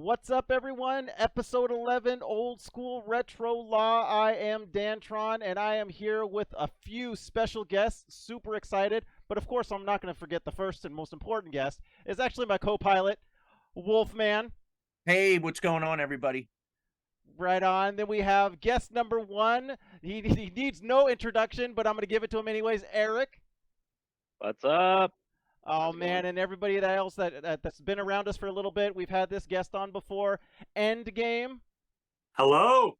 What's up, everyone? Episode 11, Old School Retro Law. I am Dantron, and I am here with a few special guests. Super excited. But of course, I'm not going to forget the first and most important guest is actually my co-pilot, Wolfman. Hey, what's going on, everybody? Right on. Then we have guest number one. He needs no introduction, but I'm going to give it to him anyways. Eric. What's up? Oh How's it man, going? and everybody else that's been around us for a little bit. We've had this guest on before. Endgame. Hello.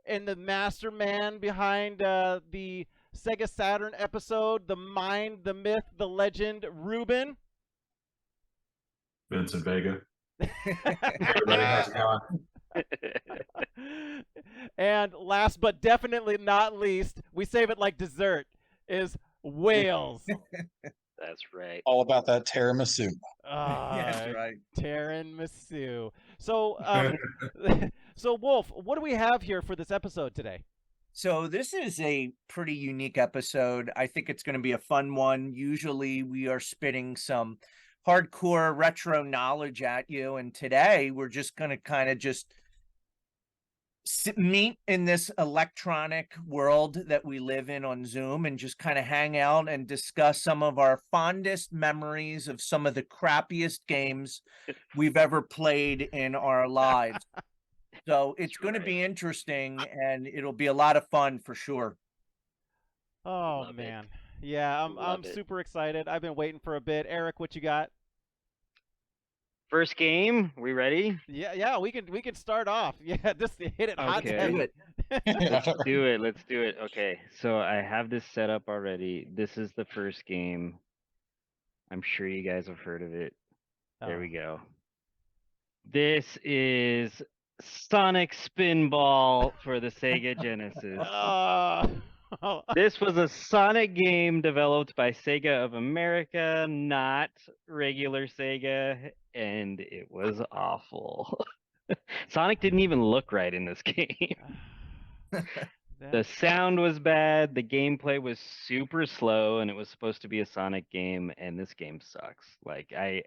And the masterman behind the Sega Saturn episode, the mind, the myth, the legend, Ruben. Vincent Vega. Everybody, how's it going? And last but definitely not least, we save it like dessert, is Wales. That's right. All about that tiramisu. That's right. Tiramisu. So, so Wolf, what do we have here for this episode today? So this is a pretty unique episode. I think it's going to be a fun one. Usually we are spitting some hardcore retro knowledge at you, and today we're just going to kind of just meet in this electronic world that we live in on Zoom and just kind of hang out and discuss some of our fondest memories of some of the crappiest games we've ever played in our lives. So it's going to be interesting, and it'll be a lot of fun for sure. Oh Love man. Yeah, I'm Love it. super excited. I've been waiting for a bit. Eric, what you got? First game, we ready? Yeah, we can start off. Yeah, just hit it hot Okay. and Do heavy. it. Let's do it. Okay, so I have this set up already. This is the first game. I'm sure you guys have heard of it. There we go. This is Sonic Spinball for the Sega Genesis. This was a Sonic game developed by Sega of America, not regular Sega, and it was awful. Sonic didn't even look right in this game. The sound was bad, the gameplay was super slow, and it was supposed to be a Sonic game, and this game sucks. Like, I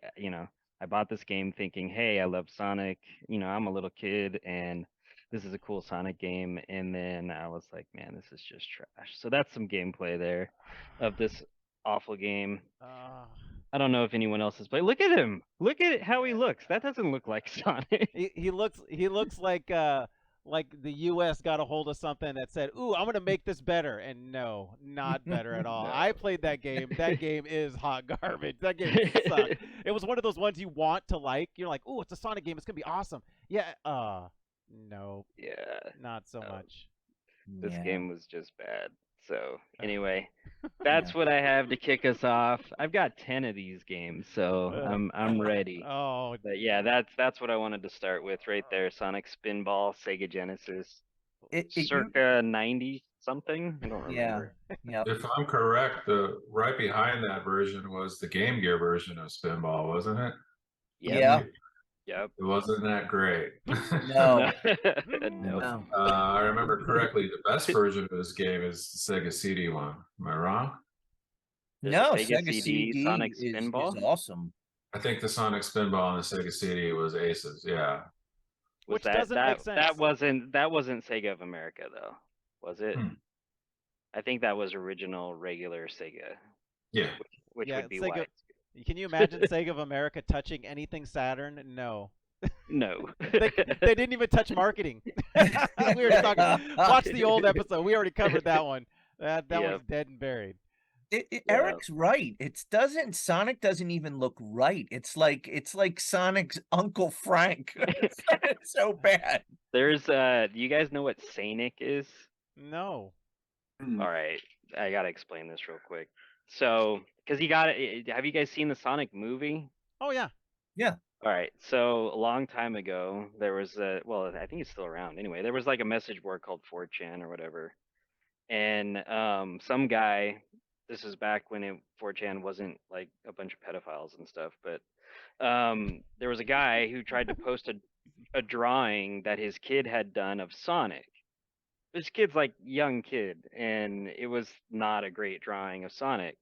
bought this game thinking, hey, I love Sonic, I'm a little kid, and this is a cool Sonic game, and then I was like, man, this is just trash. So that's some gameplay there of this awful game. I don't know if anyone else has played. Look at him. Look at how he looks. That doesn't look like Sonic. he looks like the U.S. got a hold of something that said, "Ooh, I'm gonna make this better," and no, not better at all. No. I played that game. That game is hot garbage. That game sucked. It was one of those ones you want to like. You're like, "Ooh, it's a Sonic game. It's gonna be awesome." Yeah. No, Yeah. not so much. This Yeah. game was just bad. So anyway, that's what I have to kick us off. I've got 10 of these games, so I'm ready. Oh, But yeah, that's what I wanted to start with right there. Sonic Spinball, Sega Genesis, circa 90 something. I don't remember. Yeah. If I'm correct, the right behind that version was the Game Gear version of Spinball, wasn't it? Yep. Yeah. Yep. It wasn't that great. No. No. No. I remember correctly, the best version of this game is the Sega CD one. Am I wrong? There's a No, Sega Sega CD, CD Sonic is Spinball? awesome. I think the Sonic Spinball on the Sega CD was Aces. Yeah. Was Which doesn't make sense. That wasn't Sega of America though, was it? Hmm. I think that was original regular Sega. Yeah. Which Yeah, would be Sega- why. Can you imagine Sega of America touching anything Saturn? No. No. They didn't even touch marketing. We were talking. Watch the old episode. We already covered that one. That Yep. one's dead and buried. Eric's right. Sonic doesn't even look right. It's like Sonic's Uncle Frank. It's so bad. There's do you guys know what Sonic is? No. All right, I gotta explain this real quick. So, because have you guys seen the Sonic movie? Oh yeah. All right, so a long time ago, there was I think it's still around. Anyway, there was like a message board called 4chan or whatever, and some guy. This is back when 4chan wasn't like a bunch of pedophiles and stuff, but there was a guy who tried to post a drawing that his kid had done of Sonic. This kid's like young kid, and it was not a great drawing of Sonic.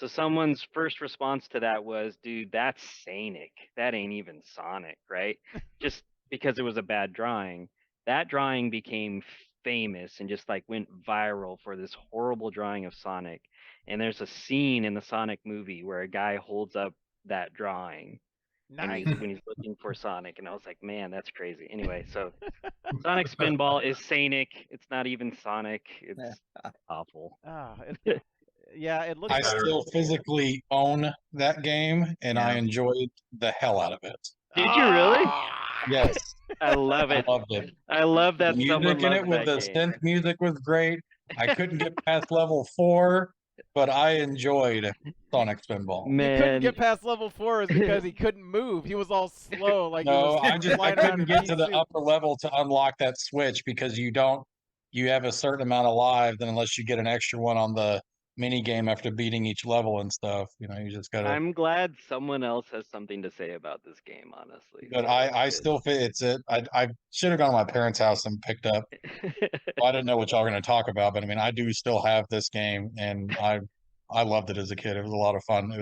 So someone's first response to that was, dude, that's Sanic. That ain't even Sonic, right? Just because it was a bad drawing. That drawing became famous and just like went viral for this horrible drawing of Sonic. And there's a scene in the Sonic movie where a guy holds up that drawing and Nice. when he's looking for Sonic, and I was like, man, that's crazy. Anyway, so Sonic Spinball is Sanic. It's not even Sonic. It's awful. Yeah, it looks I like still physically own that game, and I Yeah. enjoyed the hell out of it. Did you really? Yes, I love I it. loved it. I love that The someone music in loves it with that the game. synth music was great. I couldn't get past level 4, but I enjoyed Sonic Spinball. you couldn't Man, get past level 4 is because he couldn't move. He was all slow, like he No, was I flying around couldn't in get pea to the soup. upper level to unlock that switch because you have a certain amount of lives, and unless you get an extra one on the mini game after beating each level and stuff, you just gotta. I'm glad someone else has something to say about this game, honestly. But so I that's still fit. It's it. I should have gone to my parents' house and picked up. good. Well, I didn't know what y'all were going to talk about, but I mean, I do still have this game, and I loved it as a kid. It was a lot of fun. It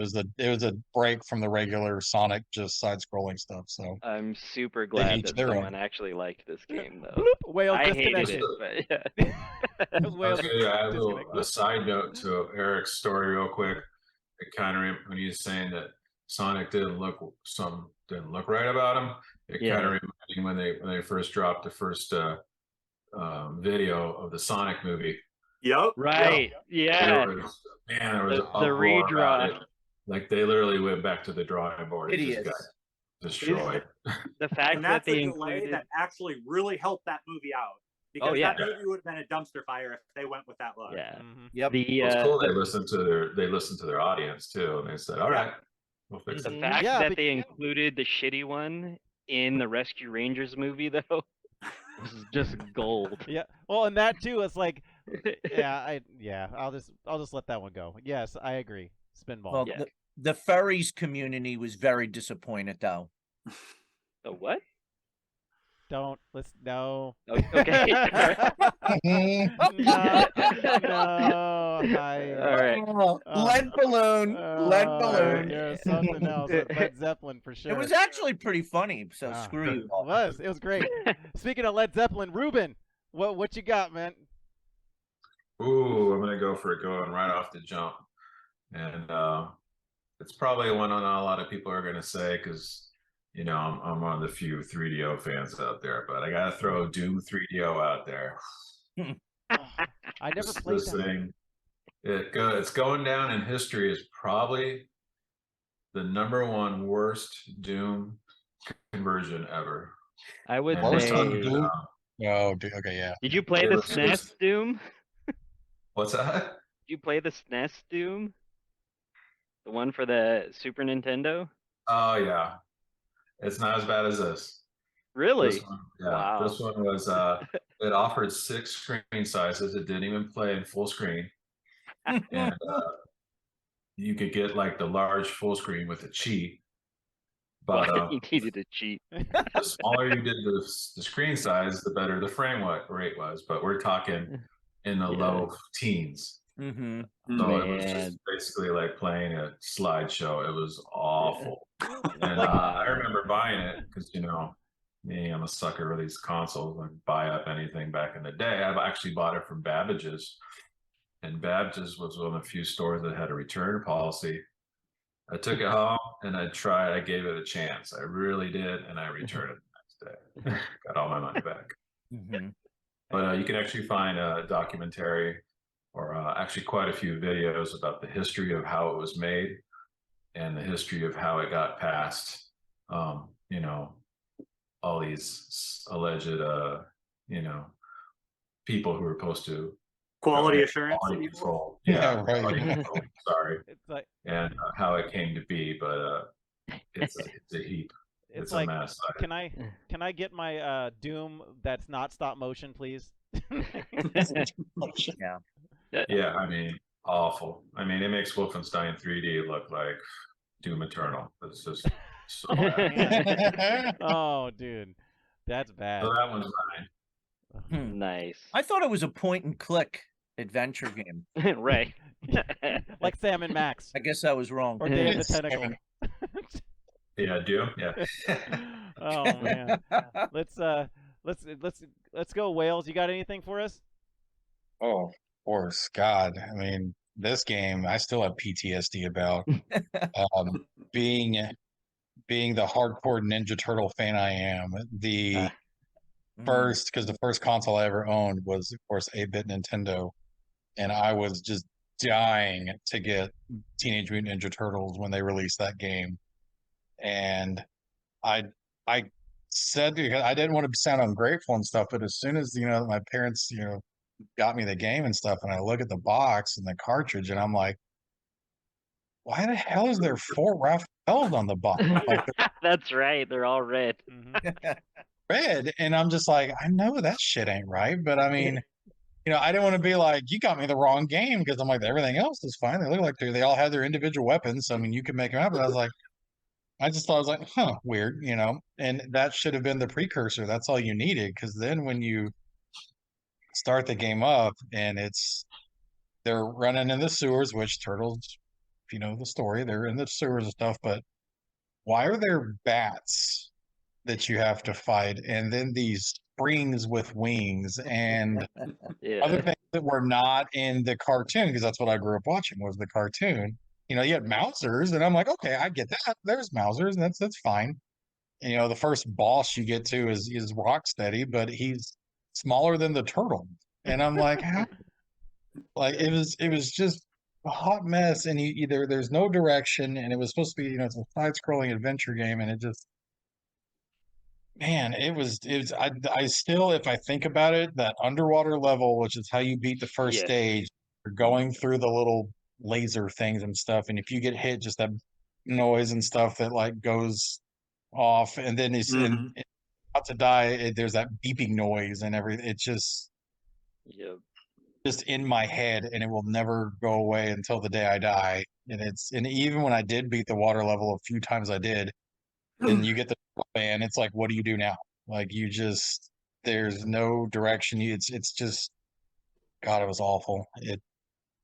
was a break from the regular Sonic just side scrolling stuff. So I'm super glad each that their own. someone actually liked this game, though. Bloop, whale I hated disconnected. it, but yeah. I was Whale gonna add a little disconnected. a side note to Eric's story real quick. It kind of when he was saying that Sonic didn't look right about him. It Yeah. kind of reminded me when they first dropped the first video of the Sonic movie. Yep. Right. Yeah. There was an The uproar about redraw. it. Like they literally went back to the drawing board and just got Idiots. destroyed. The fact And that that's a they delay included. that actually really helped that movie out. Because yeah. that movie would have been a dumpster fire if they went with that look. Yeah. Mhm. Yep. The Well, it's cool. the, They listened to their audience too, and they said, "All right, we'll fix the it." fact Yeah, that they included the shitty one in the Rescue Rangers movie, though, was just gold. Yeah. Well, and that too is like, I'll just let that one go. Yes, I agree. Spinball. Well, Yeah. the furries community was very disappointed, though. The what? Don't let's no. Oh, okay. no, no. All right. Lead balloon. Lead balloon. There's something else. Led Zeppelin for sure. It was actually pretty funny. So Ah, screw you. It was great. Speaking of Led Zeppelin, Ruben, what you got, man? Ooh, I'm gonna go for it going right off the jump, and it's probably one not a lot of people are gonna say because I'm one of the few 3DO fans out there, but I gotta throw Doom 3DO out there. I never This played that. thing, it's going down in history as probably the #1 worst Doom conversion ever. I would And we're say. talking Doom? about- Oh, okay, yeah. Did you play It the was SNES Doom? What's that? Did you play the SNES Doom? The one for the Super Nintendo? Oh yeah, it's not as bad as this. Really? This one, yeah, Wow. this one was it offered 6 screen sizes. It didn't even play in full screen, and you could get like the large full screen with a cheat. But Well, you needed to cheat. the smaller you did the screen size, the better the frame rate was. But we're talking in the Yeah. low teens. Mm-hmm. So it was Man. just basically like playing a slideshow. It was awful. And Like- I remember buying it because me, I'm a sucker for these consoles. I buy up anything back in the day. I've actually bought it from Babbage's, and Babbage's was one of the few stores that had a return policy. I took it home and I gave it a chance. I really did, and I returned it the next day. Got all my money back. Mm-hmm. But you can actually find a documentary or actually quite a few videos about the history of how it was made and the history of how it got past, all these alleged, people who were supposed to Quality assurance. quality control. Yeah, right. quality control, sorry, It's like and how it came to be, but it's a heap. it's It's like a mess. can I get my Doom that's not stop motion, please? Yeah, I mean, awful. I mean, it makes Wolfenstein 3D look like Doom Eternal. It's just so bad. Oh, dude, that's bad. So that one's mine. Nice. I thought it was a point and click adventure game. Right. Like Sam and Max I guess I was wrong. or Day of the Sam Tentacle. and- Yeah, do yeah. Oh man. Let's go, Wales. You got anything for us? Oh, of course. God, I mean, this game, I still have PTSD about. Um, being the hardcore Ninja Turtle fan I am, the first, because the first console I ever owned was, of course, 8-bit Nintendo, and I was just dying to get Teenage Mutant Ninja Turtles when they released that game. And I I said, because I didn't want to sound ungrateful and stuff, but as soon as my parents got me the game and stuff, and I look at the box and the cartridge, and I'm like, why the hell is there 4 Raphaels on the box? Like they're That's right. They're all red. red, and I'm just like, I know that shit ain't right, but I mean, I didn't want to be like, you got me the wrong game, because I'm like, everything else is fine. They look like they all have their individual weapons. So, I mean, you can make them up. But I was like, I just thought, I was like, huh, weird, and that should have been the precursor. That's all you needed. Because then when you start the game up and they're running in the sewers, which turtles, if you know the story, they're in the sewers and stuff. But why are there bats that you have to fight? And then these springs with wings and other Yeah. things that were not in the cartoon, because that's what I grew up watching was the cartoon. You had Mousers, and I'm like, okay, I get that. There's Mousers, and that's fine. And, the first boss you get to is Rocksteady, but he's smaller than the turtle, and I'm like, how? Like it was just a hot mess, and either there's no direction, and it was supposed to be, it's a side-scrolling adventure game, and it just, man, it was I still, if I think about it, that underwater level, which is how you beat the first Yes. stage, you're going through the little laser things and stuff, and if you get hit, just that noise and stuff that like goes off, and then he's about to die, there's that beeping noise and everything. It's Yep. just in my head, and it will never go away until the day I die. And even when I did beat the water level a few times, I did, and you get the and it's like, what do you do now? Like there's no direction. It's just, God, it was awful.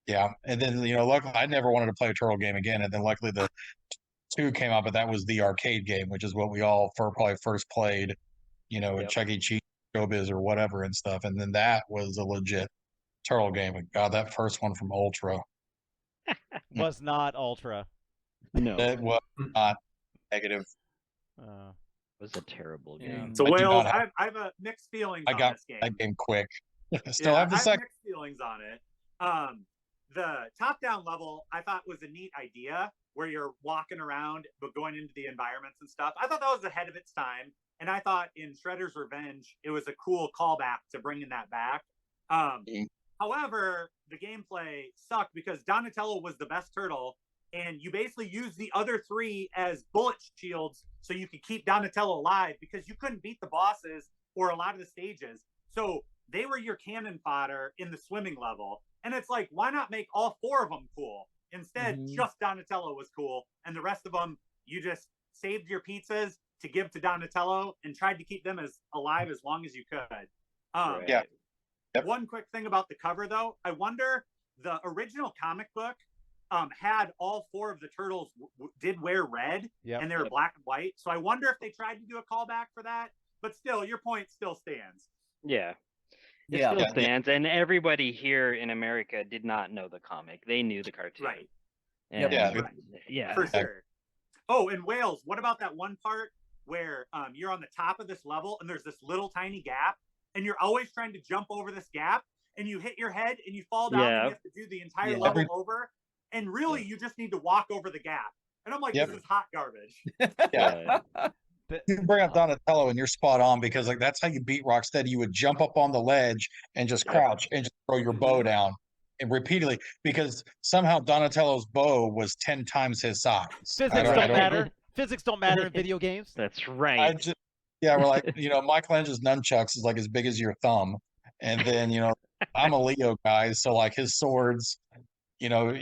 Yeah. And then luckily I never wanted to play a turtle game again. And then luckily the 2 came out, but that was the arcade game, which is what we all probably first played, at Yep. Chuck E. Cheese, Showbiz, or whatever and stuff. And then that was a legit turtle game. And God, that first one from Ultra, Was not Ultra. No. it was not negative. It was a terrible Yeah. game. So I do Wales, not have- I have a mixed feelings I on got this game. that game quick. Still Yeah, have the I second. mixed feelings on it. The top-down level I thought was a neat idea where you're walking around but going into the environments and stuff. I thought that was ahead of its time, and I thought in Shredder's Revenge it was a cool callback to bringing that back. However, the gameplay sucked because Donatello was the best turtle, and you basically used the other 3 as bullet shields so you could keep Donatello alive because you couldn't beat the bosses or a lot of the stages. So they were your cannon fodder in the swimming level. And it's like, why not make all 4 of them cool? Instead, just Donatello was cool. And the rest of them, you just saved your pizzas to give to Donatello and tried to keep them as alive as long as you could. Right. Yeah. Yep. One quick thing about the cover, though. I wonder, the original comic book had all 4 of the turtles did wear red, Yep. and they were black and white. So I wonder if they tried to do a callback for that. But still, your point still stands. Yeah. It Yeah. still stands, and everybody here in America did not know the comic. They knew the cartoon. Right. And, Yeah. Right. yeah. For sure. Oh, in Wales, what about that one part where you're on the top of this level and there's this little tiny gap, and you're always trying to jump over this gap, and you hit your head and you fall down, and Yeah. you have to do the entire Yeah. level over, and really you just need to walk over the gap. And I'm like, Yep. this is hot garbage. Yeah. The- You bring up Donatello, and you're spot on, because like that's how you beat Rocksteady. You would jump up on the ledge and just Yep. crouch and just throw your bow down, and repeatedly, because somehow Donatello's bow was 10 times his size. Physics don't matter. Physics don't matter in video games. That's I right. just, yeah, we're like, Michelangelo's nunchucks is like as big as your thumb, and then I'm a Leo guy, so like his swords, God,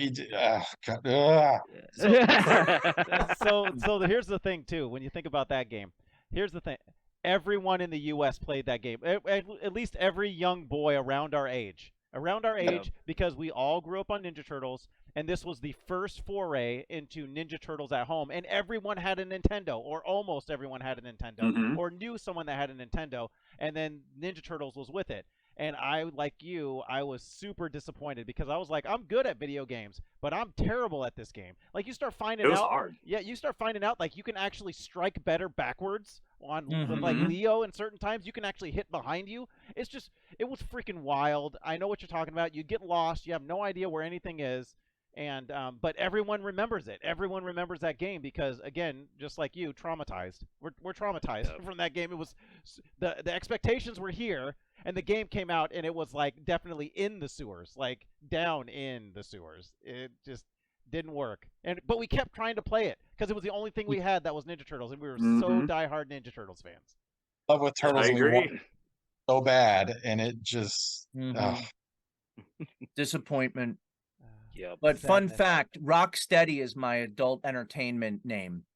So here's the thing too. When you think about that game, here's the thing. Everyone in the U.S. played that game. At least every young boy around our age around our Yeah. age, because we all grew up on Ninja Turtles, and this was the first foray into Ninja Turtles at home, and everyone had a Nintendo, or almost everyone had a Nintendo, Mhm. or knew someone that had a Nintendo, and then Ninja Turtles was with it. And I, like you, I was super disappointed because I was like, I'm good at video games, but I'm terrible at this game. Like, you start finding It was out, hard. yeah, you start finding out like you can actually strike better backwards on with like Mhm. Leo, and certain times you can actually hit behind you. It's just, it was freaking wild. I know what you're talking about. You get lost, you have no idea where anything is, and but everyone remembers it. Everyone remembers that game because, again, just like you, traumatized. We're traumatized from that game. It was the expectations were here, and the game came out, and it was like definitely in the sewers, like down in the sewers. It just didn't work, but we kept trying to play it because it was the only thing we had that was Ninja Turtles, and we were so Mhm. diehard Ninja Turtles fans. Love with Turtles, I and we want agree. so bad, and it just Mhm. Disappointment. Yep. But fun Sadness. fact, Rocksteady is my adult entertainment name.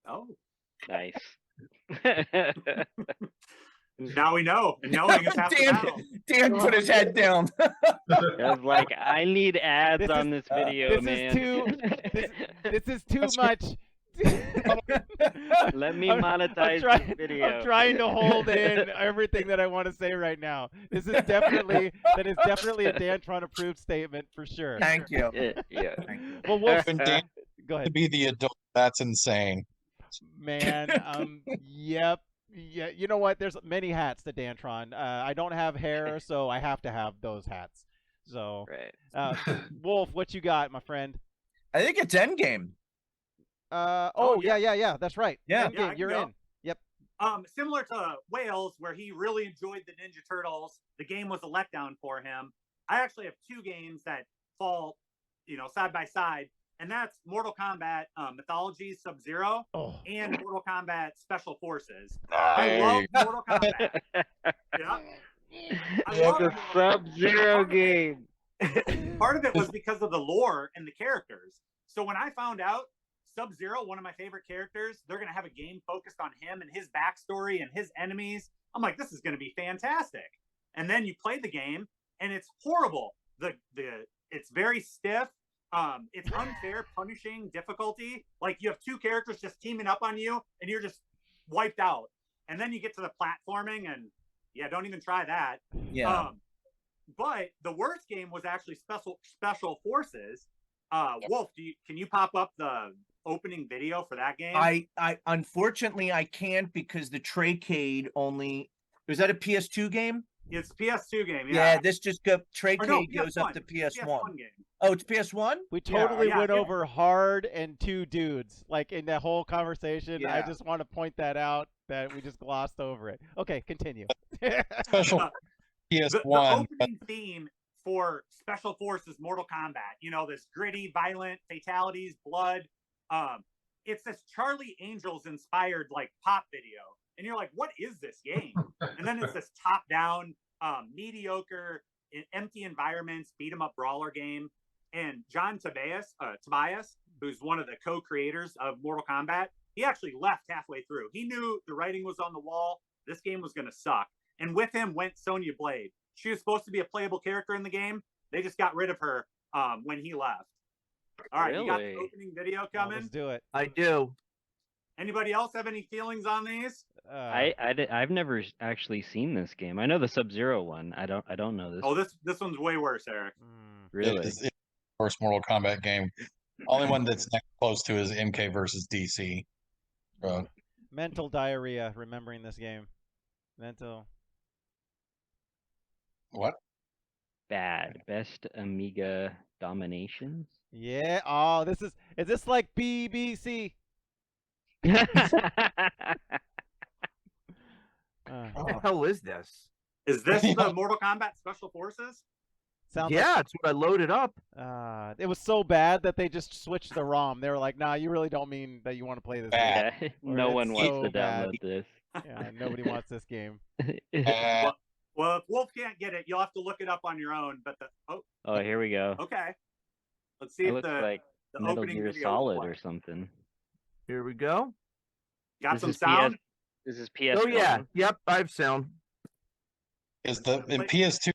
Oh, Nice. now we know. Knowing is half the battle. Dan put his head down. I was like, I need ads This on is- this video, this is man. This is too That's much. Let me I'm monetize trying, this video. I'm trying to hold in everything that I want to say right now. This is definitely a Dantron approved statement for sure. Thank you. Yeah. Well, Wolf, When Dan go to ahead, be the adult. That's insane. man. Yep. Yeah, you know what? There's many hats to Dantron. I don't have hair, so I have to have those hats. So, Right. Wolf, what you got, my friend? I think it's Endgame. Oh, yeah. That's right. Yeah. Endgame, Yeah, I can you're go. in. Yep. Similar to Wales, where he really enjoyed the Ninja Turtles, the game was a letdown for him. I actually have two games that fall, side by side, and that's Mortal Kombat Mythology Sub-Zero Oh, and Mortal Kombat Special Forces. I love Mortal Kombat. Yeah. I It's love a Mortal Kombat. Sub-Zero Part of it- game. Part of it was because of the lore and the characters. So when I found out Sub-Zero, one of my favorite characters, they're going to have a game focused on him and his backstory and his enemies, I'm like, this is going to be fantastic. And then you play the game, and it's horrible. It's very stiff. It's unfair, punishing difficulty. Like, you have two characters just teaming up on you, and you're just wiped out. And then you get to the platforming, and yeah, don't even try that. Yeah. But the worst game was actually Special Forces. Wolf, can you pop up the opening video for that game? I unfortunately I can't because the Traycade only was that a PS2 game? It's a PS2 game. Yeah, Yeah. this just got Or no, Traycade goes up to PS1. game. Oh, it's PS1? we Yeah, totally yeah, went yeah. over hard and two dudes, like in that whole conversation. I Yeah. just want to point that out that we just glossed over it. Okay, continue. Special The PS1, but opening theme for Special Forces Mortal Kombat, this gritty, violent fatalities, blood. It's this Charlie Angels inspired like pop video. And you're like, what is this game? And then it's this top down, mediocre, empty environments, beat 'em up brawler game. And John Tobias, who's one of the co-creators of Mortal Kombat, he actually left halfway through. He knew the writing was on the wall. This game was going to suck. And with him went Sonya Blade. She was supposed to be a playable character in the game. They just got rid of her when he left. All right, you got the Really? opening video Well, coming. let's do it. I do. Anybody else have any feelings on these? I've never actually seen this game. I know the Sub-Zero one. I don't know this. Oh, this one's way worse, Eric. Really? it's the first Mortal Kombat game. Only one that's next close to is MK versus DC. Mental diarrhea remembering this game. Mental. What? Bad. Best Amiga dominations. Yeah. Oh, is this like BBC? What the hell is this? Is this the Mortal Kombat Special Forces? Sounds Yeah, it's what I loaded up. like it was so bad that they just switched the ROM. They were like, "Nah, you really don't mean that you want to play this game." Yeah, Or no it's one wants so to bad. download this. Yeah, nobody wants this game. Well, if Wolf can't get it, you'll have to look it up on your own. But Oh, here we go. okay. Let's see It if looks the like Metal opening Gear video Solid will play. or something. Here we go. Got This some is sound. This is PS1. Oh yeah, yep, I have sound. Is the in Like- PS2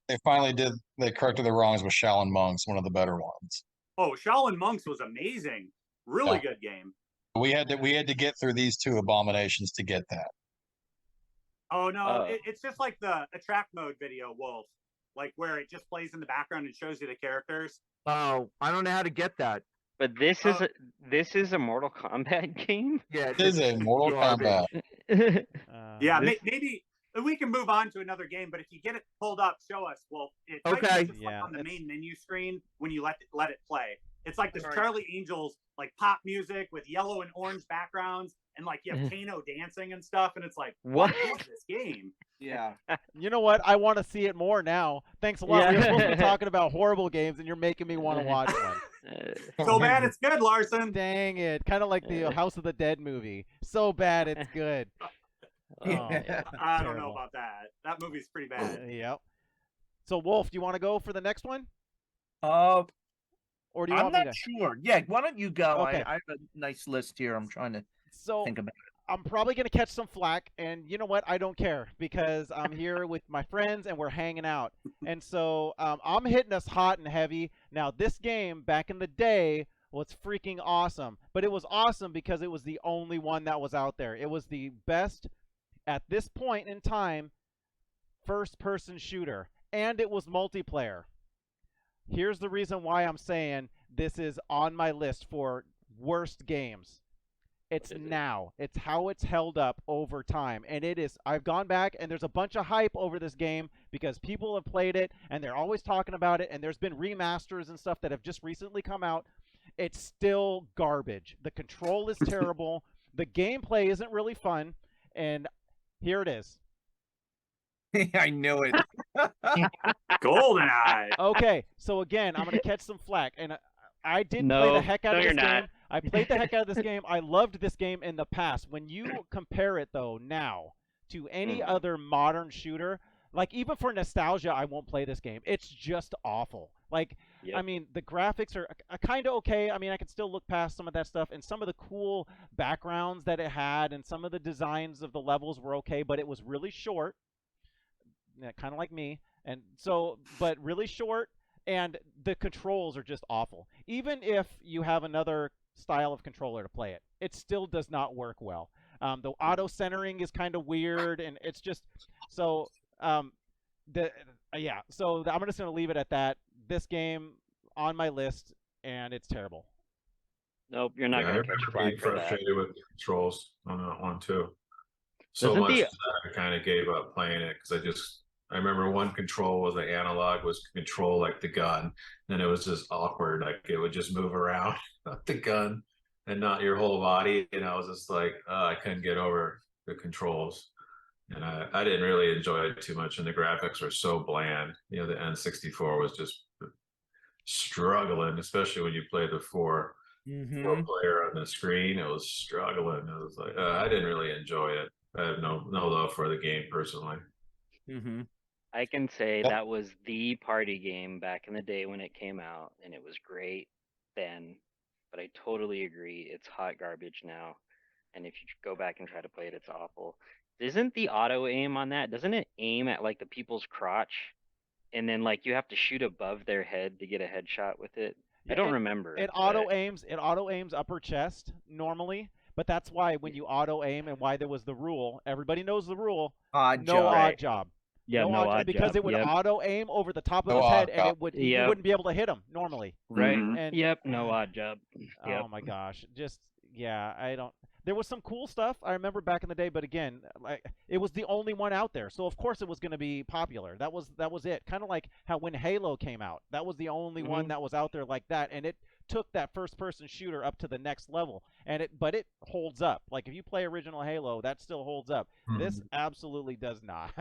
they corrected the wrongs with Shaolin Monks, one of the better ones. Oh, Shaolin Monks was amazing. Really Yeah. good game. We had to get through these two abominations to get that. Oh no, Oh. it's just like the attract mode video, Wolf. Like where it just plays in the background and shows you the characters. Oh, I don't know how to get that. But this is a Mortal Kombat game. Yeah, It is a Mortal garbage. Kombat. Yeah, This- maybe we can move on to another game. But if you get it pulled up, show us. Well, it Okay. just Yeah, like on the it's- main menu screen when you let it play. It's like this Alright. Charlie Angels like pop music with yellow and orange backgrounds, and like you have Kano dancing and stuff, and it's like, what What? is this game? Yeah. You know what? I want to see it more now. Thanks a lot. We were supposed to be Yeah. talking about horrible games, and you're making me want to watch one. So bad it's good, Larson. Dang it. Kind of like the House of the Dead movie. So bad it's good. Oh, Yeah. I don't know terrible. about that. That movie's pretty bad. Yep. So, Wolf, do you want to go for the next one? Or do you I'm want me not to? sure. Yeah, why don't you go? Okay. I have a nice list here. I'm trying to So, think about I'm probably going to catch some flack, and you know what? I don't care because I'm here with my friends and we're hanging out. And so I'm hitting us hot and heavy. Now, this game back in the day was freaking awesome, but it was awesome because it was the only one that was out there. It was the best at this point in time first-person shooter, and it was multiplayer. Here's the reason why I'm saying this is on my list for worst games. It's What is it? now. It's how it's held up over time. And it is, I've gone back and there's a bunch of hype over this game because people have played it and they're always talking about it. And there's been remasters and stuff that have just recently come out. It's still garbage. The control is terrible. The gameplay isn't really fun. And here it is. it. I knew it. GoldenEye. Okay, so again, I'm gonna catch some flack, and I did play No, the heck out no, of you're this not. game. I played the heck out of this game. I loved this game in the past. When you compare it though now to any Mhm. other modern shooter, like even for nostalgia, I won't play this game. It's just awful. Like I Yep. mean, the graphics are kind of okay. I mean, I can still look past some of that stuff, and some of the cool backgrounds that it had, and some of the designs of the levels were okay, but it was really short. Yeah, kind of like me. And so, but really short, and the controls are just awful. Even if you have another style of controller to play it, it still does not work well. The auto centering is kind of weird, and it's just so. Yeah. So I'm just gonna leave it at that. This game on my list, and it's terrible. Nope, you're not Yeah, I gonna remember catch flag being for that. frustrated with the controls on that one too. So Doesn't much the- that I kind of gave up playing it because I remember one control was the analog was control like the gun, and it was just awkward. Like it would just move around the gun and not your whole body. And I was just like, I couldn't get over the controls. And I didn't really enjoy it too much. And the graphics were so bland. You know, the N64 was just struggling, especially when you played the four player on the screen. It was struggling. It was like I didn't really enjoy it. I have no love for the game personally. Mm-hmm. I can say Yep. that was the party game back in the day when it came out, and it was great then. But I totally agree, it's hot garbage now. And if you go back and try to play it, it's awful. Isn't the auto aim on that? Doesn't it aim at like the people's crotch, and then like you have to shoot above their head to get a headshot with it? I Yeah, don't remember. It but- auto aims. It auto aims upper chest normally, but that's why when you auto aim and why there was the rule. Everybody knows the rule. Odd No job. odd job. Yeah, no job, odd because job. it would Yep. auto aim over the top of No his head, odd and it job. would you Yep. wouldn't be able to hit him normally. Right. Mhm. And Yep. No odd job. Yep. oh my gosh, just yeah, I don't. There was some cool stuff I remember back in the day, but again, like it was the only one out there, so of course it was going to be popular. That was it. Kind of like how when Halo came out, that was the only one Mhm. that was out there like that, and it took that first-person shooter up to the next level. But it holds up. Like if you play original Halo, that still holds up. This absolutely does not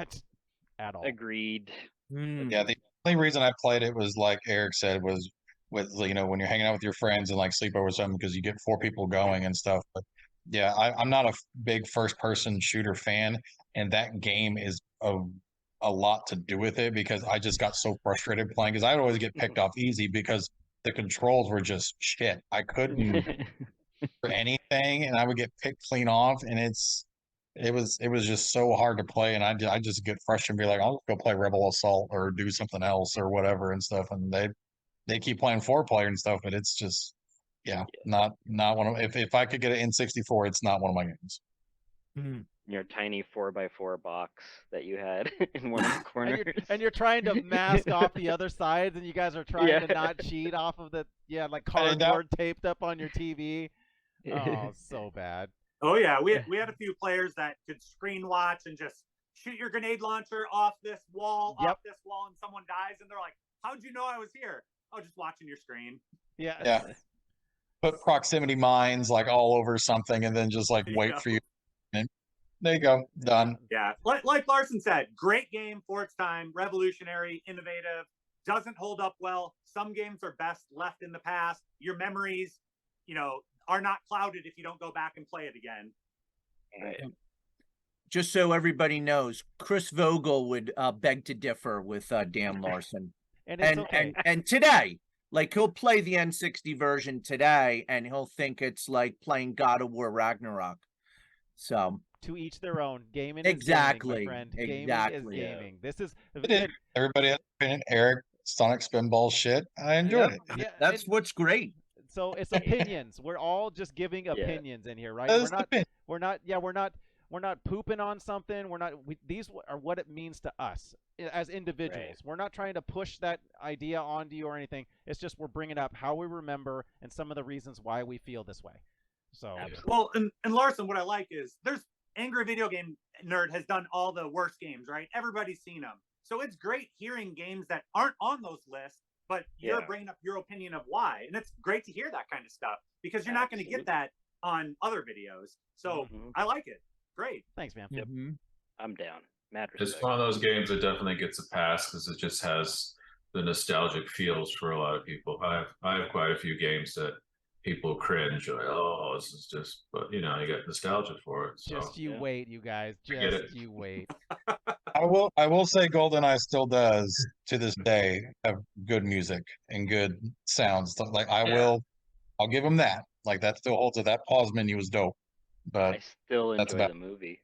at all. Agreed. Yeah, the only reason I played it was like Eric said was with when you're hanging out with your friends and like sleep over something because you get 4 people going and stuff. But yeah, I'm not a big first person shooter fan, and that game is a lot to do with it because I just got so frustrated playing because I'd always get picked off easy because the controls were just shit. I couldn't for anything, and I would get picked clean off, and it's it was just so hard to play, and I just get frustrated and be like, I'll just go play Rebel Assault or do something else or whatever and stuff. And they keep playing 4-player and stuff, but it's just not one of if I could get an N64, it's not one of my games. Your tiny 4x4 box that you had in one of the And corners. you're trying to mask off the other sides, and you guys are trying to Yeah. not cheat off of the like I did that. cardboard taped up on your TV. Oh, so bad. Oh yeah, we had a few players that could screen watch and just shoot your grenade launcher off this wall, Yep. off this wall, and someone dies, and they're like, "How'd you know I was here?" Oh, just watching your screen. Yeah. Yeah. Put proximity mines like all over something, and then just like wait Yeah. for you. And there you go, done. Yeah, like Larson said, great game for its time, revolutionary, innovative. Doesn't hold up well. Some games are best left in the past. Your memories, are not clouded if you don't go back and play it again. Just so everybody knows, Chris Vogel would beg to differ with Dan Larson. And it's okay. And today, like he'll play the N60 version today, and he'll think it's like playing God of War Ragnarok. So To each their own. Gaming Exactly, is gaming, my friend. exactly. Gaming is gaming. This is It is. Everybody has opinion. Eric, Sonic Spinball shit. I enjoyed Yep. it. Yeah, that's and what's great. so it's opinions. We're all just giving opinions in here, right? That is the opinion. We're not pooping on something. These are what it means to us as individuals. Right. We're not trying to push that idea onto you or anything. It's just we're bringing up how we remember and some of the reasons why we feel this way. So Absolutely. Well, and Larson, what I like is there's Angry Video Game Nerd has done all the worst games, right? Everybody's seen them. So it's great hearing games that aren't on those lists, but you're Yeah. bringing up your opinion of why. And it's great to hear that kind of stuff because you're not going to get that on other videos. So Mhm. I like it. Great. thanks, man. Yep. I'm down. Mad It's respect. one of those games that definitely gets a pass because it just has the nostalgic feels for a lot of people. I have quite a few games that people cringe like, oh, this is just, but you get nostalgia for it. So Just you yeah. wait, you guys. I get Just it. you wait. I will say GoldenEye still does to this day have good music and good sounds. So, like I'll give him that. Like that still holds it. That pause menu was dope. But I still that's enjoy about- the movie.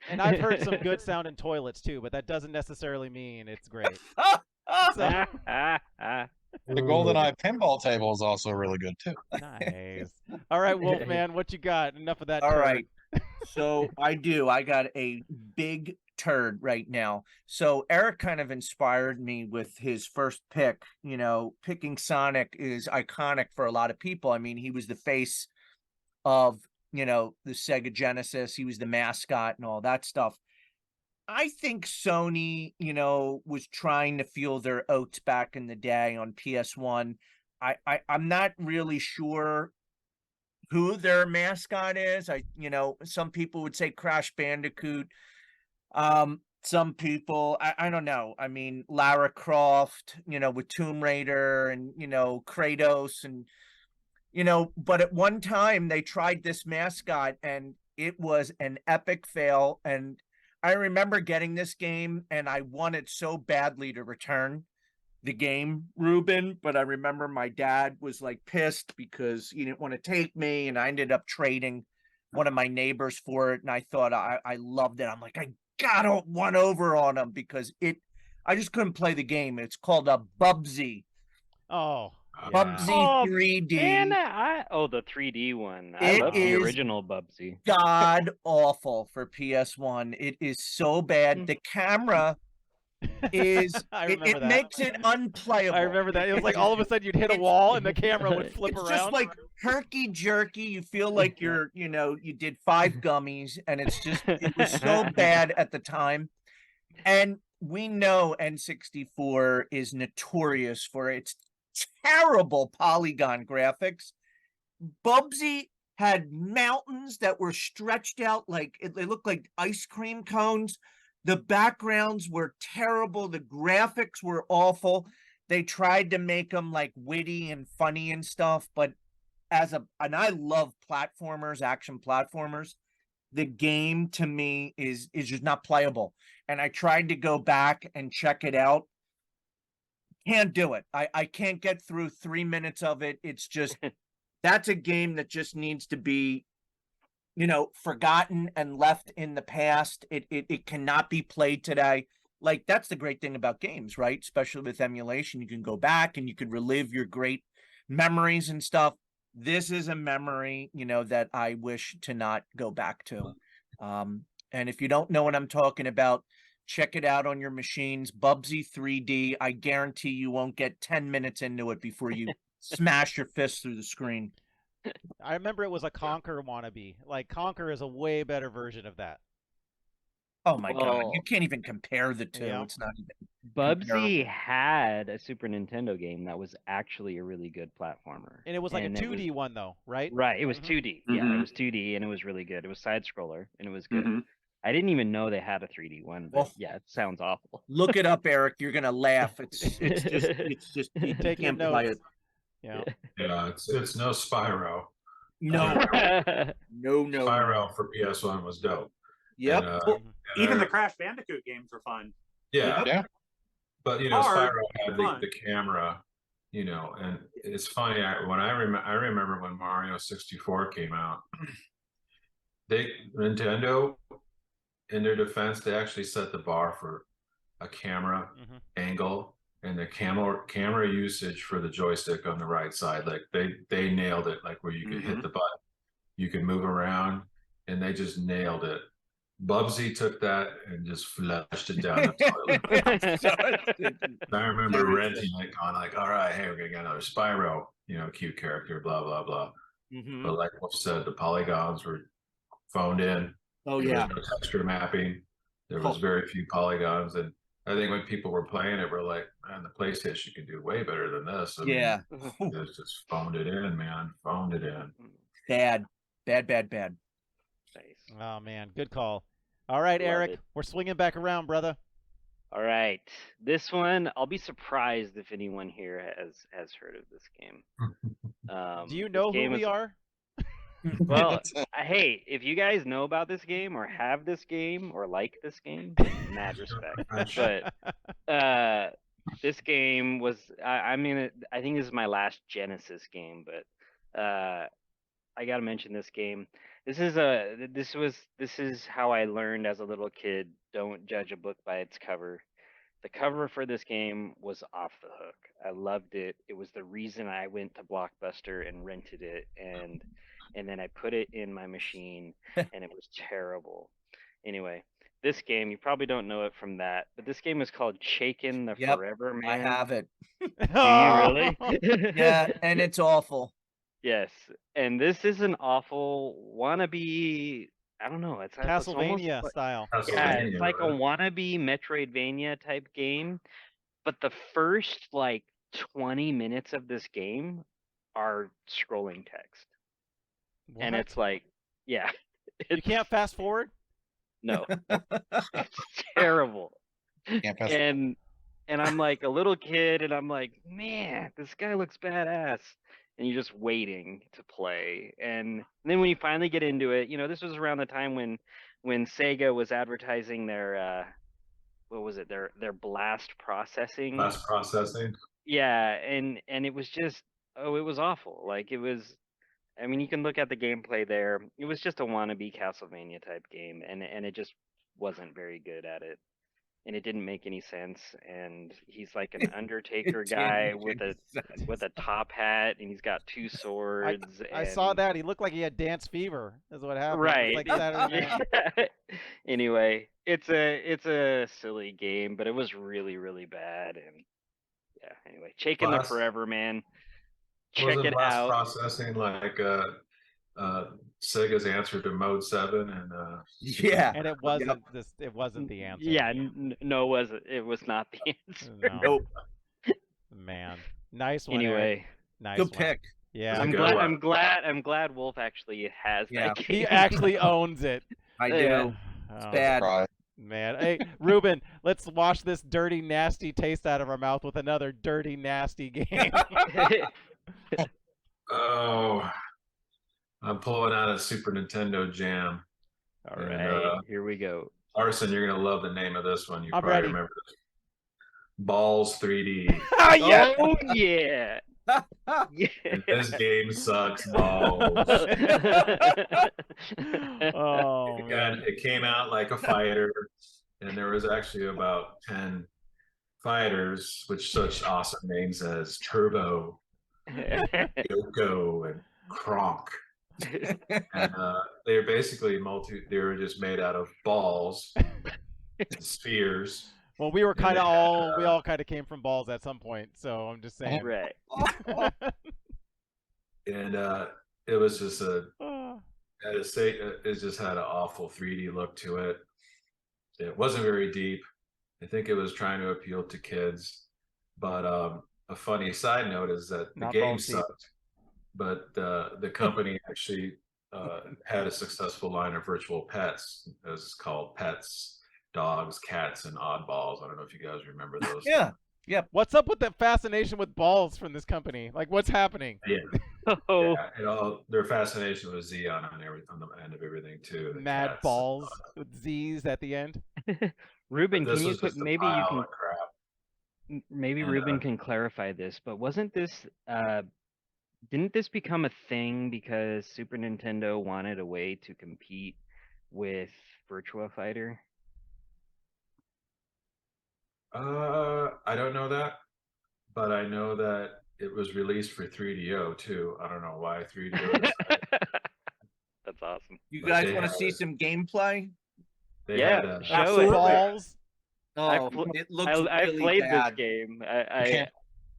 And I've heard some good sounding toilets too, but that doesn't necessarily mean it's great. So, the GoldenEye pinball table is also really good too. nice. All right, Wolfman, what you got? Enough of that. All turd. right. So I got a big turd right now. So Eric kind of inspired me with his first pick. Picking Sonic is iconic for a lot of people. I mean, he was the face of, the Sega Genesis. He was the mascot and all that stuff. I think Sony, was trying to feel their oats back in the day on PS1. I'm not really sure who their mascot is. Some people would say Crash Bandicoot. Some people, I don't know. I mean, Lara Croft, with Tomb Raider and, Kratos and, but at one time they tried this mascot and it was an epic fail. And I remember getting this game and I wanted so badly to return the game, Ruben, but I remember my dad was like pissed because he didn't want to take me, and I ended up trading one of my neighbors for it, and I thought I loved it. I'm like, I got one over on him because I just couldn't play the game. It's called a Bubsy. Oh, Bubsy Oh, 3D. And the 3D one. I It love the is- original Bubsy. God awful for PS1. It is so bad. The camera is I it remember that. makes it unplayable. I remember that. It was like all of a sudden you'd hit a wall and the camera would flip It's around. just like herky jerky. You feel like you're, you did 5 gummies, and it was so bad at the time. And we know N64 is notorious for its terrible polygon graphics. Bubsy had mountains that were stretched out like they looked like ice cream cones. The backgrounds were terrible. The graphics were awful. They tried to make them like witty and funny and stuff, but and I love platformers, action platformers. The game to me is just not playable. And I tried to go back and check it out. Can't do it. I can't get through 3 minutes of it. It's just that's a game that just needs to be forgotten and left in the past. It cannot be played today. Like, that's the great thing about games, right? Especially with emulation, you can go back and you can relive your great memories and stuff. This is a memory, that I wish to not go back to. And if you don't know what I'm talking about, check it out on your machines. Bubsy 3D. I guarantee you won't get 10 minutes into it before you smash your fist through the screen. I remember it was a Conquer wannabe. Like, Conquer is a way better version of that. Oh my God, Well, you can't even compare the two. Yeah. It's not even Bubsy comparable. had a Super Nintendo game that was actually a really good platformer. And it was like a And it was- 2D one, though, right? Right, it was Mhm. 2D. Yeah, it was 2D and it was really good. It was side scroller and it was good. Mm-hmm. I didn't even know they had a 3D one, but Oh. yeah, it sounds awful. Look it up, Eric. You're gonna laugh. It's just you Take your can't play notes. it. Yeah. Yeah, it's no Spyro. No, no. Spyro for PS1 was dope. Yep. And, Well, and Even I- the Crash Bandicoot games were fun. yeah, Yeah. but Hard, Spyro had fun. the camera, and it's funny. I remember when Mario 64 came out. Nintendo, in their defense, they actually set the bar for a camera Mhm. angle and the camera usage for the joystick on the right side. Like they nailed it. Like where you could hit the button, you could move around, and they just nailed it. Bubsy took that and just flushed it down the toilet. I remember renting it, going like, "All right, hey, we're gonna get another Spyro, cute character, blah blah blah." Mhm. But like Wolf said, the polygons were phoned in. Oh There yeah. was no texture mapping. There was very few polygons, and I think when people were playing it, we're like, "Man, the PlayStation can do way better than this." I mean, Yeah. it's just phoned it in, man. Phoned it in. Bad. Nice. Oh, man. Good call. All right, Love Eric. it. We're swinging back around, brother. All right, this one I'll be surprised if anyone here has heard of this game. Do you this know who game we is- are? Well, hey, if you guys know about this game or have this game or like this game, mad respect. But this game was I mean I think this is my last Genesis game, but I gotta mention this game. This is how I learned as a little kid. Don't judge a book by its cover. The cover for this game was off the hook. I loved it. It was the reason I went to Blockbuster and rented it, and then I put it in my machine, and it was terrible. Anyway, this game, you probably don't know it from that, but this game is called Shaken the Yep, Forever Man. I have it. Do you really? Yeah, and it's awful. Yes, and this is an awful wannabe. I don't know. It's almost Castlevania like- style. Yeah, it's Castlevania, like a right? wannabe Metroidvania type game, but the first like 20 minutes of this game are scrolling text, and What? it's like, yeah, You can't fast forward? no, it's terrible. Can't pass. And I'm like a little kid, and I'm like, man, this guy looks badass. And you're just waiting to play. And then when you finally get into it, this was around the time when Sega was advertising their what was it? Their blast processing. Last processing. Yeah, and it was just it was awful. Like it was I mean, you can look at the gameplay there. It was just a wannabe Castlevania type game, and it just wasn't very good at it. And it didn't make any sense. And he's like an Undertaker It didn't guy make with any a sense. top hat, and he's got two swords. I saw and- that. He looked like he had dance fever, is what happened. Right. It's like Saturday night. Anyway, it's a silly game, but it was really, really bad. And yeah, anyway, Shaken the Blast- Forever Man. Check Wasn't it blast out. processing like Sega's answer to Mode 7 and Yeah. And it wasn't this. It wasn't the answer. Yeah, no, it was not the answer. No. Nope. Man, nice one. Eric. Anyway, Nice Good one. pick. Yeah, I'm Good glad. one. I'm glad Wolf actually has Yeah. that game. he actually owns it. I do. Yeah. It's Oh, bad. Right. man. Hey, Ruben, let's wash this dirty, nasty taste out of our mouth with another dirty, nasty game. oh, I'm pulling out a Super Nintendo Jam. All And, right, here we go. Arson, you're gonna love the name of this one. You I'm probably ready. remember this. Balls 3D. Ah, yeah. Oh yeah. Yeah. And this game sucks balls. Oh man. It came out like a fighter, and there was actually about 10 fighters with such awesome names as Turbo, Yoko, and Kronk. And they were basically they were just made out of balls and spheres. Well, we were And kind they of had, we all kind of came from balls at some point, so I'm just saying. Right. and it was just Ah. it just had an awful 3D look to it. It wasn't very deep. I think it was trying to appeal to kids. But a funny side note is that the Not game balls deep. sucked, but the company actually had a successful line of virtual pets. It was called Pets, Dogs, Cats, and Oddballs. I don't know if you guys remember those. Yeah. What's up with the fascination with balls from this company? Like, what's happening? Yeah. Oh, Yeah, and all their fascination was Xeon on the end of everything too. The Mad cats. balls with Z's at the end. Ruben, But this can you was put just a maybe you pile can of crap. maybe And, Ruben can clarify this, but wasn't this didn't this become a thing because Super Nintendo wanted a way to compete with Virtua Fighter? I don't know that, but I know that it was released for 3DO too. I don't know why 3DO decided. That's awesome. You But guys they want to had see it. some gameplay? They Yeah, had show it. Absolutely. Balls. Oh, pl- it looks I really played bad. this game. You I can't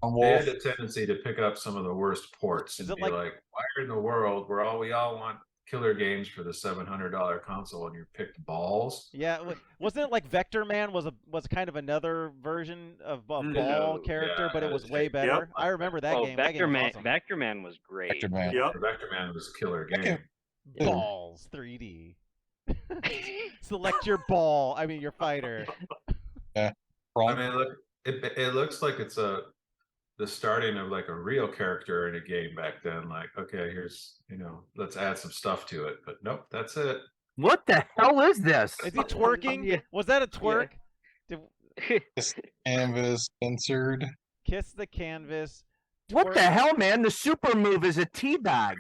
on they Wolf. had a tendency to pick up some of the worst ports Is and it be like- like, why in the world we all want killer games for the $700 console and you picked balls? Yeah, wasn't it like Vector Man was kind of another version of a Mm. ball No, character, yeah, but it that was is way true. better. Yep. I remember that game. That game was awesome. Vector Man was great. Vector Man. Yep. Vector Man was a killer That game. game- Balls 3D. Select your ball. I mean your fighter. I Wrong. mean, look, it looks like it's the starting of like a real character in a game back then. Like, okay, here's let's add some stuff to it. But nope, that's it. What the hell is this? Is he twerking? Yeah. Was that a twerk? Did, This canvas censored. kiss the canvas. What the twerk- hell, man? The super move is a teabag.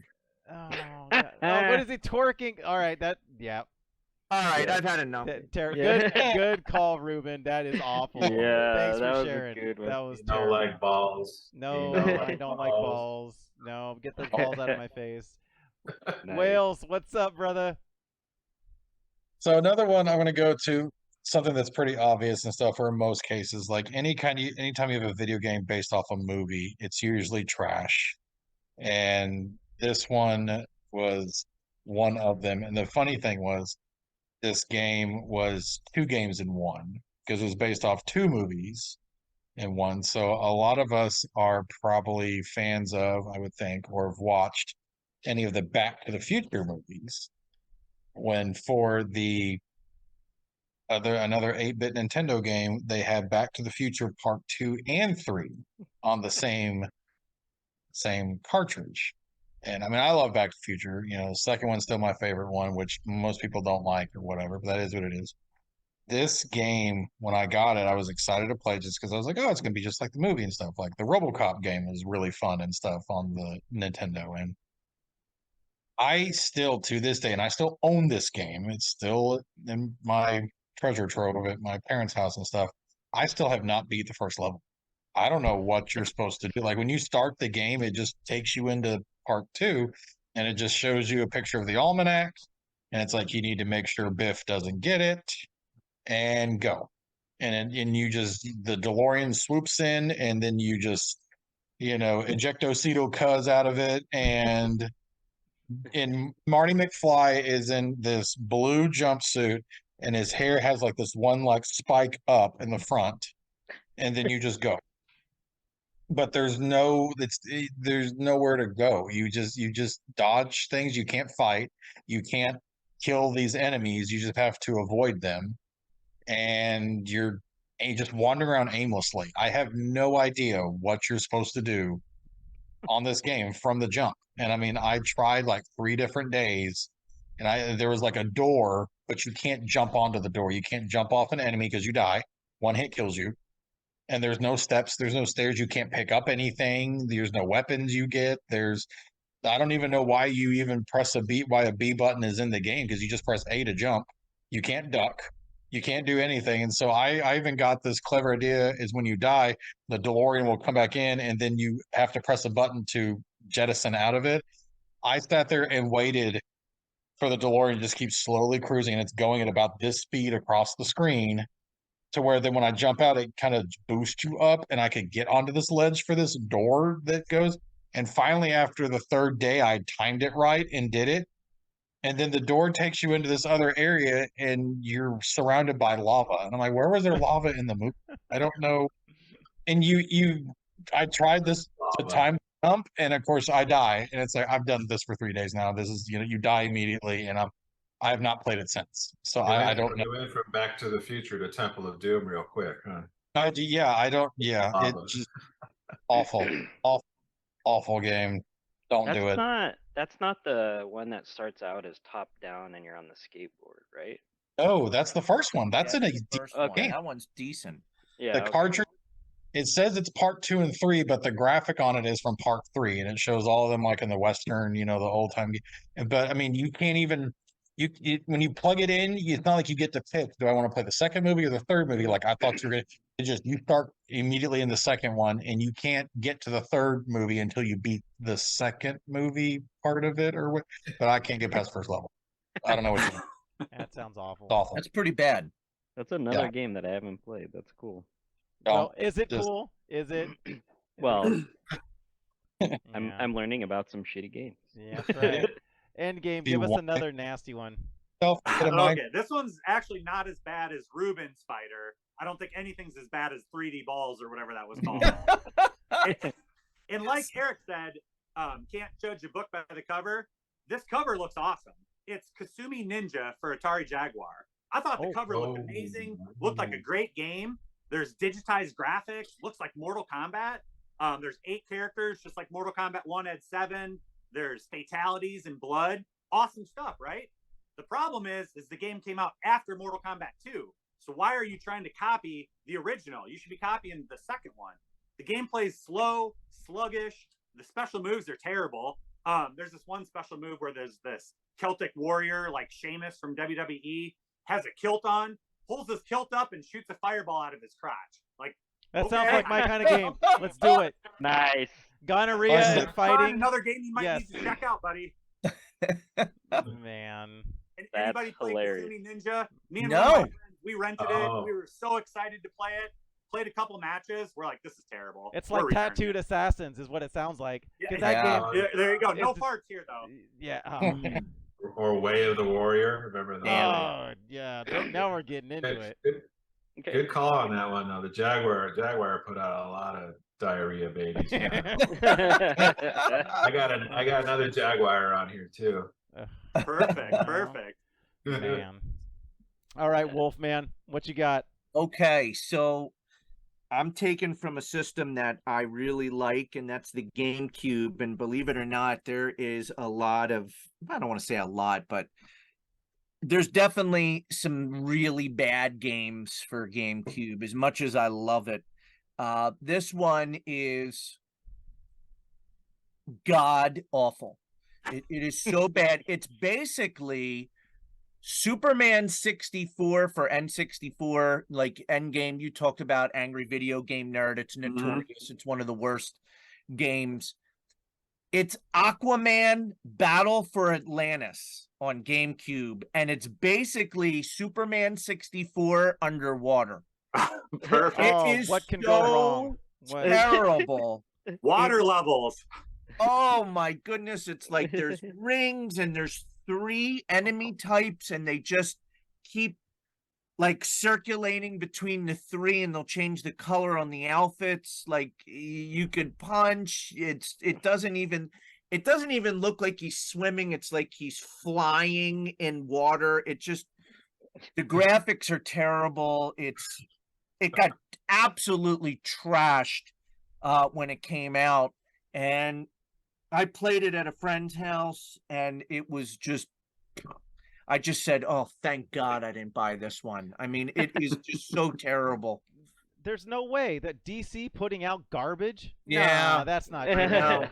Oh, God. Oh, what is he twerking? All right, yeah. All right, Yeah. I've had enough. Yeah. Good call, Ruben. That is awful. Yeah, Thanks that for was a sharing. good one. That was You don't terrible. like balls. No, You I don't like balls. No, get those balls out of my face. Nice. Wales, what's up, brother? So another one I'm going to go to something that's pretty obvious and stuff for most cases. Like anytime you have a video game based off a movie, it's usually trash. And this one was one of them. And the funny thing was, this game was two games in one because it was based off two movies in one. So a lot of us are probably fans of, I would think, or have watched any of the Back to the Future movies. When for the another 8-bit Nintendo game, they had Back to the Future Part 2 and 3 on the same cartridge. And I mean, I love Back to the Future. The second one's still my favorite one, which most people don't like or whatever, but that is what it is. This game, when I got it, I was excited to play just because I was like, oh, it's going to be just like the movie and stuff. Like the RoboCop game was really fun and stuff on the Nintendo. And I still, to this day, and I still own this game. It's still in my treasure trove at my parents' house and stuff. I still have not beat the first level. I don't know what you're supposed to do. Like when you start the game, it just takes you into part 2 and it just shows you a picture of the almanac. And it's like, you need to make sure Biff doesn't get it and go. And the DeLorean swoops in and then you just, ejectocito cuz out of it. And Marty McFly is in this blue jumpsuit and his hair has like this one like spike up in the front. And then you just go. But there's nowhere to go. You just dodge things. You can't fight. You can't kill these enemies. You just have to avoid them. And you just wander around aimlessly. I have no idea what you're supposed to do on this game from the jump. And I mean, I tried like 3 different days and there was like a door, but you can't jump onto the door. You can't jump off an enemy because you die. One hit kills you. and there's no steps, there's no stairs, you can't pick up anything, there's no weapons you get, I don't even know why you even why a B button is in the game, because you just press A to jump. You can't duck. You can't do anything. And so I even got this clever idea is when you die, the DeLorean will come back in and then you have to press a button to jettison out of it. I sat there and waited for the DeLorean to just keep slowly cruising, and it's going at about this speed across the screen to where then when I jump out, it kind of boosts you up and I could get onto this ledge for this door that goes. And finally, after the third day, I timed it right and did it. And then the door takes you into this other area and you're surrounded by lava. And I'm like, where was there lava in the movie? I don't know. And I tried this to time jump, and of course I die. And it's like, I've done this for 3 days now. This is, you die immediately, and I have not played it since. So I don't know. You went from Back to the Future to Temple of Doom real quick, huh? It's just awful, awful game. Don't do it. That's not the one that starts out as top down and you're on the skateboard, right? Oh, that's the first one. That's Yeah, in a the first decent one. game. That one's decent. Yeah. The cartridge, it says it's part 2 and 3, but the graphic on it is from part 3, and it shows all of them like in the Western, the old time. But I mean, you can't even when you plug it in, it's not like you get to pick. Do I want to play the second movie or the third movie? Like I thought you were gonna. You start immediately in the second one, and you can't get to the third movie until you beat the second movie part of it, or what? But I can't get past first level. I don't know what you mean. That sounds awful. It's awful. That's pretty bad. That's another game that I haven't played. That's cool. Well, is it cool? Is it? Well, Yeah. I'm learning about some shitty games. Yeah, that's right. Endgame, give us another nasty one. Okay, this one's actually not as bad as Ruben Spider. I don't think anything's as bad as 3D Balls or whatever that was called. And like Eric said, can't judge a book by the cover. This cover looks awesome. It's Kasumi Ninja for Atari Jaguar. I thought the cover looked amazing, looked like a great game. There's digitized graphics, looks like Mortal Kombat. There's 8 characters, just like Mortal Kombat 1 had 7. There's fatalities and blood. Awesome stuff, right? The problem is the game came out after Mortal Kombat 2. So why are you trying to copy the original? You should be copying the second one. The gameplay is slow, sluggish. The special moves are terrible. There's this one special move where there's this Celtic warrior like Sheamus from WWE, has a kilt on, pulls his kilt up and shoots a fireball out of his crotch. Like, that sounds like my kind of game. Let's do it. Nice. Gonorrhea and fighting. Another game you might need to check out, buddy. Man. Anybody play hilarious. Kasumi Ninja? Me and No. one of my friends, we rented it. We were so excited to play it. Played a couple matches. We're like, this is terrible. It's We're like returning Tattooed it. Assassins is what it sounds like. Yeah, That game. Yeah, there you go. No It's- farts here, though. Yeah. Or Way of the Warrior. Remember that? Oh, yeah. Now we're getting into it. Good call on that one, though. The Jaguar put out a lot of diarrhea babies. I got another Jaguar on here too. Perfect. Man. All right, Wolfman, what you got? Okay, so I'm taking from a system that I really like, and that's the GameCube. And believe it or not, there is a lot of, I don't want to say a lot, but there's definitely some really bad games for GameCube, as much as I love it. This one is god awful. It is so bad. It's basically Superman 64 for N64, like Endgame. You talked about Angry Video Game Nerd. It's notorious. It's one of the worst games. It's Aquaman Battle for Atlantis on GameCube, and it's basically Superman 64 underwater. Perfect. It is what can so go wrong? terrible. Water levels. Oh my goodness, it's like there's rings and there's 3 enemy types, and they just keep like circulating between the 3, and they'll change the color on the outfits. Like you could punch. It doesn't even look like he's swimming. It's like he's flying in water. The graphics are terrible. It got absolutely trashed when it came out, and I played it at a friend's house, and it was just, I just said, oh, thank God I didn't buy this one. I mean, it is just so terrible. there's no way that DC putting out garbage. Yeah. Nah, that's not I good. know.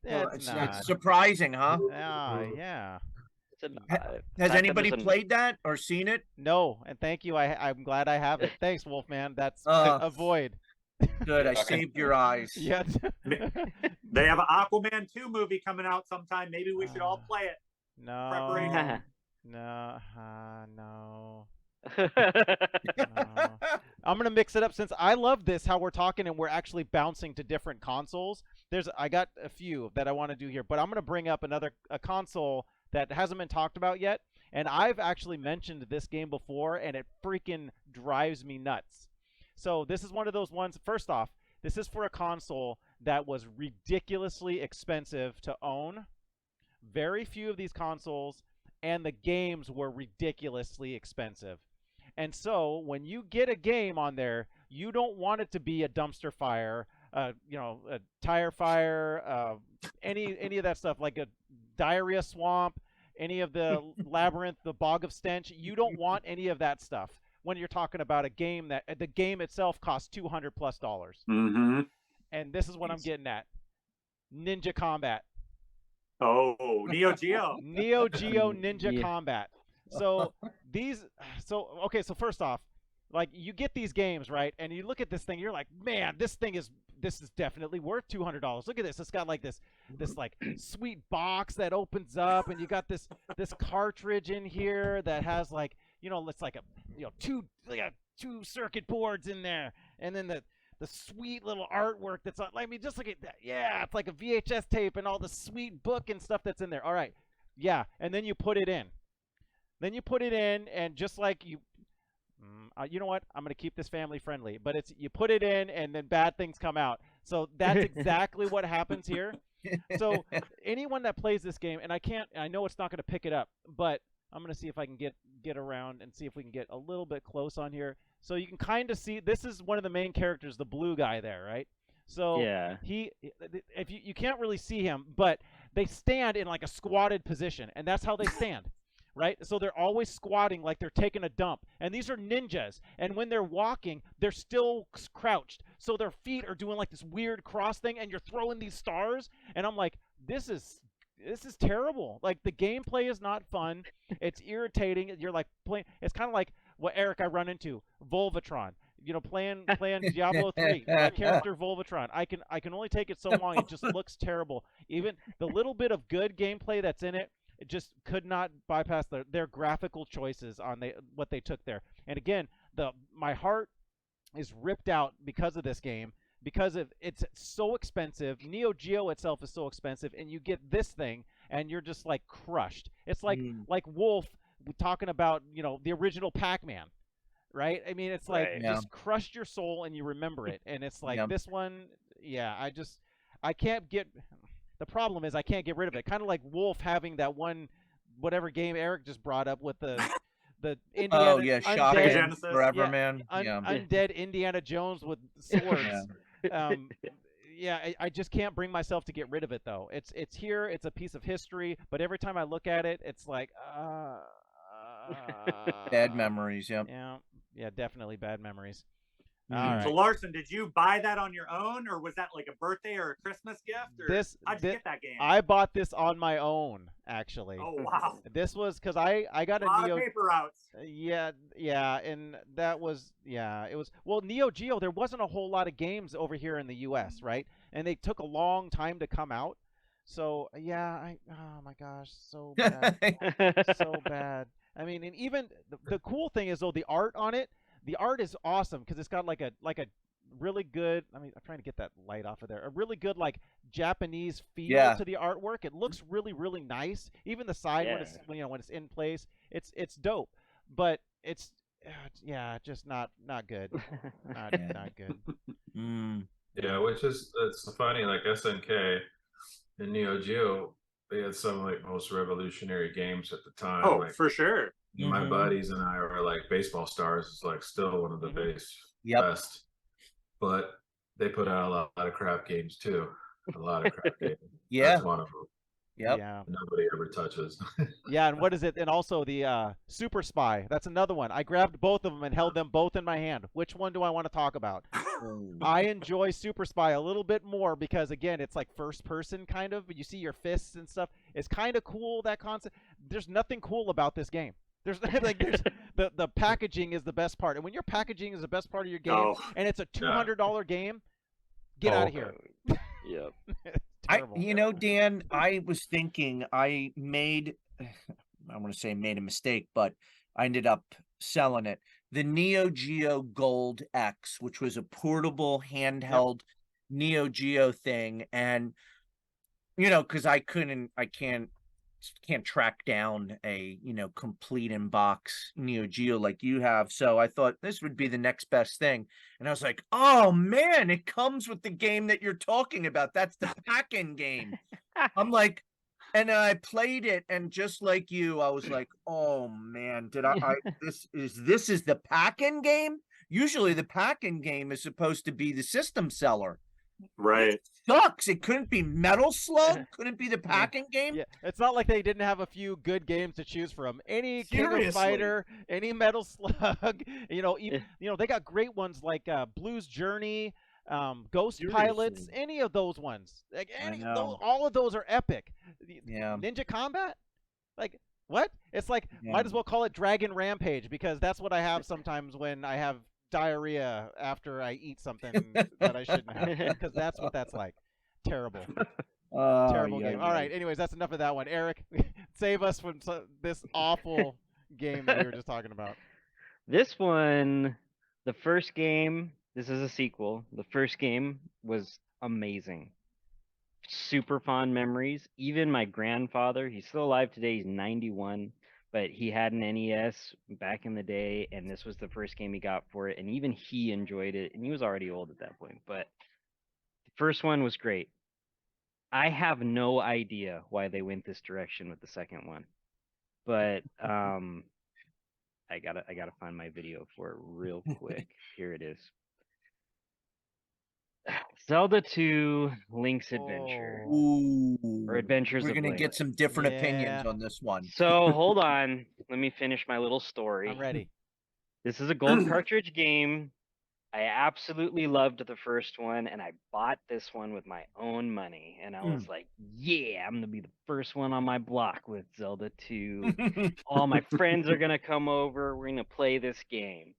That's It's not. surprising, huh? Yeah. It's Ha- Has anybody played that or seen it? No, and thank you. I'm glad I have it. Thanks, Wolfman. That's avoid. Good. I Okay. saved your eyes. Yeah. They have an Aquaman 2 movie coming out sometime. Maybe we should all play it. No. Preparation. No. No. No. I'm gonna mix it up since I love this. How we're talking and we're actually bouncing to different consoles. I got a few that I want to do here, but I'm gonna bring up a console that hasn't been talked about yet, and I've actually mentioned this game before, and it freaking drives me nuts. So this is one of those ones. First off, this is for a console that was ridiculously expensive to own. Very few of these consoles, and the games were ridiculously expensive. And so when you get a game on there, you don't want it to be a dumpster fire, a tire fire, any of that stuff, like a diarrhea swamp, any of the labyrinth, the bog of stench. You don't want any of that stuff when you're talking about a game that the game itself costs $200+. Mm-hmm. And this is what I'm getting at: Ninja Combat. Oh, Neo Geo. Neo Geo Ninja Combat. So so first off, like, you get these games, right? And you look at this thing, you're like, man, this is definitely worth $200. Look at this. It's got like this like sweet box that opens up, and you got this cartridge in here that has like, it's like two circuit boards in there, and then the sweet little artwork that's on. I mean, just look at that. Yeah, it's like a VHS tape and all the sweet book and stuff that's in there. All right, yeah, and then you put it in. And just like you know what? I'm going to keep this family friendly, but you put it in and then bad things come out. So that's exactly what happens here. So anyone that plays this game, and I know it's not going to pick it up, but I'm going to see if I can get around and see if we can get a little bit close on here. So you can kind of see, this is one of the main characters, the blue guy there, right? So Yeah. if you can't really see him, but they stand in like a squatted position, and that's how they stand. Right? So they're always squatting like they're taking a dump. And these are ninjas. And when they're walking, they're still crouched. So their feet are doing like this weird cross thing, and you're throwing these stars. And I'm like, this is terrible. Like, the gameplay is not fun. It's irritating. You're like playing. It's kind of like what Eric I run into, Volvatron. Playing Diablo 3, my character Volvatron. I can only take it so long. It just looks terrible. Even the little bit of good gameplay that's in it, it just could not bypass their graphical choices on what they took there. And again, my heart is ripped out because of this game, because it's so expensive. Neo Geo itself is so expensive, and you get this thing, and you're just like crushed. It's like Wolf talking about the original Pac-Man, right? I mean, it's like just crushed your soul, and you remember it. And it's like this one, yeah. I can't get. The problem is I can't get rid of it. Kind of like Wolf having that one, whatever game Eric just brought up with the Indiana. Shotgun Forever, man. Undead Indiana Jones with swords. I just can't bring myself to get rid of it though. It's here. It's a piece of history. But every time I look at it, it's like bad memories. Yep. Yeah, definitely bad memories. So Larson, did you buy that on your own, or was that like a birthday or a Christmas gift? Or how'd you get that game? I bought this on my own, actually. Oh wow! This was because I got a lot Neo. Of paper routes. Yeah, and that was it was Neo Geo. There wasn't a whole lot of games over here in the U.S., right? And they took a long time to come out. So oh my gosh, so bad, so bad. I mean, and even the cool thing is though, the art on it. The art is awesome because it's got like a really good. I mean, I'm trying to get that light off of there. A really good like Japanese feel to the artwork. It looks really, really nice. Even the side when it's in place, it's dope. But it's just not good. Not good. Yeah, which is it's funny. Like SNK and Neo Geo, they had some like most revolutionary games at the time. Oh, like, for sure. My buddies and I were like Baseball Stars is like still one of the best, but they put out a lot of crap games too. A lot of crap games. That's one of them. Yep. Yeah. Nobody ever touches. Yeah, and what is it? And also the Super Spy. That's another one. I grabbed both of them and held them both in my hand. Which one do I want to talk about? I enjoy Super Spy a little bit more because again, it's like first person kind of. You see your fists and stuff. It's kind of cool, that concept. There's nothing cool about this game. There's the packaging is the best part. And when your packaging is the best part of your game Oh. and it's a $200 game, get out of here. Yep. Terrible. Dan, I was thinking I want to say made a mistake, but I ended up selling it. The Neo Geo Gold X, which was a portable handheld Neo Geo thing. And, because I can't track down a, complete in box Neo Geo like you have. So I thought this would be the next best thing. And I was like, oh man, it comes with the game that you're talking about. That's the pack-in game. I'm like, and I played it, and just like you, I was like, oh man, this is the pack-in game? Usually the pack-in game is supposed to be the system seller. Right. Sucks. It couldn't be Metal Slug. Couldn't be the pack-in game. Yeah, it's not like they didn't have a few good games to choose from. Any King of Seriously. Fighter, any Metal Slug, they got great ones like Blues Journey, Ghost Pilots, Seriously. any of those ones. Like know. all of those are epic. Yeah. Ninja Combat, like what? It's like Yeah. might as well call it Dragon Rampage because that's what I have sometimes when I have diarrhea after I eat something that I shouldn't have because that's what that's like. Terrible. Terrible game. All right. Anyways, that's enough of that one. Eric, save us from this awful game that we were just talking about. This one, the first game, this is a sequel. The first game was amazing. Super fond memories. Even my grandfather, he's still alive today, he's 91, but he had an NES back in the day, and this was the first game he got for it, and even he enjoyed it, and he was already old at that point, but the first one was great. I have no idea why they went this direction with the second one, but I gotta find my video for it real quick. Here it is. Zelda 2 Link's Adventure. Oh. Ooh. Or Adventures We're of gonna Link. get some different opinions Yeah. on this one. So hold on, let me finish my little story. I'm ready. This is a gold cartridge game. I absolutely loved the first one, and I bought this one with my own money. And I was like, yeah, I'm gonna be the first one on my block with Zelda 2. All my friends are gonna come over. We're gonna play this game.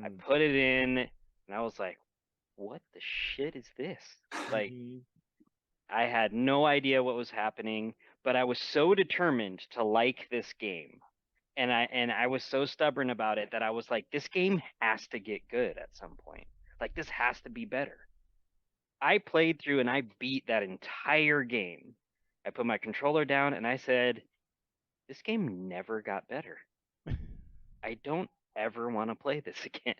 I put it in, and I was like, what the shit is this? Like, I had no idea what was happening, but I was so determined to like this game. And I was so stubborn about it that I was like, this game has to get good at some point. Like, this has to be better. I played through and I beat that entire game. I put my controller down and I said, this game never got better. I don't ever want to play this again.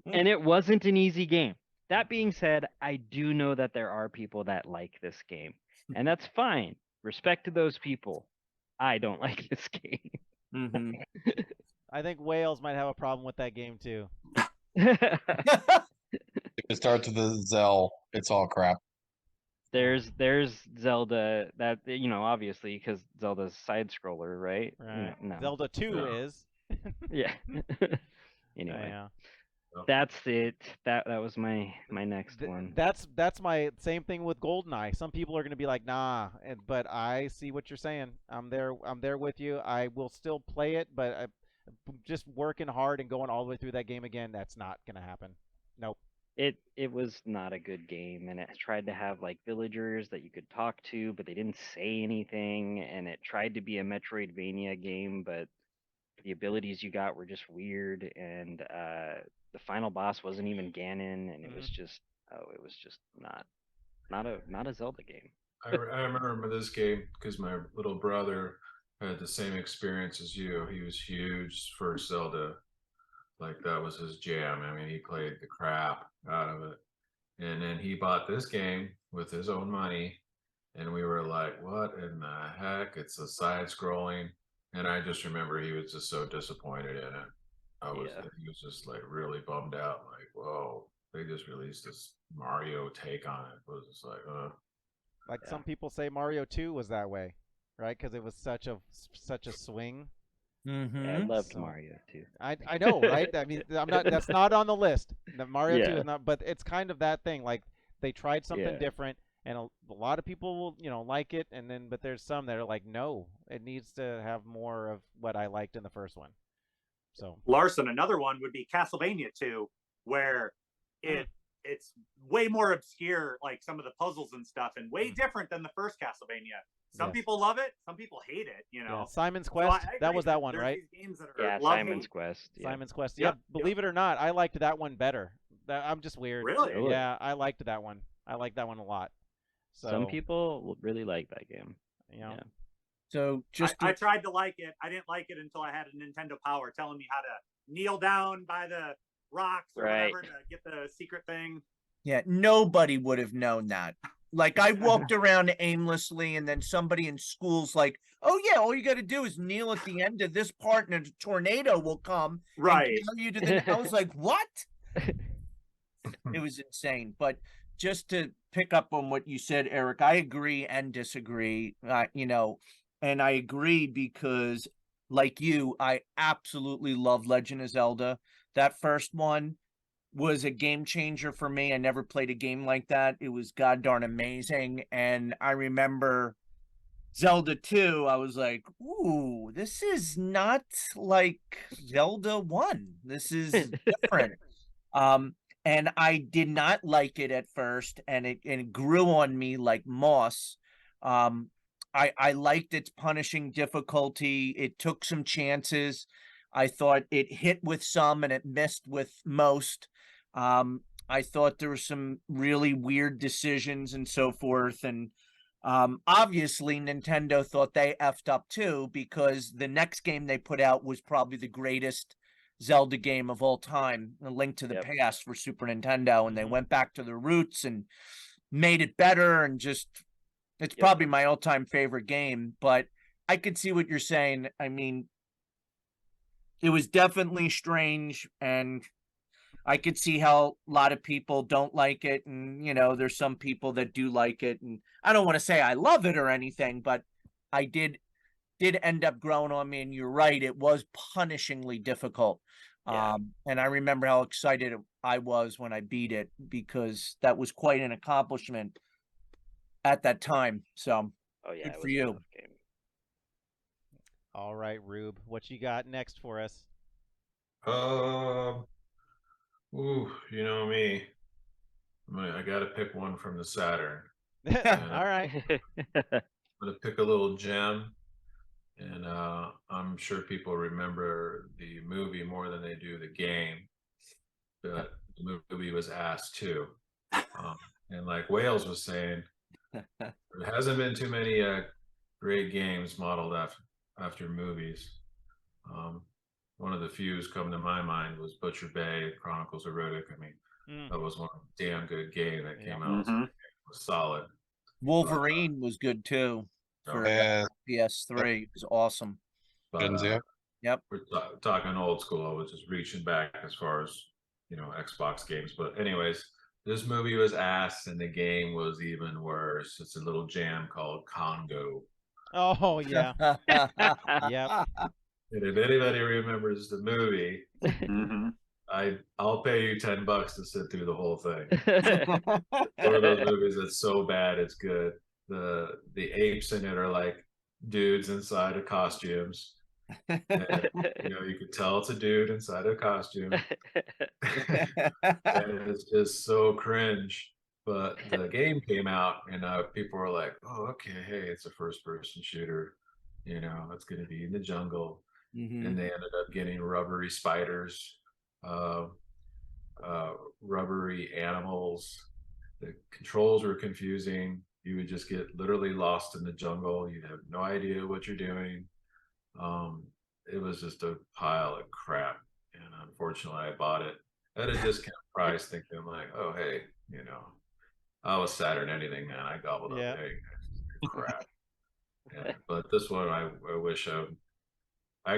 And it wasn't an easy game. That being said, I do know that there are people that like this game, and that's fine. Respect to those people. I don't like this game. I think Wales might have a problem with that game too. If it starts with a Zell, it's all crap. There's Zelda that obviously because Zelda's side scroller, right? Right. No. Zelda 2 is. Yeah. Anyway. Yeah. That's it. That was my next one. That's my same thing with GoldenEye. Some people are gonna be like, nah, but I see what you're saying. I'm there with you. I will still play it, but just working hard and going all the way through that game again, that's not gonna happen. Nope. It was not a good game, and it tried to have like villagers that you could talk to, but they didn't say anything, and it tried to be a Metroidvania game, but the abilities you got were just weird, and the final boss wasn't even Ganon, and it was just not a Zelda game. I remember this game because my little brother had the same experience as you. He was huge for Zelda. Like that was his jam. I mean, he played the crap out of it. And then he bought this game with his own money. And we were like, what in the heck? It's a side scrolling. And I just remember he was just so disappointed in it. He was just like really bummed out. Like, whoa, they just released this Mario take on it. It was just like, Like Yeah. some people say Mario 2 was that way, right? Because it was such a swing. Yeah, I Mm-hmm. loved So Mario too. I know, right? I mean, I'm not. That's not on the list. The Mario 2 Yeah. is not. But it's kind of that thing. Like they tried something Yeah. different, and a lot of people will, like it, and then but there's some that are like, no, it needs to have more of what I liked in the first one. So Larson, another one would be Castlevania 2, where it's way more obscure, like some of the puzzles and stuff, and way different than the first Castlevania. Some Yes. people love it, some people hate it. yeah, Simon's So Quest. I That agree. was that one, There's right? these games that are Yeah, love Simon's hate. Quest. Yeah. Simon's Quest. Yep, Yeah, believe it or not, I liked that one better. I'm just weird. Really? Really? Yeah, I liked that one. I liked that one a lot. So Some people really like that game. Yeah. So just I tried to like it. I didn't like it until I had a Nintendo Power telling me how to kneel down by the rocks or Right. whatever to get the secret thing. Yeah, nobody would have known that. Like I walked around aimlessly, and then somebody in school's like, "Oh yeah, all you got to do is kneel at the end of this part, and a tornado will come Right. and carry you to the." I was like, "What?" It was insane. But just to pick up on what you said, Eric, I agree and disagree. And I agree because, like you, I absolutely love Legend of Zelda. That first one was a game changer for me. I never played a game like that. It was god darn amazing. And I remember Zelda 2, I was like, ooh, this is not like Zelda 1. This is different. And I did not like it at first, and it grew on me like moss. I liked its punishing difficulty. It took some chances. I thought it hit with some and it missed with most. I thought there were some really weird decisions and so forth. And obviously, Nintendo thought they effed up too, because the next game they put out was probably the greatest Zelda game of all time, A Link to the Yep. Past for Super Nintendo. And they Mhm. went back to their roots and made it better. And just, it's Yep. probably my all-time favorite game. But I could see what you're saying. I mean, it was definitely strange, and I could see how a lot of people don't like it, and there's some people that do like it, and I don't want to say I love it or anything, but I did end up growing on me, and you're right, it was punishingly difficult. Yeah. And I remember how excited I was when I beat it, because that was quite an accomplishment at that time. So Oh yeah, good it for was a you. tough game. All right, Rube, what you got next for us? Ooh, you know me. I got to pick one from the Saturn. All right. I'm gonna pick a little gem, and I'm sure people remember the movie more than they do the game. But the movie was ass too, and like Wales was saying, there hasn't been too many great games modeled after movies. One of the few come to my mind was Butcher Bay, Chronicles of Riddick. I mean, Mm. that was one damn good game that Yeah. came out. Mhm. It was solid. Wolverine was good too for Yeah, PS3. It was awesome. But Shinzo. Yep. we're talking old school. I was just reaching back as far as Xbox games. But anyways, this movie was ass, and the game was even worse. It's a little jam called Congo. Oh yeah. Yep. And if anybody remembers the movie, Mhm. I'll pay you $10 to sit through the whole thing. One of those movies that's so bad it's good. The apes in it are like dudes inside of costumes. And, you could tell it's a dude inside a costume. And it's just so cringe. But the game came out, and people were like, "Oh, okay, hey, it's a first-person shooter. It's going to be in the jungle." Mhm. And they ended up getting rubbery spiders, uh, rubbery animals. The controls were confusing. You would just get literally lost in the jungle. You'd have no idea what you're doing. It was just a pile of crap. And unfortunately, I bought it at a discount price, thinking like, oh, hey, I was Saturn anything, man. I gobbled Yeah. up, hey, crap. But this one, I wish I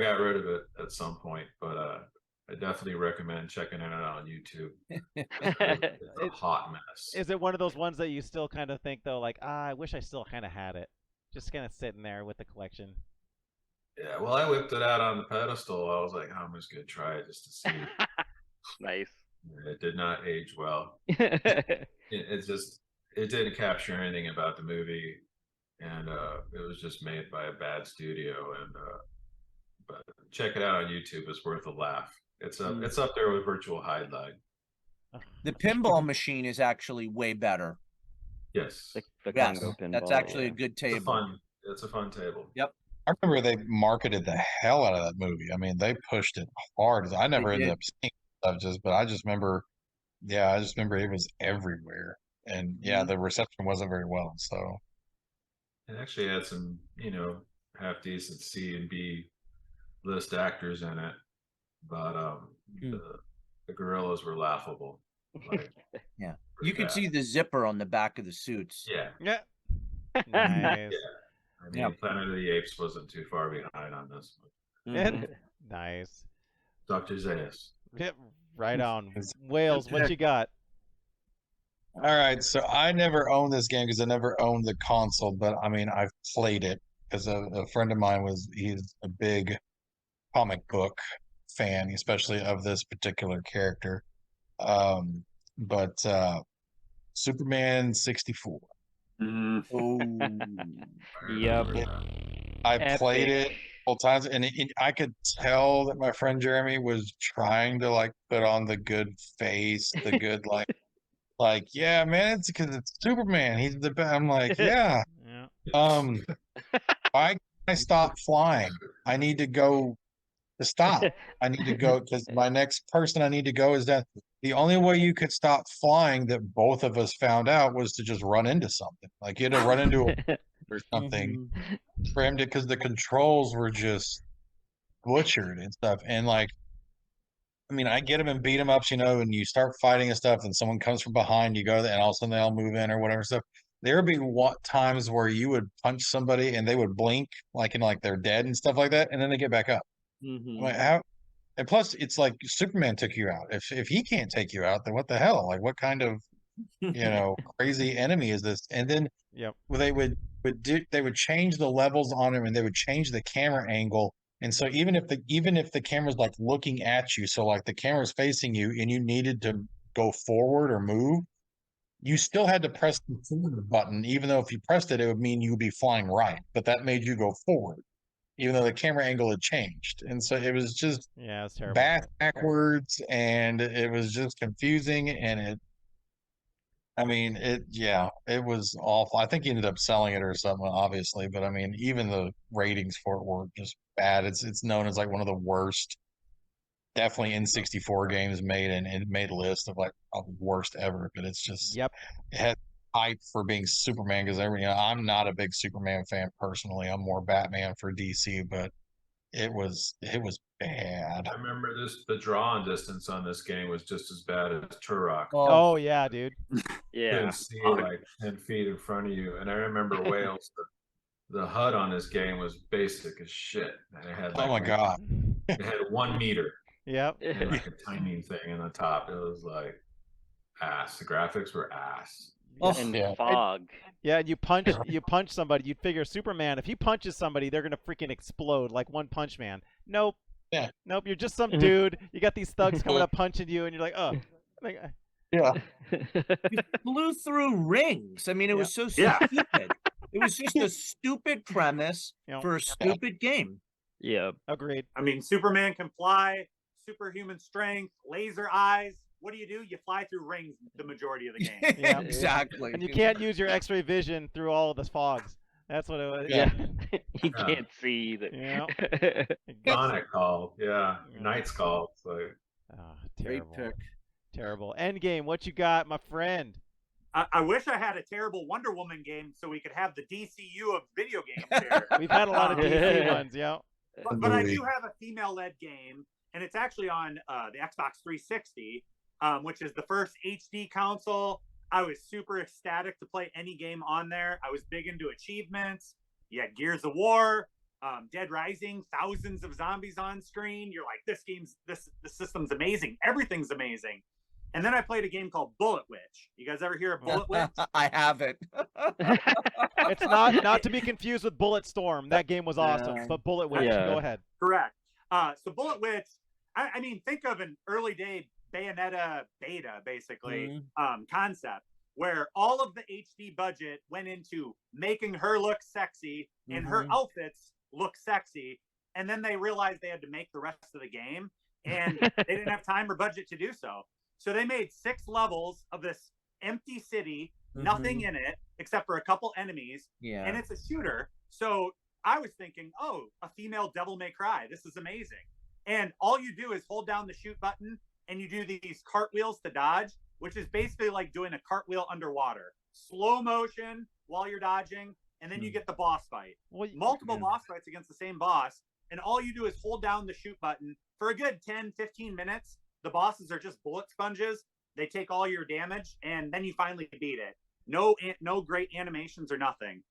got rid of it at some point. But I definitely recommend checking it out on YouTube. It's a hot mess. Is it one of those ones that you still kind of think though, like, I wish I still kind of had it, just kind of sitting there with the collection? Yeah, well, I whipped it out on the pedestal. I was like, I'm just gonna try it just to see. Nice. It did not age well. It It didn't capture anything about the movie, and it was just made by a bad studio. And but check it out on YouTube. It's worth a laugh. It's up there with Virtual Highlight. The pinball machine is actually way better. Yes, the Yes, Congo pinball. that's actually yeah. a good it's a table. fun. It's a fun table. Yep. I remember they marketed the hell out of that movie. I mean, they pushed it hard. I never ended did. up seeing stuff, but I just remember, I just remember it was everywhere. And yeah, the reception wasn't very well. So It actually had some, half decent C and B list actors in it, but the gorillas were laughable. Like, Yeah. pretty You could bad. see the zipper on the back of the suits. Yeah, Yeah. Nice. I mean, Yep. Planet of the Apes wasn't too far behind on this one. Mhm. Nice. Dr. Zayas. Yep, right on. It's- Wales, what you got? all right, so I never owned this game because I never owned the console, but I mean, I've played it because a friend of mine he's a big comic book fan, especially of this particular character. But Superman 64. Oh. Yep. I played it Epic. multiple times, and I could tell that my friend Jeremy was trying to like put on the good face, the good like yeah, man, it's because it's Superman. He's the best. I'm like, yeah. Yeah. Why can't I stop flying? I need to go to stop. I need to go because my next person I need to go is that the only way you could stop flying that both of us found out was to just run into something. Like you had to run into a or something for him to because the controls were just butchered and stuff. And like, I mean, I get them and beat them ups, and you start fighting and stuff, and someone comes from behind, you go there, and all of a sudden they all move in or whatever stuff. There would be times where you would punch somebody and they would blink, like they're dead and stuff like that, and then they get back up. I'm like, how? And plus, it's like Superman took you out. If he can't take you out, then what the hell? Like, what kind of crazy enemy is this? And then Yep. they would change the levels on him, and they would change the camera angle. And so even if the camera's like looking at you, so like the camera's facing you, and you needed to go forward or move, you still had to press the forward button. Even though if you pressed it, it would mean you would be flying right, but that made you go forward, even though the camera angle had changed. And so it was just Yeah, it's terrible. backwards, and it was just confusing. And it was awful. I think he ended up selling it or something, obviously, but I mean, even the ratings for it were just bad. It's known as like one of the worst, definitely N64 games made, and it made a list of like worst ever. But it's just Yep. it had hype for being Superman because I'm not a big Superman fan personally. I'm more Batman for DC, but it was bad. I remember the draw distance on this game was just as bad as Turok. Oh yeah, dude. You Yeah. couldn't see like 10 feet in front of you. And I remember Wales, the HUD on this game was basic as shit. And it had Oh my god. It had 1 meter Yep. and like a timing thing in the top. It was like ass. The graphics were ass. And Yeah. fog. Yeah, and you punch somebody, you'd figure Superman, if he punches somebody, they're gonna freaking explode like One Punch Man. Nope. Yeah. Nope, you're just some dude. You got these thugs coming up punching you, and you're like, oh. Like, Yeah. You flew through rings. I mean, it was so Yeah. stupid. It was just a stupid premise you know, for a stupid game. Yep. agreed. I mean, Superman can fly, superhuman strength, laser eyes. What do? You fly through rings the majority of the game. Yeah. Exactly. And you can't use your X-ray vision through all of the fogs. That's what it was. Yeah. You can't see either. Yeah. Sonic called. Yeah. Yeah. Knight's called. So Oh, Great terrible. pick. Terrible. Endgame, what you got, my friend? I wish I had a terrible Wonder Woman game so we could have the DCU of video games here. We've had a lot of DC ones, yeah. But I do have a female-led game, and it's actually on the Xbox 360, which is the first HD console. I was super ecstatic to play any game on there. I was big into achievements. You had Gears of War. Dead Rising, thousands of zombies on screen. You're like, this system's amazing. Everything's amazing. And then I played a game called Bullet Witch. You guys ever hear of Bullet Witch? I haven't. It's not to be confused with Bullet Storm. That game was awesome, but Bullet Witch, Yeah. go ahead. Correct. So Bullet Witch, I mean, think of an early day Bayonetta beta, basically, concept, where all of the HD budget went into making her look sexy and her outfits look sexy. And then they realized they had to make the rest of the game, and they didn't have time or budget to do so. So they made 6 levels of this empty city, nothing in it except for a couple enemies, Yeah. and it's a shooter. So I was thinking, oh, a female Devil May Cry. This is amazing. And all you do is hold down the shoot button, and you do these cartwheels to dodge, which is basically like doing a cartwheel underwater. Slow motion while you're dodging, and then you get the boss fight. Well, Multiple boss fights against the same boss, and all you do is hold down the shoot button for a good 10, 15 minutes. The bosses are just bullet sponges. They take all your damage, and then you finally beat it. No great animations or nothing.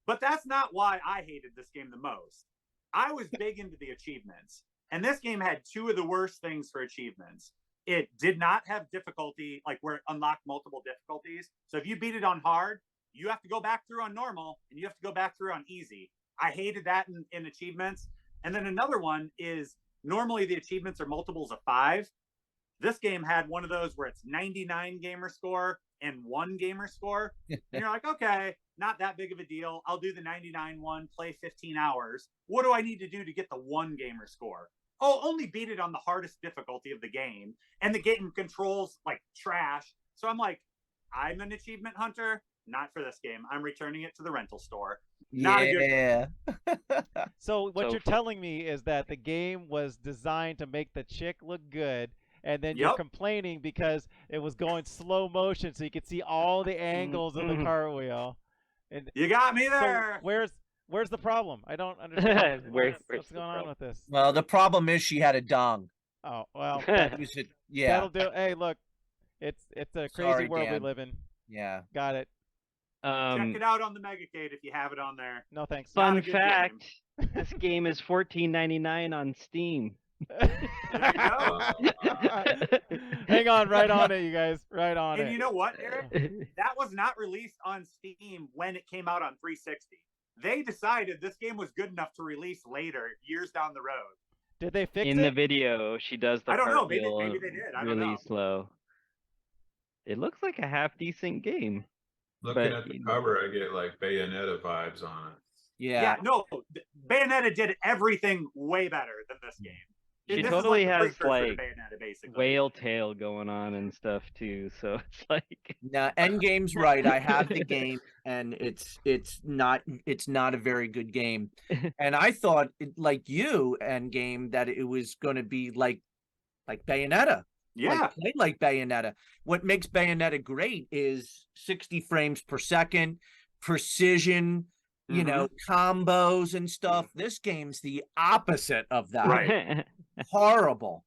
But that's not why I hated this game the most. I was big into the achievements, and this game had 2 of the worst things for achievements. It did not have difficulty, like where it unlocked multiple difficulties. So if you beat it on hard, you have to go back through on normal, and you have to go back through on easy. I hated that in achievements. And then another one is normally the achievements are multiples of 5. This game had one of those where it's 99 gamer score and 1 gamer score. And you're like, okay, not that big of a deal. I'll do the 99 one, play 15 hours. What do I need to do to get the 1 gamer score? Oh, only beat it on the hardest difficulty of the game. And the game controls like trash. So I'm like, I'm an achievement hunter. Not for this game. I'm returning it to the rental store. Not a good Yeah. So what So you're telling me is that the game was designed to make the chick look good, and then you're Yep. complaining because it was going slow motion, so you could see all the angles of the cartwheel. And You got me so there. where's the problem? I don't understand. Where's what's the going on problem? with this? Well, the problem is she had a dong. Oh well, Use it. Yeah. that'll do. Hey, look, it's a crazy Sorry, world Dan. we live in. Yeah. Got it. Check it out on the Megacade if you have it on there. No thanks. Not a Fun good fact: this game is $14.99 on Steam. There you go. Hang on, right on it, you guys. Right on And it. you know what, Eric? That was not released on Steam when it came out on 360. They decided this game was good enough to release later, years down the road. Did they fix In it? the video, she does the I don't know. Maybe cartwheel they did. I don't really know. slow. It looks like a half decent game. Looking But, at the you know. cover, I get like Bayonetta vibes on it. Yeah, no, Bayonetta did everything way better than this game. She This is totally the has precursor to like Bayonetta, basically. whale tail going on and stuff too. So it's like Now, Endgame's right. I have the game, and it's not a very good game. And I thought, like you, Endgame, that it was going to be like Bayonetta. Yeah, Played like Bayonetta. What makes Bayonetta great is 60 frames per second, precision, you know, combos and stuff. This game's the opposite of that. Right. Horrible.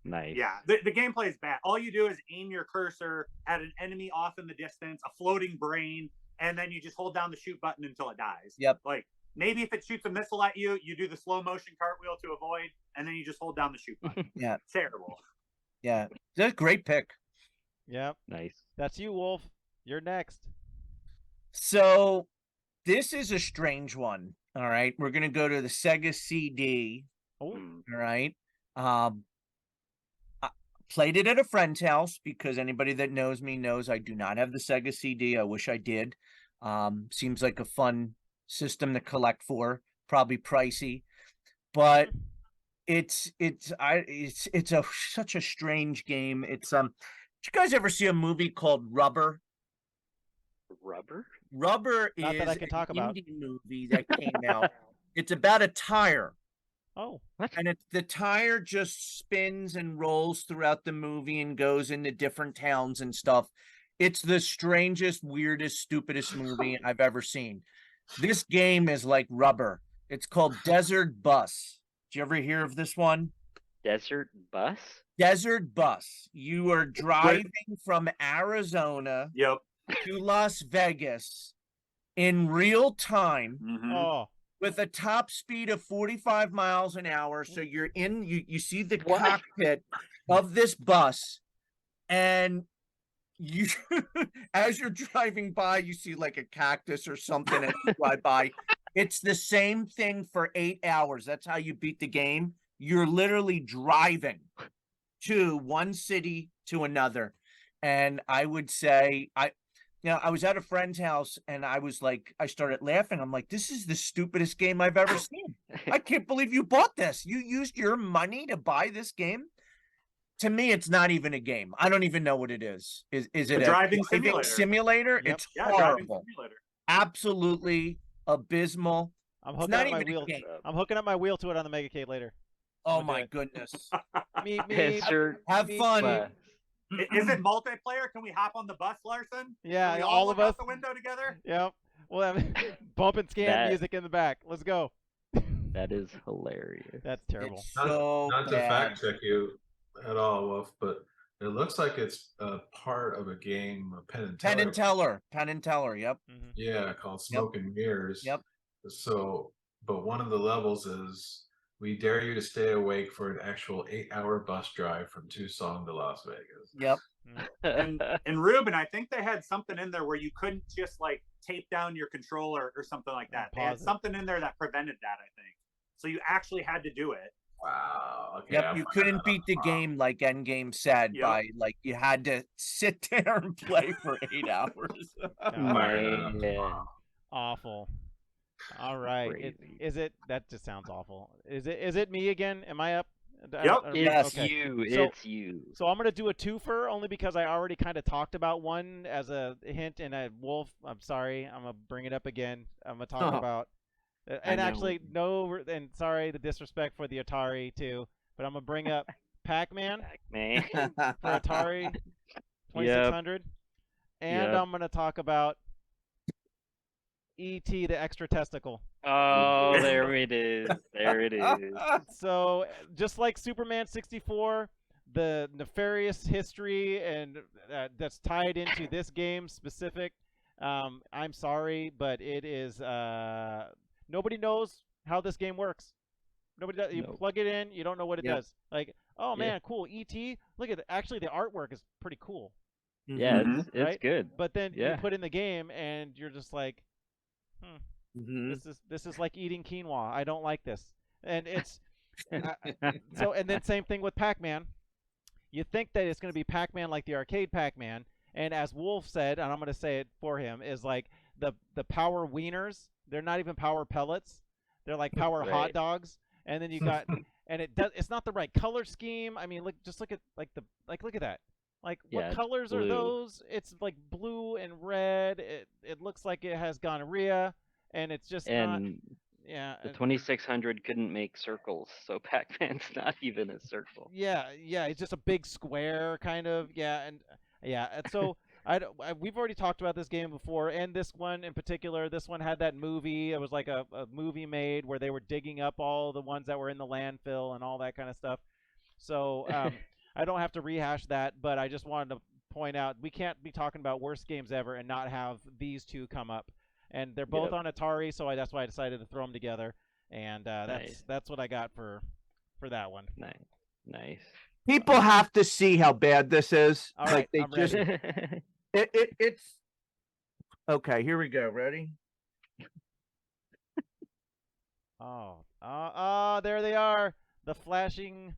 nice. yeah. The gameplay is bad. All you do is aim your cursor at an enemy off in the distance, a floating brain, and then you just hold down the shoot button until it dies. Yep. Like maybe if it shoots a missile at you, you do the slow motion cartwheel to avoid, and then you just hold down the shoot button. Yeah. Terrible. Yeah. That's a great pick. Yep. Nice. That's you, Wolf. You're next. So this is a strange one. All right. We're going to go to the Sega CD. Oh, All right. I played it at a friend's house because anybody that knows me knows I do not have the Sega CD. I wish I did. Seems like a fun system to collect for, probably pricey, but it's such a strange game. It's did you guys ever see a movie called Rubber? Rubber? Rubber Not is that I can talk an about. indie movie that came out. It's about a tire. oh, And the tire just spins and rolls throughout the movie and goes into different towns and stuff. It's the strangest, weirdest, stupidest movie I've ever seen. This game is like Rubber. It's called Desert Bus. Did you ever hear of this one? Desert Bus? Desert Bus. You are driving from Arizona Yep. to Las Vegas in real time. Mhm. oh, with a top speed of 45 miles an hour. So you're in, you see the What? cockpit of this bus, and you, as you're driving by, you see like a cactus or something as you drive by. It's the same thing for 8 hours. That's how you beat the game. You're literally driving to one city to another. And I would say, I was at a friend's house and I was like, I started laughing. I'm like, this is the stupidest game I've ever seen. I can't believe you bought this. You used your money to buy this game. To me, it's not even a game. I don't even know what it is. Is it A driving simulator? Yep. It's Yeah, driving horrible. simulator. Absolutely abysmal. I'm It's hooking not up my even a wheel. game. I'm hooking up my wheel to it on the Mega Cade later. Oh I'm gonna do my it. goodness. Meep, Piss meep. your Have Me- fun. butt. Is it multiplayer? Can we hop on the bus, Larson? Yeah, Can we all look of us. out the window together? Yep. We'll have bump and scan That- music in the back. Let's go. That is hilarious. That's terrible. It's Not, so not to bad. fact check you at all, Wolf, but it looks like it's a part of a game, Penn and Teller. Penn and Teller. Yep. Mhm. Yeah, called Smoke and Mirrors. Yep. So, but one of the levels is we dare you to stay awake for an actual 8-hour bus drive from Tucson to Las Vegas. Yep. And Ruben, I think they had something in there where you couldn't just like tape down your controller or something like that. They had Pause it. something in there that prevented that, I think. So you actually had to do it. Wow. Okay. Yep. I'll You find couldn't that beat out the tomorrow. game like Endgame said Yep. by like you had to sit there and play for 8 hours. Fire that up Man. tomorrow. Awful. All right. Crazy. Is it? That just sounds awful. Is it? Is it me again? Am I up? Yep. It's Okay. you. So- It's you. So I'm gonna do a twofer only because I already kind of talked about one as a hint. And Wolf, I'm sorry, I'm gonna bring it up again. I'm gonna talk Oh. about, and actually and sorry the disrespect for the Atari too, but I'm gonna bring up Pac-Man Man. for Atari 2600, and Yep. I'm gonna talk about E.T. the extra testicle. Oh, there it is. There it is. So just like Superman 64, the nefarious history and that's tied into this game specific. I'm sorry, but it is nobody knows how this game works. Nobody does. You Nope. plug it in, you don't know what it Yep. does. Like, oh Yeah. man, cool. ET. Look at actually the artwork is pretty cool. Yeah, Mhm. it's Right? good. But then you Yeah. put in the game and you're just like, Mhm. this is like eating quinoa. I don't like this. And it's so and then same thing with Pac-Man. You think that it's going to be Pac-Man like the arcade Pac-Man, and as Wolf said, and I'm going to say it for him, is like the power wieners. They're not even power pellets. They're like power hot Right. dogs. And then you got and it's not the right color scheme. I mean, look at look at that. Like Yeah, what it's colors are blue. those? It's like blue and red. It looks like it has gonorrhea, and it's just not. And Yeah. the 2600 couldn't make circles, so Pac-Man's not even a circle. Yeah, it's just a big square kind of. Yeah, and so we've already talked about this game before, and this one in particular. This one had that movie. It was like a movie made where they were digging up all the ones that were in the landfill and all that kind of stuff. So I don't have to rehash that, but I just wanted to point out we can't be talking about worst games ever and not have these two come up. And they're both Yep. on Atari, so that's why I decided to throw them together. And Nice. that's what I got for that one. Nice. People have to see how bad this is. All like right, they I'm just ready. it's okay. Here we go. Ready? There they are. The flashing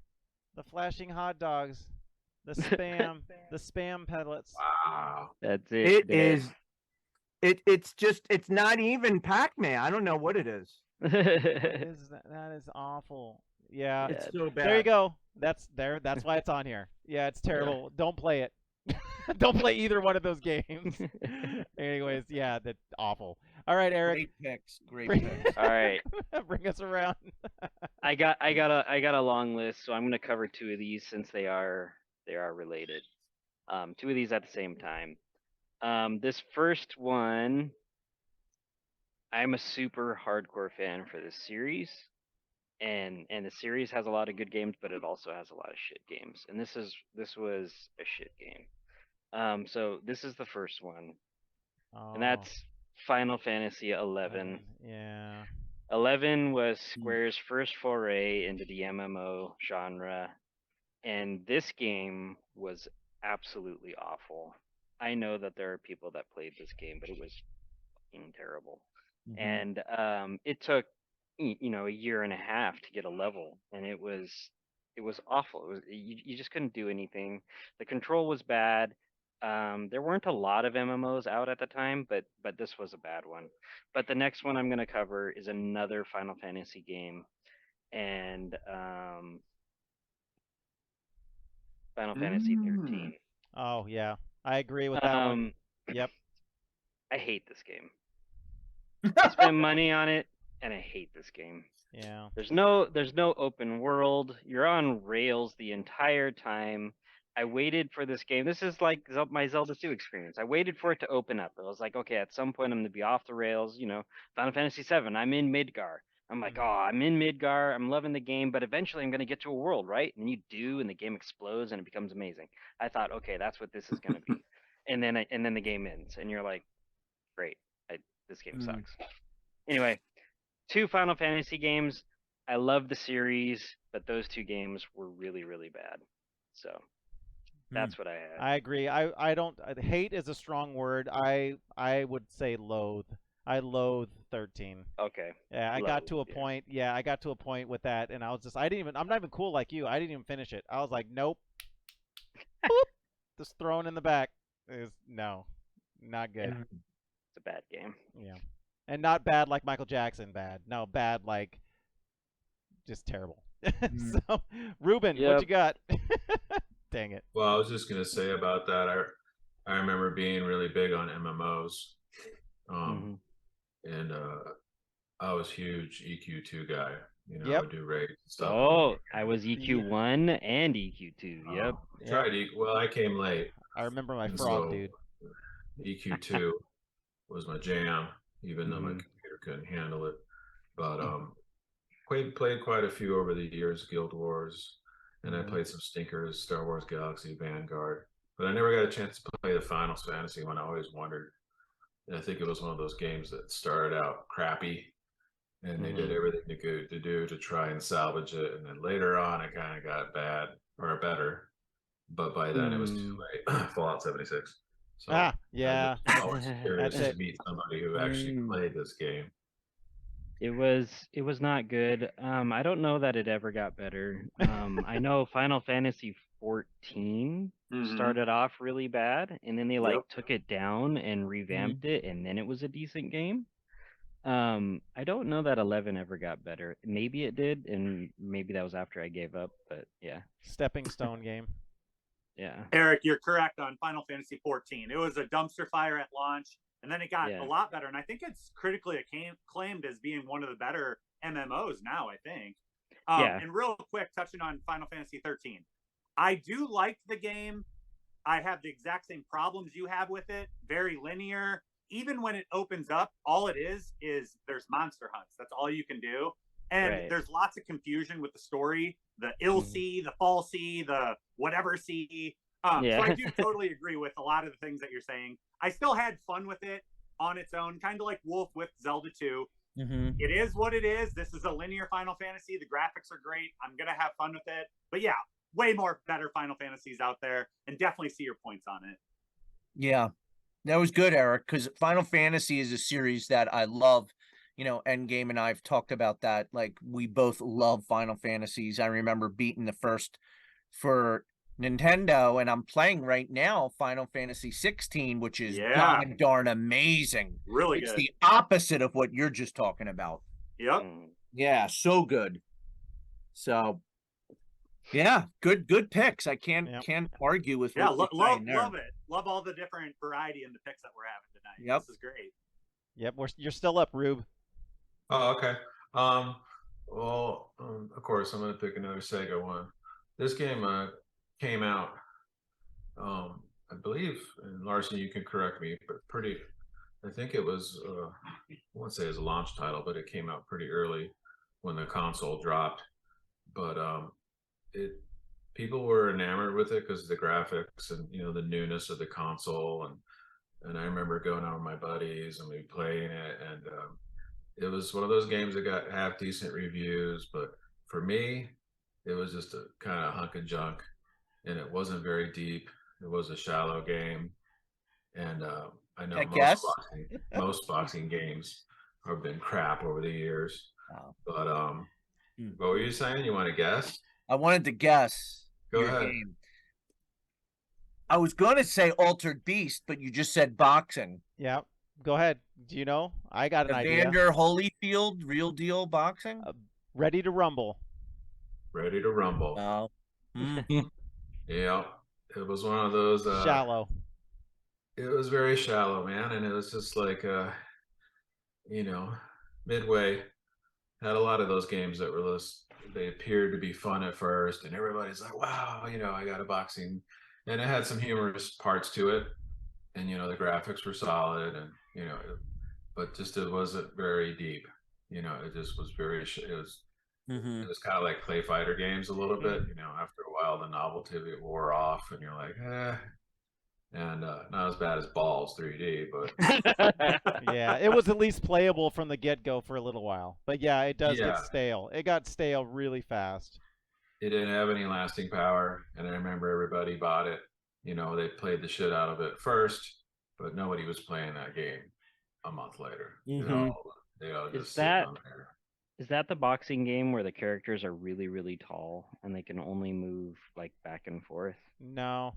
hot dogs. The spam pellets. Wow. That's it. It there. is. It's not even Pac-Man. I don't know what it is. That is awful. Yeah. Yeah. It's so bad. There you go. That's why it's on here. Yeah, it's terrible. Don't play it. Don't play either one of those games. Anyways, yeah, that's awful. All right, Eric. Great picks. Great Bring, picks. All right. bring us around. I got a long list, so I'm gonna cover two of these since they are related. Two of these at the same time. This first one, I'm a super hardcore fan for this series, and the series has a lot of good games, but it also has a lot of shit games, and this was a shit game. So this is the first one, Oh, and that's Final Fantasy 11. yeah. 11 was Square's first foray into the MMO genre, and this game was absolutely awful. I know that there are people that played this game, but it was fucking terrible. And it took a year and a half to get a level, and it was awful. You just couldn't do anything. The control was bad. There weren't a lot of MMOs out at the time, but this was a bad one. But the next one I'm going to cover is another Final Fantasy game, and Final Fantasy 13. Oh yeah, I agree with that one. Yep. I hate this game. I spent money on it, and I hate this game. Yeah. There's no open world. You're on rails the entire time. I waited for this game. This is like my Zelda 2 experience. I waited for it to open up. I was like, okay, at some point I'm gonna be off the rails. Final Fantasy 7. I'm in Midgar. I'm like, oh, I'm in Midgar. I'm loving the game, but eventually I'm gonna get to a world, right? And you do, and the game explodes, and it becomes amazing. I thought, okay, that's what this is gonna be. And then the game ends, and you're like, great. This game sucks. Anyway, 2 Final Fantasy games. I love the series, but those 2 games were really, really bad. So that's what I had. I agree. I don't hate is a strong word. I would say loathe. I loathe 13. Okay. Yeah, I got to a yeah. point. Yeah, I got to a point with that, and I was just I'm not even cool like you. I didn't even finish it. I was like, nope. Boop. Just thrown in the back. No, not good. It's a bad game. Yeah. And not bad like Michael Jackson bad. No, bad like just terrible. So, Ruben, what you got? Dang it. Well, I was just gonna say about that. I remember being really big on MMOs, and I was huge EQ2 guy. I would do raids and stuff. Oh, I was EQ1 and EQ2. Yep. Tried Well, I came late. I remember my frog, dude. EQ2 was my jam, even though my computer couldn't handle it. But played quite a few over the years, Guild Wars, and I played some stinkers, Star Wars Galaxy, Vanguard. But I never got a chance to play the Final Fantasy one. I always wondered. And I think it was one of those games that started out crappy, and they did everything to do to try and salvage it. And then later on, it kind of got bad or better. But by then, it was too late. Fallout 76. So yeah. I was curious to meet somebody who actually played this game. It was not good. I don't know that it ever got better. I know Final Fantasy 14 started off really bad, and then they took it down and revamped it, and then it was a decent game. I don't know that 11 ever got better. Maybe it did, and maybe that was after I gave up, but yeah. Stepping stone game. Yeah. Eric, you're correct on Final Fantasy 14. It was a dumpster fire at launch, and then it got a lot better. And I think it's critically acclaimed as being one of the better MMOs now, I think. And real quick, touching on Final Fantasy 13. I do like the game. I have the exact same problems you have with it. Very linear. Even when it opens up, all it is there's monster hunts. That's all you can do. And there's lots of confusion with the story. The ill sea, the fall sea, the whatever sea. So I do totally agree with a lot of the things that you're saying. I still had fun with it on its own, kind of like Wolf with Zelda 2. It is what it is. This is a linear Final Fantasy. The graphics are great. I'm going to have fun with it. But yeah, way more better Final Fantasies out there, and definitely see your points on it. Yeah, that was good, Eric, because Final Fantasy is a series that I love. Endgame and I've talked about that. Like, we both love Final Fantasies. I remember beating the first for Nintendo, and I'm playing right now Final Fantasy 16, which is god darn amazing. Really it's good. The opposite of what you're just talking about. Yep. Yeah, so good. So yeah, good picks. I can't argue with what love it. Love all the different variety in the picks that we're having tonight. Yep. This is great. Yep, you're still up, Rube. Oh, okay. Of course, I'm going to pick another Sega one. This game came out, I believe, and Larson, you can correct me, but I think it was, I won't say it was a launch title, but it came out pretty early when the console dropped. But people were enamored with it because of the graphics and, the newness of the console. And I remember going out with my buddies and we playing it, and it was one of those games that got half decent reviews, but for me, it was just a kind of hunk of junk, and it wasn't very deep. It was a shallow game, and I know I guess. most boxing games have been crap over the years. Wow. But Hmm. what were you saying? You want to guess? I wanted to guess Go your ahead. game. I was going to say Altered Beast, but you just said boxing. Yeah. Go ahead. Do you know? I got an idea. Evander Holyfield, Real Deal Boxing. Ready to Rumble. Ready to Rumble. Oh. Yeah, it was one of those Shallow. It was very shallow, man, and it was just like Midway had a lot of those games that were they appeared to be fun at first, and everybody's like, wow, I got a boxing, and it had some humorous parts to it, and the graphics were solid, and but just it wasn't very deep. It just was very it was kind of like play fighter games a little bit. After a while the novelty of it wore off, and you're like, and not as bad as Balls 3D, but Yeah, it was at least playable from the get-go for a little while. But yeah, it does Yeah. get stale. It got stale really fast. it didn't have any lasting power. And I remember everybody bought it. They played the shit out of it first, but nobody was playing that game a month later. They all just sit on there. Is that the boxing game where the characters are really, really tall and they can only move like back and forth? No,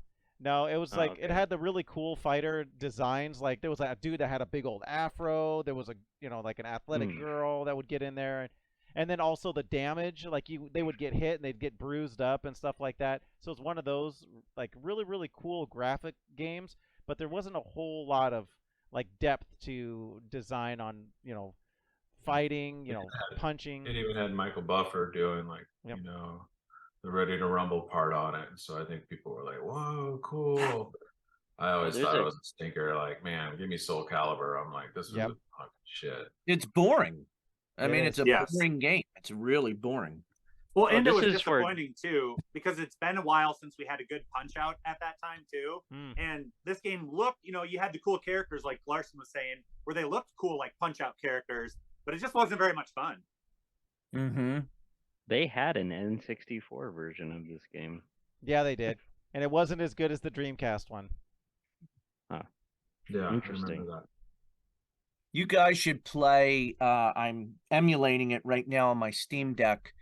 it was Oh, like it okay. had the really cool fighter designs. Like there was a dude that had a big old afro. There was like an athletic girl that would get in there, and then also the damage. Like they would get hit and they'd get bruised up and stuff like that. So it's one of those like really, really cool graphic games. But there wasn't a whole lot of like depth to design on fighting, punching. It even had Michael Buffer doing Yep. the Ready to Rumble part on it. And so I think people were like, whoa, cool. I always there's thought it a- was a stinker. Like, man, give me Soul Calibur. I'm like, this is Yep. a fucking shit. It's boring. I It mean, is. it's a Yes. boring game. It's really boring. Well, Oh, and it this was is for- disappointing too because it's been a while since we had a good Punch Out at that time too. And this game looked, you had the cool characters like Larson was saying, where they looked cool like Punch Out characters, but it just wasn't very much fun. They had an N64 version of this game. Yeah, they did, and it wasn't as good as the Dreamcast one. Yeah, I Interesting. remember that. You guys should play. I'm emulating it right now on my Steam Deck.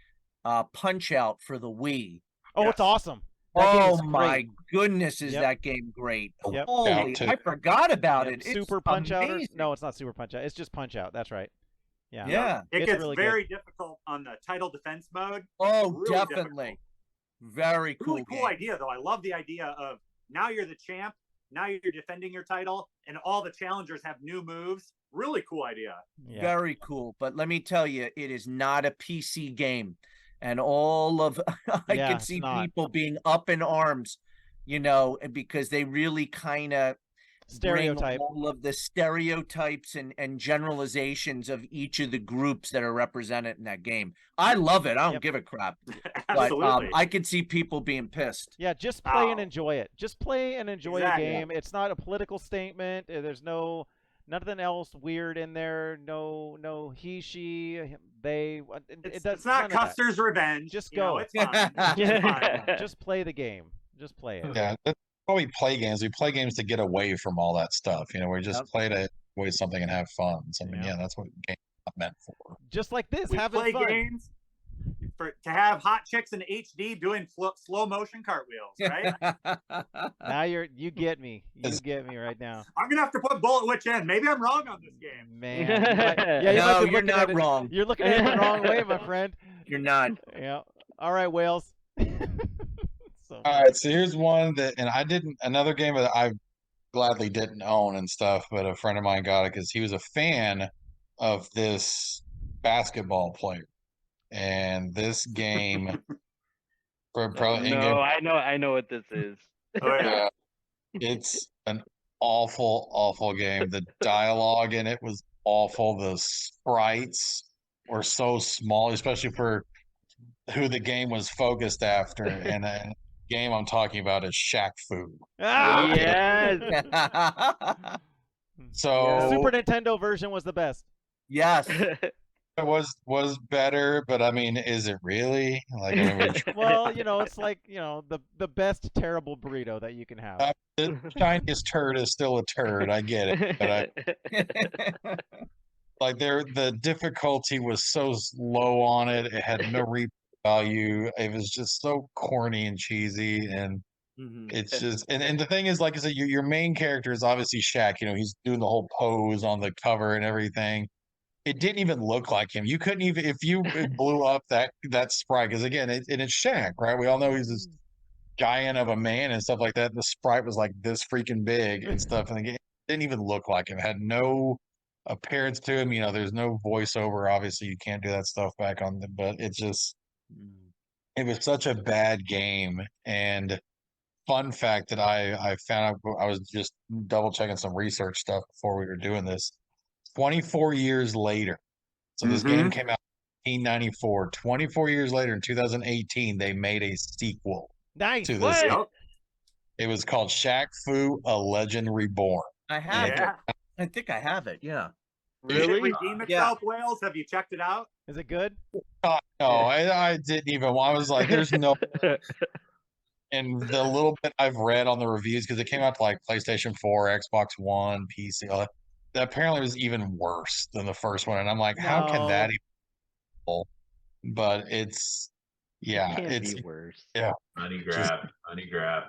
Punch Out for the Wii. Oh, Yes. it's awesome. That game is Oh my great. goodness, is Yep. that game great? Yep. Holy, too. I forgot about Yep, it. It's Super Punch Out. amazing. No, it's not Super Punch Out. It's just Punch Out. That's right. Yeah. Yeah. It It's gets really very difficult on the title defense mode. Oh, Really definitely. Very cool. Really cool game. idea though. I love the idea of now you're the champ, now you're defending your title, and all the challengers have new moves. Really cool idea. Yeah. Very cool. But let me tell you, it is not a PC game. And all of I Yeah, can it's see not. people being up in arms, because they really kind of bring Stereotype. all of the stereotypes and generalizations of each of the groups that are represented in that game. I love it. I don't Yep. give a crap. Absolutely. But I can see people being pissed. Yeah, just play and Oh. enjoy it. Just play and enjoy Exactly. a game. It's not a political statement. There's nothing else weird in there. No he, she, they. It's not none of that. Custer's Revenge. Just you know, go. it's fine. It's fine. Just play the game. Just play it. Yeah, that's why we play games. We play games to get away from all that stuff. We just Yep. play to enjoy something and have fun. So, I mean, Yeah. yeah, that's what games are meant for. Just like this, We having play fun. games to have hot chicks in HD doing slow motion cartwheels, right? Now you get me. You Is- get me right now, I'm gonna have to put Bullet Witch in. Maybe I'm wrong on this game. man. You might No, be you're looking not at it- wrong. You're looking at it the wrong way, my friend. You're not. Yeah. All right, Wales. So All right, so here's one and another game that I gladly didn't own and stuff, but a friend of mine got it because he was a fan of this basketball player. And this game, probably No, I know what this is. Oh, yeah. it's an awful game. The dialogue in it was awful. The sprites were so small, especially for who the game was focused after. And the game I'm talking about is Shaq Fu. Ah! Yes. The So Super Nintendo version was the best. Yes. It was better, but I mean, is it really? Like, I mean, Well, it's like the best terrible burrito that you can have. the shiniest turd is still a turd. I get it, but like the difficulty was so low on it. It had no replay value. It was just so corny and cheesy, and it's just and the thing is, like I said, your main character is obviously Shaq. He's doing the whole pose on the cover and everything. It didn't even look like him. You couldn't even if you blew up that sprite, because again, it's Shaq, right? We all know he's this giant of a man and stuff like that. The sprite was like this freaking big and stuff, and the game didn't even look like him. Had no appearance to him. There's no voiceover. Obviously, you can't do that stuff back on the. But it was such a bad game. And fun fact that I found out, I was just double checking some research stuff before we were doing this. 24 years later, so this game came out in 1994. 24 years later, in 2018, they made a sequel Nice. to this. Yep. It was called Shaq Fu: A Legend Reborn. I have it. Yeah. I think I have it. Yeah. Did it Really? redeem itself, Wales? Have you checked it out? Is it good? No, I didn't even. I was like, "There's no." And the little bit I've read on the reviews, because it came out to like PlayStation 4, Xbox One, PC, all that, that apparently was even worse than the first one. And I'm like, how can that No. even? But it's, yeah, Can't it's be worse. Money grab, money grab.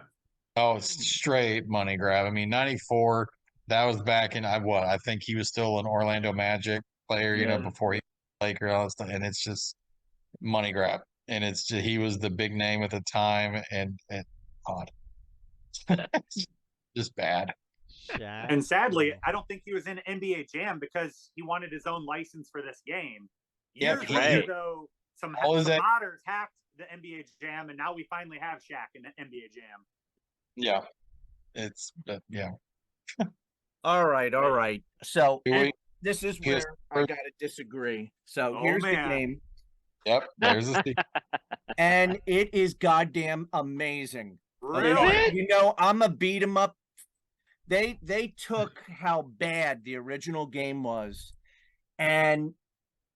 oh, it's straight money grab. I mean, 94. That was back in I think he was still an Orlando Magic player, Yeah. before he Laker, all that stuff, and it's just money grab. And it's just, he was the big name at the time, and odd, just bad. Shaq. And sadly, I don't think he was in NBA Jam because he wanted his own license for this game. Yeah, Years he- later, Right. though, some All is that- modders hacked the NBA Jam, and now we finally have Shaq in the NBA Jam. Yeah, it's yeah. All right. So Do we- this is Here's- where I gotta disagree. So Oh, here's man. the game, Yep, there's the and it is goddamn amazing. Really? I'm a beat 'em up. They took how bad the original game was, and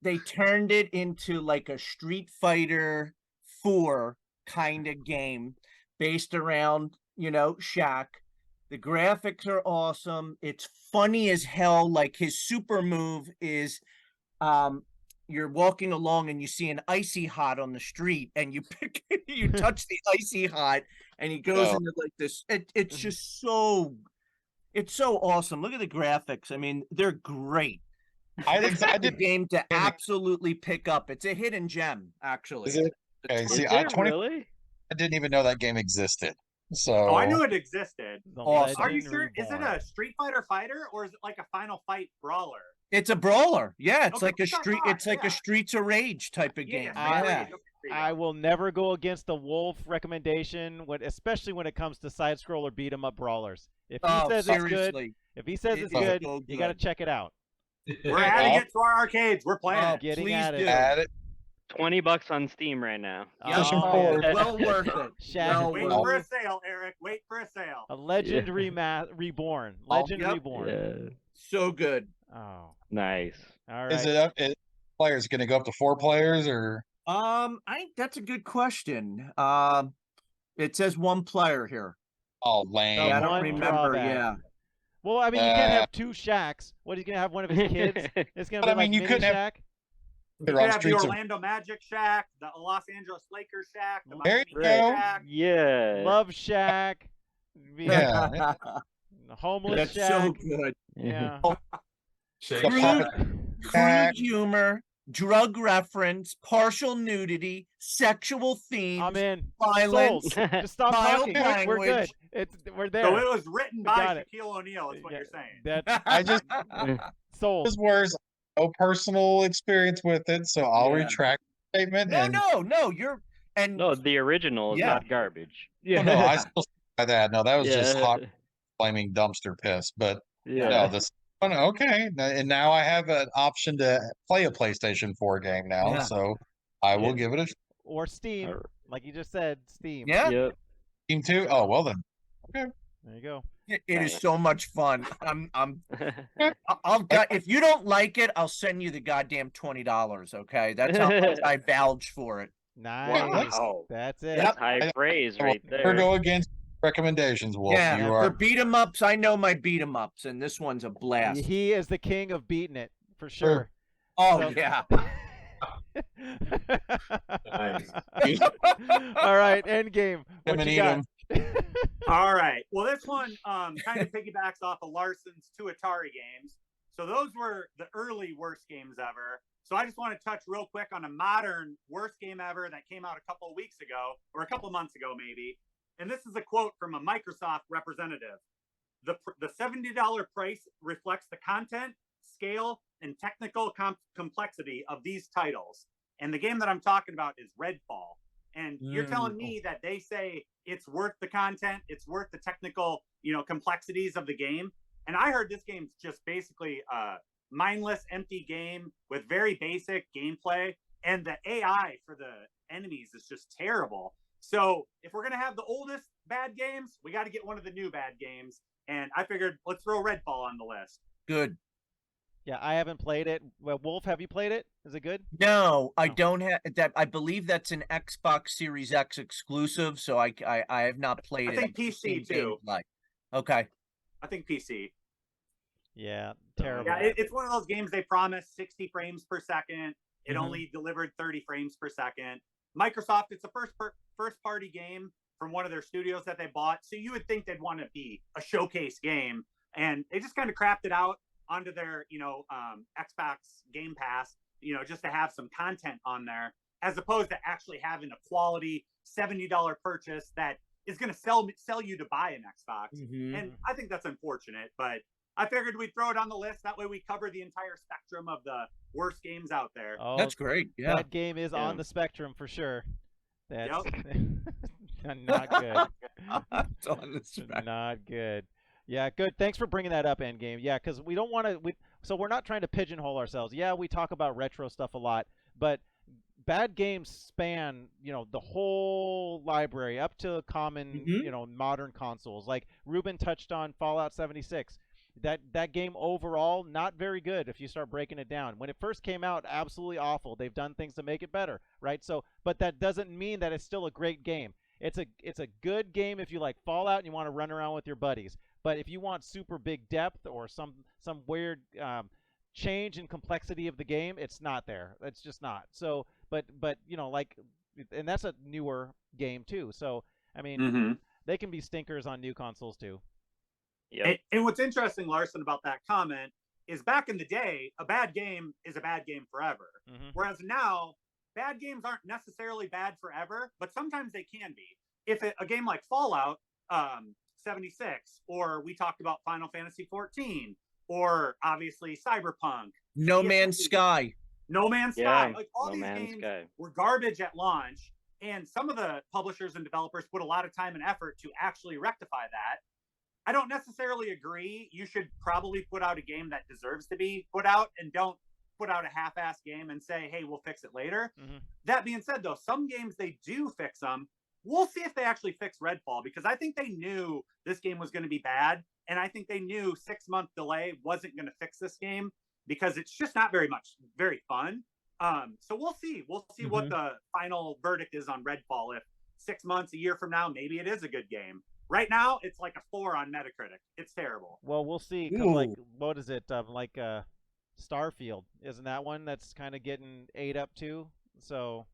they turned it into like a Street Fighter 4 kind of game based around, Shaq. The graphics are awesome. It's funny as hell. Like his super move is you're walking along and you see an icy hot on the street and you you touch the icy hot and he goes Oh. into like this. It's just it's so awesome. Look at the graphics. I mean, they're great. I This think is I a did. game to absolutely pick up. It's a hidden gem, actually. Is it? Okay, It's see, Is I it 20 really? I didn't even know that game existed. So Oh, I knew it existed. The Awesome. Are you Legend sure? Is it Reborn. a Street Fighter fighter or is it like a Final Fight brawler? It's a brawler. Yeah, it's Okay, like a that's what I street. thought, It's like yeah. a Streets of Rage type of game. Yes, I- Yeah. okay, there you I go. will never go against the Wolf recommendation, especially when it comes to side scroller beat 'em up brawlers. If he Oh, says it's good, seriously. if he says It it's is good, so you got to good. check it out. We're adding Yeah. it to our arcades. We're playing Oh, it. Getting please at it. do. add it. $20 on Steam right now. PlayStation Oh, 4. yeah. Well worth it. Shaq Well Wait Fu. worth for a it. sale, Eric. Wait for a sale. A Legend Yeah. Reborn. Oh, Legend yep. Reborn. Yeah. So good. Oh, Nice. all right. Is it up? Players going to go up to 4 players, or I think that's a good question. It says one player here. oh, lame? Yeah, I don't one remember. drawback. Yeah. Well, I mean, you can't Uh, have 2 Shaqs. What, he's going to have one of his kids? It's going to But be I like mean, you mini couldn't have- Shaq? You They're could on have the Streets of Orlando Magic Shack, the Los Angeles Lakers Shack, the There Miami you Heat go. Shack. Yeah. Love Shaq. Yeah. Homeless That's so Shaq. good. Yeah. Shake The Crude, puppet- crude humor, drug reference, partial nudity, sexual themes, I'm in. violence. Sold. Just stop Mild talking. We're good. language. We're there. So it was written by got it. Shaquille O'Neal, is what Yeah, you're saying. That I just sold. this was no personal experience with it, so I'll Yeah. retract the statement. No, and no. You're and No, the original is Yeah. not garbage. oh, no, I still stand by that. No, that was just Yeah. hot flaming dumpster piss. But Yeah. no, this one okay. And now I have an option to play a PlayStation 4 game now, Yeah. so I will Yeah. give it a Or Steam. Alright. Like you just said, Steam. yeah. Yep. team too. Oh well then. There you go. It is Nice. so much fun. If you don't like it, I'll send you the goddamn $20. Okay, that's how much I vouch for it. Nice. Wow. That's it. That's high I- praise I will right never there. go against recommendations, Wolf. Yeah, You never. for are beat 'em ups, I know my beat 'em ups, and this one's a blast. He is the king of beating it for sure. Oh So- yeah. Nice. All right, end game. What and you eat got? 'em. All right. Well, this one kind of piggybacks off of Larson's two Atari games. So those were the early worst games ever. So I just want to touch real quick on a modern worst game ever that came out a couple of weeks ago, or a couple of months ago, maybe. And this is a quote from a Microsoft representative. The $70 price reflects the content, scale, and technical complexity of these titles. And the game that I'm talking about is Redfall. And you're telling me that they say it's worth the content, it's worth the technical, complexities of the game. And I heard this game's just basically a mindless, empty game with very basic gameplay. And the AI for the enemies is just terrible. So if we're going to have the oldest bad games, we got to get one of the new bad games. And I figured let's throw Redfall on the list. Good. Yeah, I haven't played it. Well, Wolf, have you played it? Is it good? No, I No. don't have that. I believe that's an Xbox Series X exclusive, so I have not played I it. think I've just PC seen too. gameplay. Okay. I think PC. Yeah, terrible. Yeah, it's one of those games they promised 60 frames per second. It Mhm. only delivered 30 frames per second. Microsoft, it's a first party game from one of their studios that they bought. So you would think they'd want to be a showcase game. And they just kind of crapped it out onto their, Xbox Game Pass, just to have some content on there, as opposed to actually having a quality $70 purchase that is going to sell you to buy an Xbox. Mhm. And I think that's unfortunate, but I figured we'd throw it on the list. That way we cover the entire spectrum of the worst games out there. Oh, That's great. Yeah. that game is Yeah. on the spectrum for sure. That's Yep. not good. It's on the spec. Not good. Yeah, good. Thanks for bringing that up, Endgame. Yeah, because we don't want to. So we're not trying to pigeonhole ourselves. Yeah, we talk about retro stuff a lot, but bad games span, the whole library up to common, Mhm. modern consoles. Like Ruben touched on Fallout 76. That game overall not very good if you start breaking it down. When it first came out, absolutely awful. They've done things to make it better, right? So, but that doesn't mean that it's still a great game. It's a good game if you like Fallout and you want to run around with your buddies. But if you want super big depth or some weird change in complexity of the game, it's not there. It's just not. So, but and that's a newer game too. So, I mean, Mm-hmm. they can be stinkers on new consoles too. Yep. And what's interesting, Larson, about that comment is back in the day, a bad game is a bad game forever. Mhm. Whereas now, bad games aren't necessarily bad forever, but sometimes they can be. If a game like Fallout 76, or we talked about Final Fantasy 14, or obviously Cyberpunk, No Yeah. Man's Sky. No Man's Yeah, Sky, like all No these Man's games Sky. were garbage at launch, and some of the publishers and developers put a lot of time and effort to actually rectify that. I don't necessarily agree. You should probably put out a game that deserves to be put out, and don't put out a half-ass game and say, hey, we'll fix it later. Mhm. That being said, though, some games they do fix them. We'll see if they actually fix Redfall, because I think they knew this game was going to be bad, and I think they knew 6-month delay wasn't going to fix this game, because it's just not very fun. So we'll see. We'll see what the final verdict is on Redfall. If 6 months, a year from now, maybe it is a good game. Right now, it's like a 4 on Metacritic. It's terrible. Well, we'll see. 'Cause what is it? Starfield, isn't that one that's kind of getting ate up too? So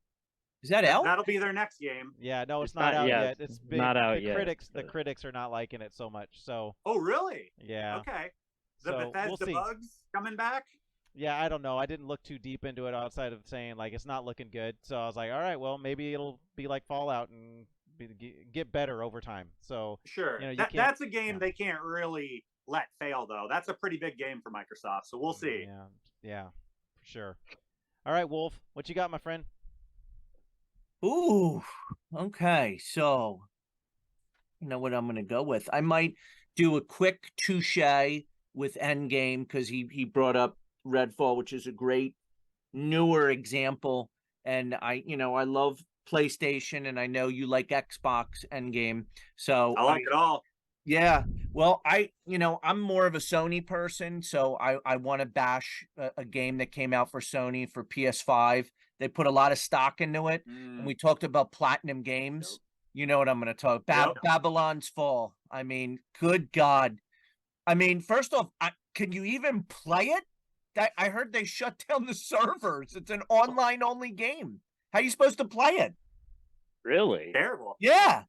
Is that out? That'll be their next game. yeah, no, it's It's not not out yet. yet. It's big. Not out the yet, critics, the but- critics are not liking it so much. So Oh, really? yeah, Okay. The So, we'll Bethesda see. bugs coming back? yeah, I don't know. I didn't look too deep into it outside of saying like it's not looking good. So I was like, all right, well maybe it'll be like Fallout and get better over time. So Sure. You can't- That's a game yeah. they can't really let fail, though. That's a pretty big game for Microsoft, so we'll see. yeah, for sure. All right, Wolf, what you got, my friend? Ooh. Okay. So, you know what I'm going to go with? I might do a quick touche with Endgame, because he brought up Redfall, which is a great newer example. And I love PlayStation, and I know you like Xbox Endgame. So I like it all. Yeah. Well, I'm more of a Sony person, so I want to bash a game that came out for Sony for PS5. They put a lot of stock into it, and we talked about Platinum Games. You know what I'm going to talk about. Yep. Babylon's Fall. I mean, good God. I mean, first off, can you even play it? I heard they shut down the servers. It's an online only game. How are you supposed to play it? Really? Terrible. Yeah.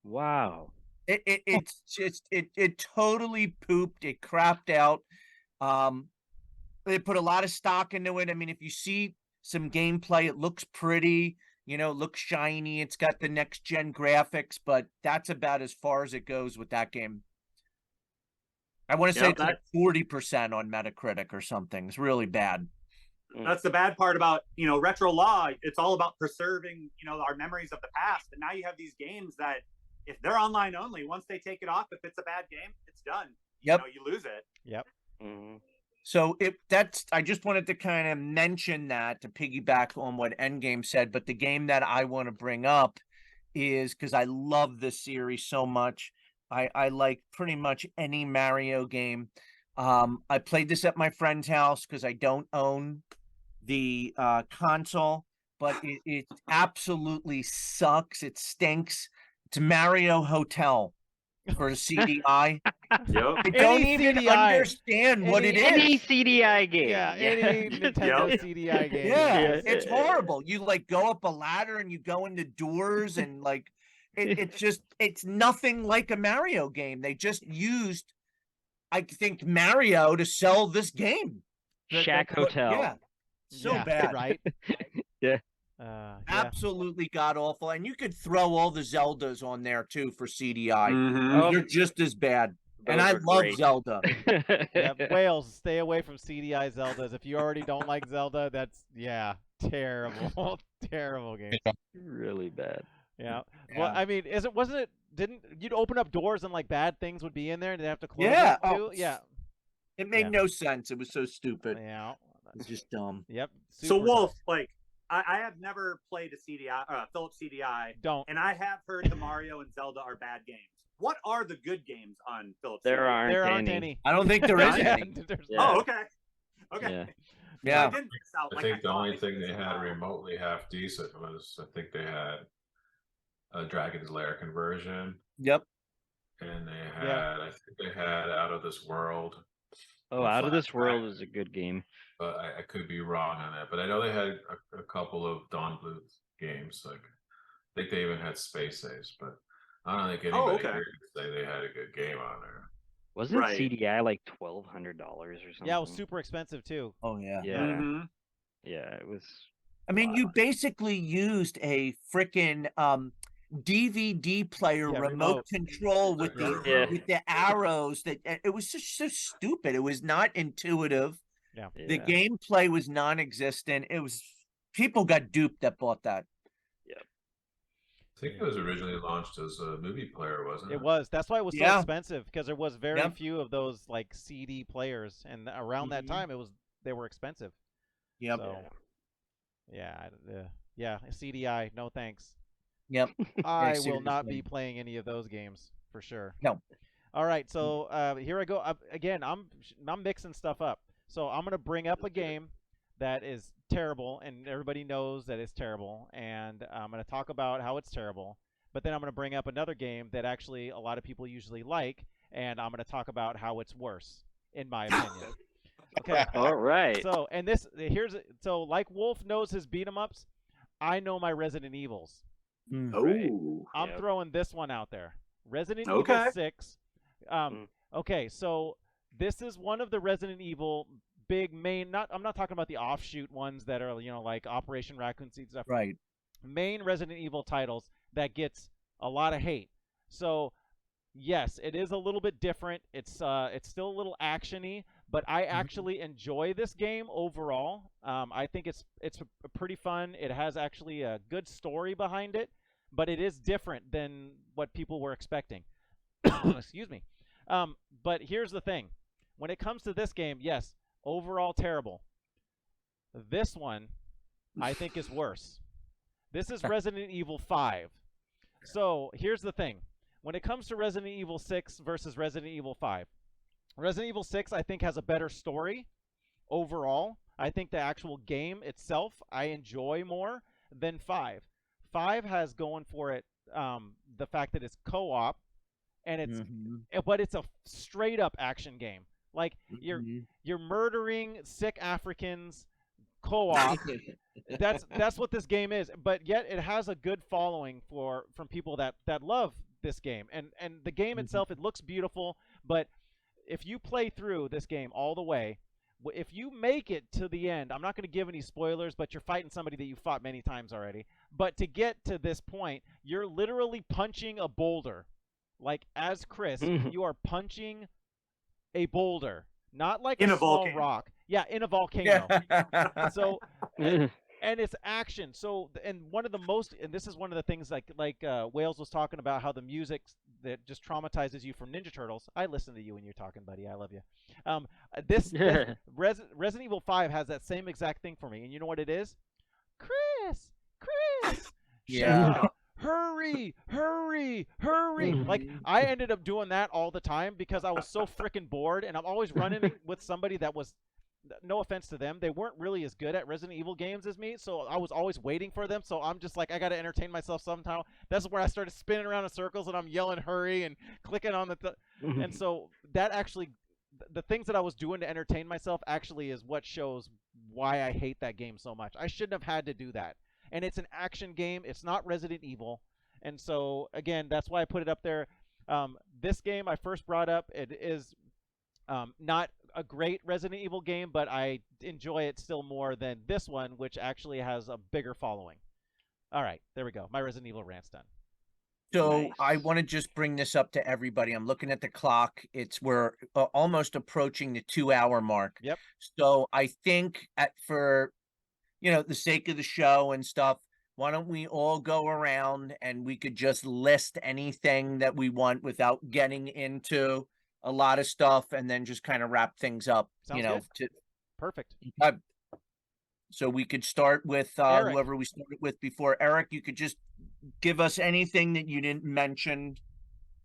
Wow. It's just it totally pooped. It crapped out. They put a lot of stock into it. I mean, if you see some gameplay, it looks pretty. You know, it looks shiny. It's got the next gen graphics, but that's about as far as it goes with that game. I want to say it's like 40% on Metacritic or something. It's really bad. That's the bad part about, retro law. It's all about preserving, our memories of the past. And now you have these games that if they're online only, once they take it off, if it's a bad game, it's done. Yep. You lose it. Yep. Mm-hmm. So I just wanted to kind of mention that to piggyback on what Endgame said, but the game that I want to bring up is because I love this series so much. I like pretty much any Mario game. I played this at my friend's house because I don't own the console, but it absolutely sucks. It stinks. It's Mario Hotel for CDI. Yep. I don't Any even CDI. understand what it Any is. CDI game. Yeah, any Nintendo CDI game. Yeah, it's horrible. You like go up a ladder and you go into doors and like it's nothing like a Mario game. They just used, I think, Mario to sell this game. Shack Hotel. Yeah, so bad. Right? Yeah. Yeah. Absolutely god awful. And you could throw all the Zeldas on there too for CDI. Mhm. They're just as bad. And Those I are love great. Zelda. Yep. Wales, stay away from CDI Zeldas. If you already don't like Zelda, that's terrible, terrible game. Really bad. Yeah. Yeah. Well, I mean, didn't you'd open up doors and like bad things would be in there and they'd have to close Yeah. it too? Yeah. It made Yeah. no sense. It was so stupid. Yeah. It's just dumb. Yep. So super Wolf, dumb. like, I have never played a CDI, Philips CDI, Don't. and I have heard the Mario and Zelda are bad games. What are the good games on Philips? There CDI? There aren't aren't any. any. I don't think there is Yeah, any. there's Yeah. Oh, okay. Okay. Yeah. So Yeah. I didn't miss out. I like think the thought only they thing they missed had out. remotely half decent was I think they had a Dragon's Lair conversion, Yep. and they had Yeah. I think they had Out of This World, Oh, and Out of This Flashback, World is a good game. but I could be wrong on that. But I know they had a couple of Dawn Bluth games. Like I think they even had Space Ace, but I don't think anybody okay. here could say they had a good game on there. Wasn't Right. CDI like $1,200 or something? Yeah, it was super expensive too. Oh yeah. Yeah. Mhm. Yeah, it was. I mean, you basically used a freaking DVD player Yeah, remote remote. control with Yeah. the arrows. That it was just so stupid. It was not intuitive. Yeah. The Yeah. gameplay was non-existent. It was people got duped that bought that. I think it was originally launched as a movie player, wasn't it? It was. That's why it was so Yeah. expensive because there was very Yep. few of those like CD players, and around that Mhm. time they were expensive. Yep. So, yeah, CDI, no thanks. Yep. I will not seriously. be playing any of those games for sure. No. All right, so here I go. Again, I'm mixing stuff up. So I'm gonna bring up a game that is terrible, and everybody knows that it's terrible, and I'm gonna talk about how it's terrible. But then I'm gonna bring up another game that actually a lot of people usually like, and I'm gonna talk about how it's worse, in my opinion. Okay. All right. So like Wolf knows his beat 'em ups, I know my Resident Evils. Mm. Right. Oh. I'm Yep. throwing this one out there. Resident Okay. Evil 6. Okay, so this is one of the Resident Evil big main. I'm not talking about the offshoot ones that are like Operation Raccoon Seed stuff. Right. Main Resident Evil titles that gets a lot of hate. So yes, it is a little bit different. It's still a little actiony, but I actually enjoy this game overall. I think it's pretty fun. It has actually a good story behind it, but it is different than what people were expecting. Excuse me. But here's the thing. When it comes to this game, yes, overall terrible. This one, I think, is worse. This is Resident Evil 5. So here's the thing. when it comes to Resident Evil 6 versus Resident Evil 5, Resident Evil 6 I think has a better story overall. I think the actual game itself I enjoy more than 5. 5 has going for it the fact that it's co-op and it's but it's a straight up action game. Like you're murdering sick Africans co-op. That's what this game is. But yet it has a good following from people that love this game. And the game itself, it looks beautiful, but if you play through this game all the way, if you make it to the end, I'm not going to give any spoilers, but you're fighting somebody that you fought many times already. But to get to this point, you're literally punching a boulder. Like as Chris, you are punching a boulder, not like In a a small volcano. rock. Yeah, in a volcano. Yeah. So and it's action. So and one of the most, and this is one of the things like Wales was talking about how the music that just traumatizes you from Ninja Turtles. I listen to you when you're talking, buddy. I love you. This Resident Evil 5 has that same exact thing for me, and you know what it is? Chris, Yeah. Shane, hurry. Like I ended up doing that all the time because I was so freaking bored, and I'm always running with somebody that was, no offense to them, they weren't really as good at Resident Evil games as me, so I was always waiting for them. So I'm just like, I gotta entertain myself somehow. That's where I started spinning around in circles and I'm yelling hurry and clicking on the and so that actually, the things that I was doing to entertain myself actually is what shows why I hate that game so much. I shouldn't have had to do that. And it's an action game, it's not Resident Evil, and so again, that's why I put it up there. This game I first brought up, it is not a great Resident Evil game, but I enjoy it still more than this one, which actually has a bigger following. All right, there we go. My Resident Evil rant's done. So I want to just bring this up to everybody. I'm looking at the clock. We're almost approaching the 2-hour mark. Yep. So I think for the sake of the show and stuff, why don't we all go around and we could just list anything that we want without getting into a lot of stuff, and then just kind of wrap things up. Sounds good. Perfect. So we could start with whoever we started with before. Eric, you could just give us anything that you didn't mention.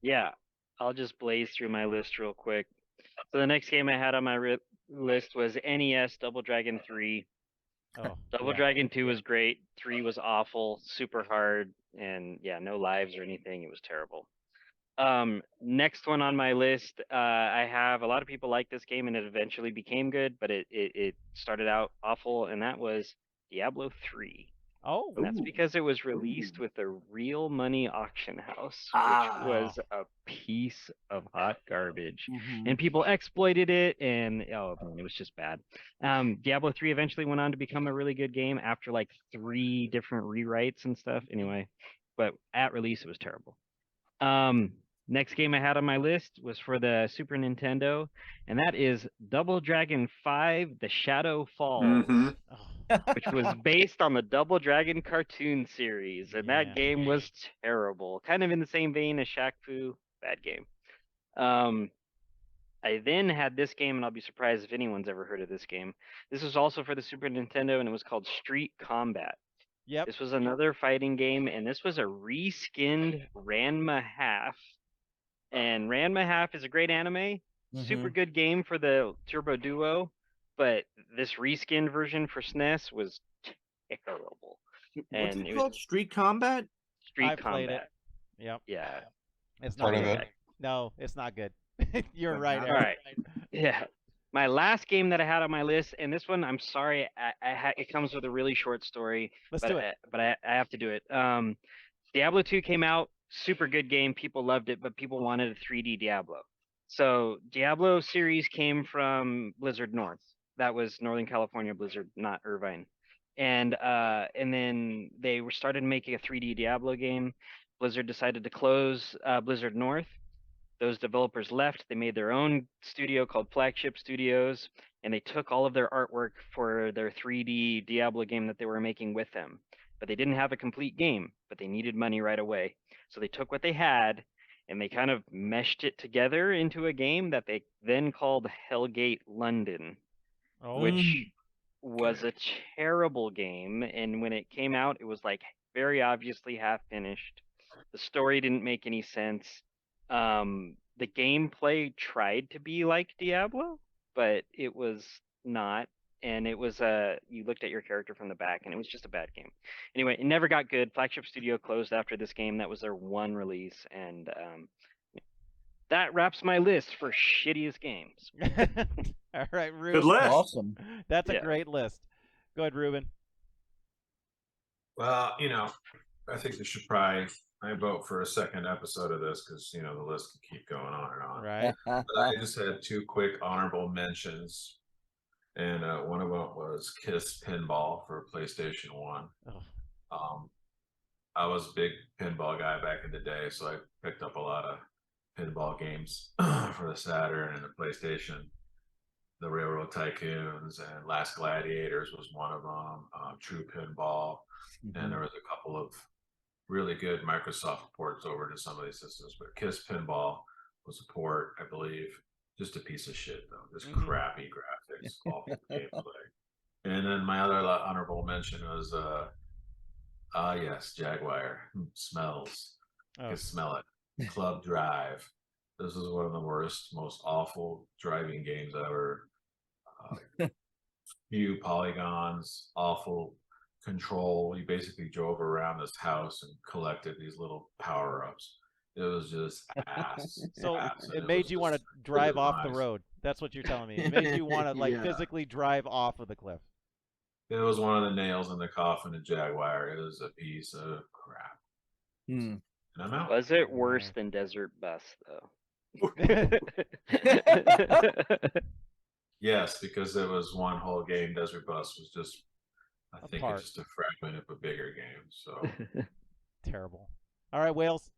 Yeah, I'll just blaze through my list real quick. So the next game I had on my list was NES Double Dragon 3. Oh, Double Dragon 2 was great. 3 was awful, super hard, and yeah, no lives or anything. It was terrible. Next one on my list, I have a lot of people like this game, and it eventually became good, but it started out awful, and that was Diablo 3. Oh, and that's because it was released with a real money auction house, which was a piece of hot garbage, and people exploited it, and oh man, it was just bad. Diablo 3 eventually went on to become a really good game after like 3 different rewrites and stuff. Anyway, but at release it was terrible. Next game I had on my list was for the Super Nintendo, and that is Double Dragon 5: The Shadow Falls, which was based on the Double Dragon cartoon series, and that game was terrible. Kind of in the same vein as Shaq Fu, bad game. I then had this game, and I'll be surprised if anyone's ever heard of this game. This was also for the Super Nintendo, and it was called Street Combat. Yep. This was another fighting game, and this was a reskinned Ranma Half. And Ranma Half is a great anime, super good game for the Turbo Duo, but this reskinned version for SNES was terrible. What's And it called? Street Combat? Street I played Combat. it. Yep. Yeah. It's not Part of good. it. No, it's not good. You're right. All Eric. right. Yeah. My last game that I had on my list, and this one, I'm sorry, it comes with a really short story. Let's but do it. But I have to do it. Diablo 2 came out, super good game. People loved it, but people wanted a 3D Diablo. So Diablo series came from Blizzard North. That was Northern California Blizzard, not Irvine. And then they started making a 3D Diablo game. Blizzard decided to close Blizzard North. Those developers left. They made their own studio called Flagship Studios, and they took all of their artwork for their 3D Diablo game that they were making with them. But they didn't have a complete game, but they needed money right away. So they took what they had and they kind of meshed it together into a game that they then called Hellgate London, which was a terrible game. And when it came out, it was like very obviously half finished. The story didn't make any sense. The gameplay tried to be like Diablo, but it was not. And it was you looked at your character from the back, and it was just a bad game. Anyway, it never got good. Flagship Studio closed after this game. That was their one release, and that wraps my list for shittiest games. All right, Good Ruben. list. Awesome. That's a Yeah. great list. Go ahead, Ruben. Well, I think we should probably I vote for a second episode of this because the list can keep going on and on. Right. But I just had two quick honorable mentions, and one of them was Kiss Pinball for PlayStation 1. Oh. I was a big pinball guy back in the day, so I picked up a lot of pinball games for the Saturn and the PlayStation. The Railroad Tycoons and Last Gladiators was one of them. True Pinball, and there was a couple of really good Microsoft ports over to some of these systems. But Kiss Pinball was a port, I believe. Just a piece of shit though. Just crappy graphics, awful gameplay. And then my other honorable mention was yes, Jaguar. Smells. I can smell it. Club Drive. This is one of the worst, most awful driving games ever. Few polygons, awful control. You basically drove around this house and collected these little power-ups. It was just ass. So ass, and it made was you want to just drive off the nice. road. That's what you're telling me. It made you want to Yeah. physically drive off of the cliff. It was one of the nails in the coffin of Jaguar. It was a piece of crap. And I'm out. Was it worse than Desert Bus though? Yes, because it was one whole game. Desert Bus was just, I think part. it's just a fragment of a bigger game. So Terrible. All right, Wales.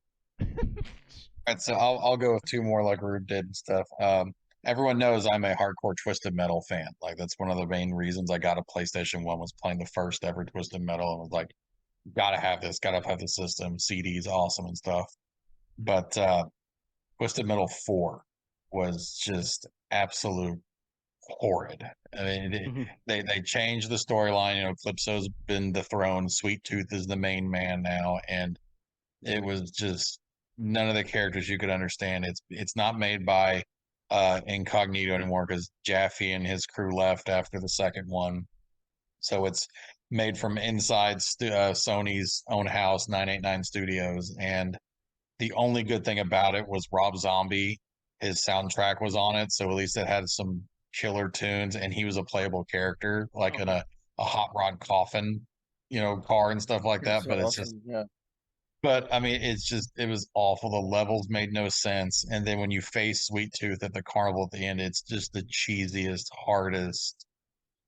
Right, so I'll go with two more like Rube did and stuff. Everyone knows I'm a hardcore Twisted Metal fan. Like that's one of the main reasons I got a PlayStation 1 was playing the first ever Twisted Metal and was like, gotta have this, gotta have the system, CDs, awesome and stuff. But Twisted Metal 4 was just absolute horrid. I mean, they changed the storyline. Calypso's been dethroned. Sweet Tooth is the main man now, and it was just none of the characters you could understand. It's not made by Incognito anymore because Jaffe and his crew left after the second one. So it's made from inside Sony's own house, 989 Studios, and the only good thing about it was Rob Zombie. His soundtrack was on it, so at least it had some killer tunes, and he was a playable character, like in a hot rod coffin, car and stuff like that. But it's just, but I mean, it was awful. The levels made no sense, and then when you face Sweet Tooth at the carnival at the end, it's just the cheesiest, hardest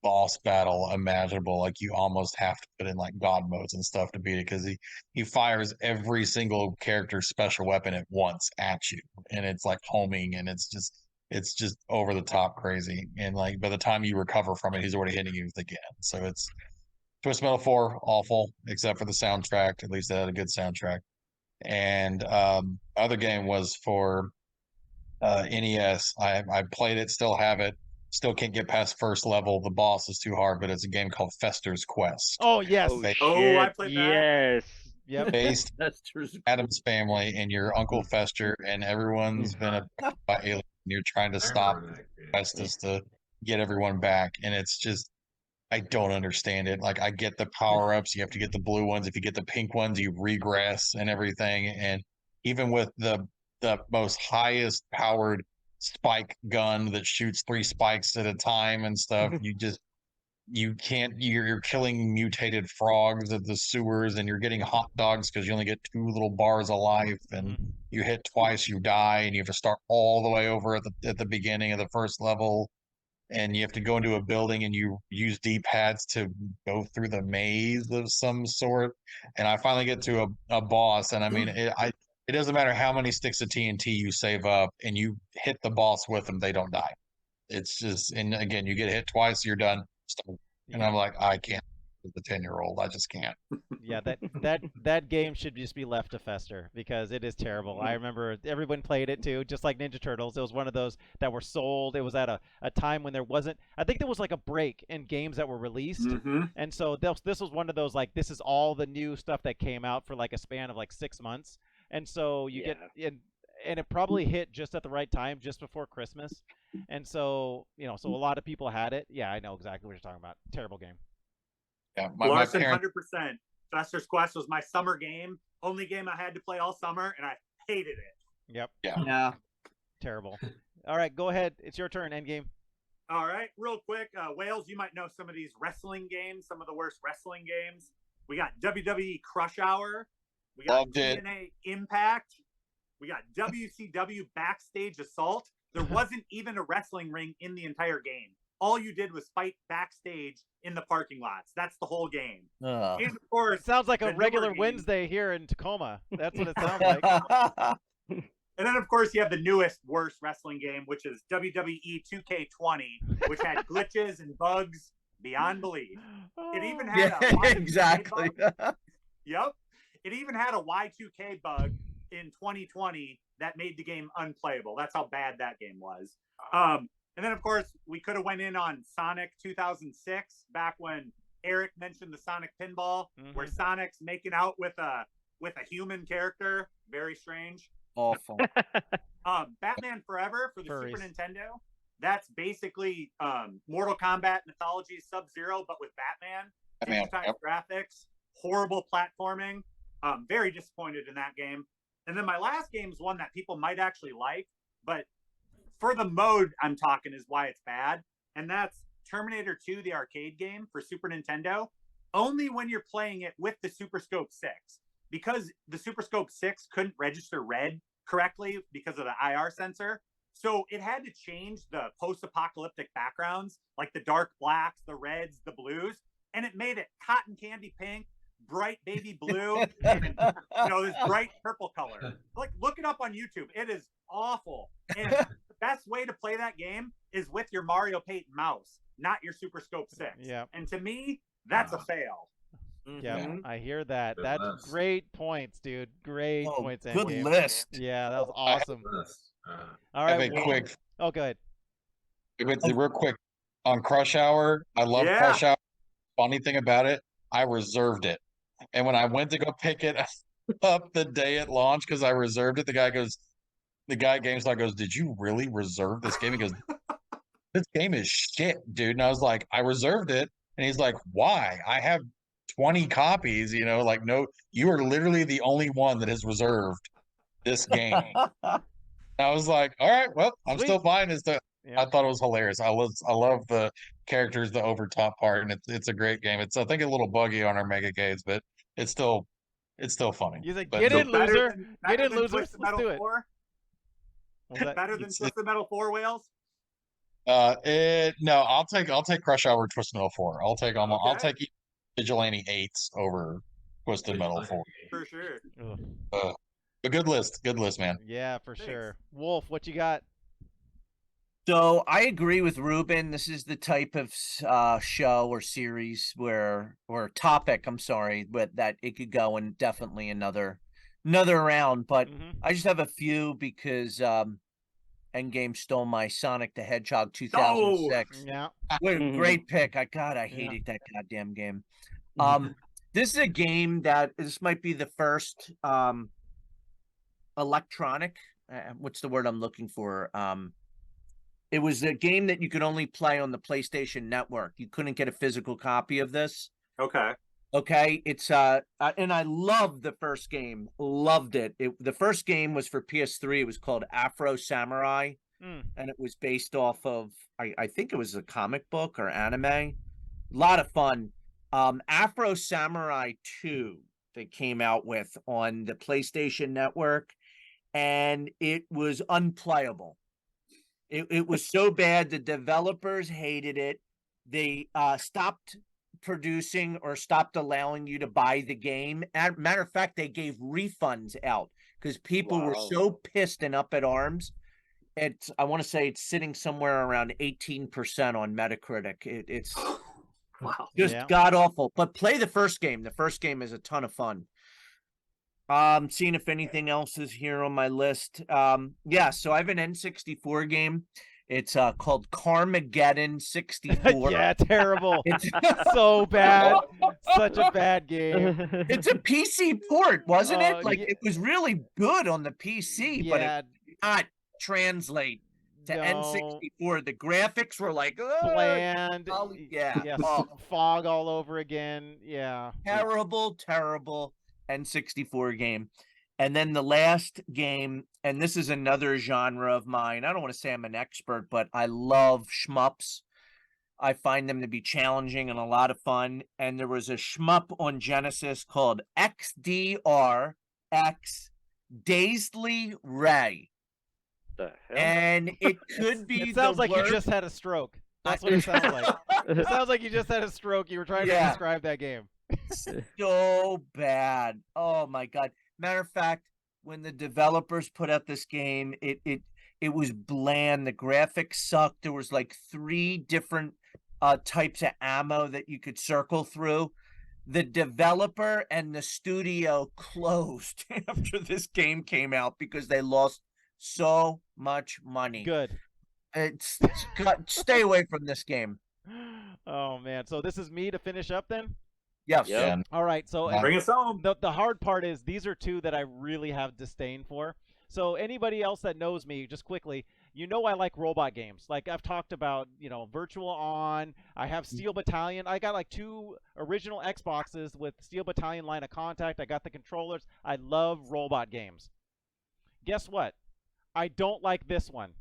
boss battle imaginable. Like you almost have to put in like god modes and stuff to beat it because he fires every single character's special weapon at once at you, and it's like homing, and it's just over the top crazy. And like by the time you recover from it, he's already hitting you again. So it's Twist Metal 4 awful except for the soundtrack. At least it had a good soundtrack. And other game was for NES. I played it, still have it. Still can't get past first level. The boss is too hard, but it's a game called Fester's Quest. Oh yes. Oh shit, shit! I played that. Yes. Yep. Based Adam's family and your Uncle Fester, and everyone's been attacked by aliens. You're trying to stop Festus to get everyone back, and it's just I don't understand it. Like I get the power-ups, you have to get the blue ones. If you get the pink ones, you regress and everything. And even with the most highest powered spike gun that shoots 3 spikes at a time and stuff, you can't you're killing mutated frogs at the sewers, and you're getting hot dogs because you only get 2 little bars of life, and you hit twice, you die, and you have to start all the way over at the beginning of the first level. And you have to go into a building and you use D-pads to go through the maze of some sort. And I finally get to a boss, and I mean, it doesn't matter how many sticks of TNT you save up, and you hit the boss with them, they don't die. It's just, and again, you get hit twice, you're done. And I'm like, I can't as a 10-year-old. I just can't. Yeah, that game should just be left to fester because it is terrible. I remember everyone played it too, just like Ninja Turtles. It was one of those that were sold. It was at a time when there wasn't. I think there was like a break in games that were released, and so this was one of those like this is all the new stuff that came out for like a span of like 6 months, and so you get and it probably hit just at the right time, just before Christmas, and so so a lot of people had it. Yeah, I know exactly what you're talking about. Terrible game. Yeah, my Larson, parents. 100%. Fester's Quest was my summer game. Only game I had to play all summer, and I hated it. Yep. Yeah. Terrible. All right, go ahead. It's your turn. Endgame. All right, real quick, Wales, you might know some of these wrestling games, some of the worst wrestling games. We got WWE Crush Hour. We got Loved it. TNA Impact. We got WCW Backstage Assault. There wasn't even a wrestling ring in the entire game. All you did was fight backstage in the parking lots. That's the whole game. Ugh. And of course, It sounds like a the newer regular game- Wednesday here in Tacoma. That's what it sounds like. And then, of course, you have the newest, worst wrestling game, which is WWE 2K20, which had glitches and bugs beyond belief. It even had Yeah, a Y2K exactly. bug. Yep. It even had a Y2K bug in 2020 that made the game unplayable. That's how bad that game was. And then, of course, we could have went in on Sonic 2006, back when Eric mentioned the Sonic pinball, where Sonic's making out with a human character. Very strange. Awful. Batman Forever for the Furries. Super Nintendo. That's basically Mortal Kombat Mythology Sub-Zero, but with Batman. Digitized graphics, horrible platforming. Very disappointed in that game. And then my last game is one that people might actually like, but for the mode I'm talking is why it's bad. And that's Terminator 2, the arcade game for Super Nintendo. Only when you're playing it with the Super Scope 6. Because the Super Scope 6 couldn't register red correctly because of the IR sensor. So it had to change the post-apocalyptic backgrounds, like the dark blacks, the reds, the blues, and it made it cotton candy pink, bright baby blue, and this bright purple color. Like, look it up on YouTube. It is awful. And the best way to play that game is with your Mario Paint mouse, not your Super Scope 6. Yeah. And to me, that's a fail. Yeah, I hear that. Good That's list. great points, dude. Great Oh, points. good Endgame. list. Yeah, that was awesome. All I have right. a quick, Oh, good. real quick on Crush Hour. I love Yeah. Crush Hour. Funny thing about it, I reserved it, and when I went to go pick it up the day it launched, because I reserved it, the guy at GameStop goes, "Did you really reserve this game?" He goes, "This game is shit, dude." And I was like, "I reserved it," and he's like, "Why? I have 20 copies. Like, no, you are literally the only one that has reserved this game." I was like, all right, well, I'm Sweet. still buying this. Yeah. I thought it was hilarious. I love the characters, the overtop part, and it's a great game. It's, I think, a little buggy on our Mega Games, but it's still funny. You like, But get the- in, loser. Better Get in, than losers. Twisted Let's Metal do it. 4? What was that? Better than It's- Twisted Metal 4, Wales? No, I'll take Crush Hour Twisted Metal 4. I'll Okay. take Vigilante 8s over Twisted Metal 4. For sure. Ugh. But good list, man. Yeah, for Thanks. sure. Wolf, what you got? So I agree with Ruben. This is the type of show or series or topic, I'm sorry, but that it could go in definitely another round. But I just have a few because Endgame stole my Sonic the Hedgehog 2006. Yeah. What a Mhm. great pick. I Yeah. hated that goddamn game. This is a game this might be the first electronic, what's the word I'm looking for? It was a game that you could only play on the PlayStation Network. You couldn't get a physical copy of this. Okay. Okay, it's and I loved the first game. Loved it. The first game was for PS3. It was called Afro Samurai, and it was based off of I think it was a comic book or anime. A lot of fun. Afro Samurai 2 they came out with on the PlayStation Network, and it was unplayable. It was so bad the developers hated it. They stopped producing or stopped allowing you to buy the game. Matter of fact, they gave refunds out because people were so pissed and up at arms. I want to say it's sitting somewhere around 18% on Metacritic. It's Wow. Just Yeah. god awful. But play the first game. The first game is a ton of fun. Seeing if anything else is here on my list. Yeah, so I have an N64 game. It's called Carmageddon 64. Yeah, terrible. It's So bad. Such a bad game. it's a PC port, wasn't Oh, it? Like yeah. it was really good on the PC, but it Yeah, did not translate to no. N64. The graphics were like, "Ugh, Bland. yeah, Yeah, oh, fog all over again. Yeah. terrible N64 game. And then the last game, and this is another genre of mine. I don't want to say I'm an expert, but I love shmups. I find them to be challenging and a lot of fun. And there was a shmup on Genesis called XDRX Dazedly Ray. The hell? And it could be It sounds the like you worst- just had a stroke. That's what it sounds like. It sounds like you just had a stroke. You were trying to Yeah. describe that game. so bad. Oh my god. Matter of fact, when the developers put out this game, it was bland. The graphics sucked. There was like 3 different types of ammo that you could circle through. The developer and the studio closed after this game came out because they lost so much money. Good. Stay away from this game. Oh man. So this is me to finish up then? Yes. Yep. And All right. So Yeah. Bring us home. the hard part is these are 2 that I really have disdain for. So anybody else that knows me, just quickly, you know I like robot games. Like I've talked about, Virtual On. I have Steel Battalion. I got like 2 original Xboxes with Steel Battalion Line of Contact. I got the controllers. I love robot games. Guess what? I don't like this one.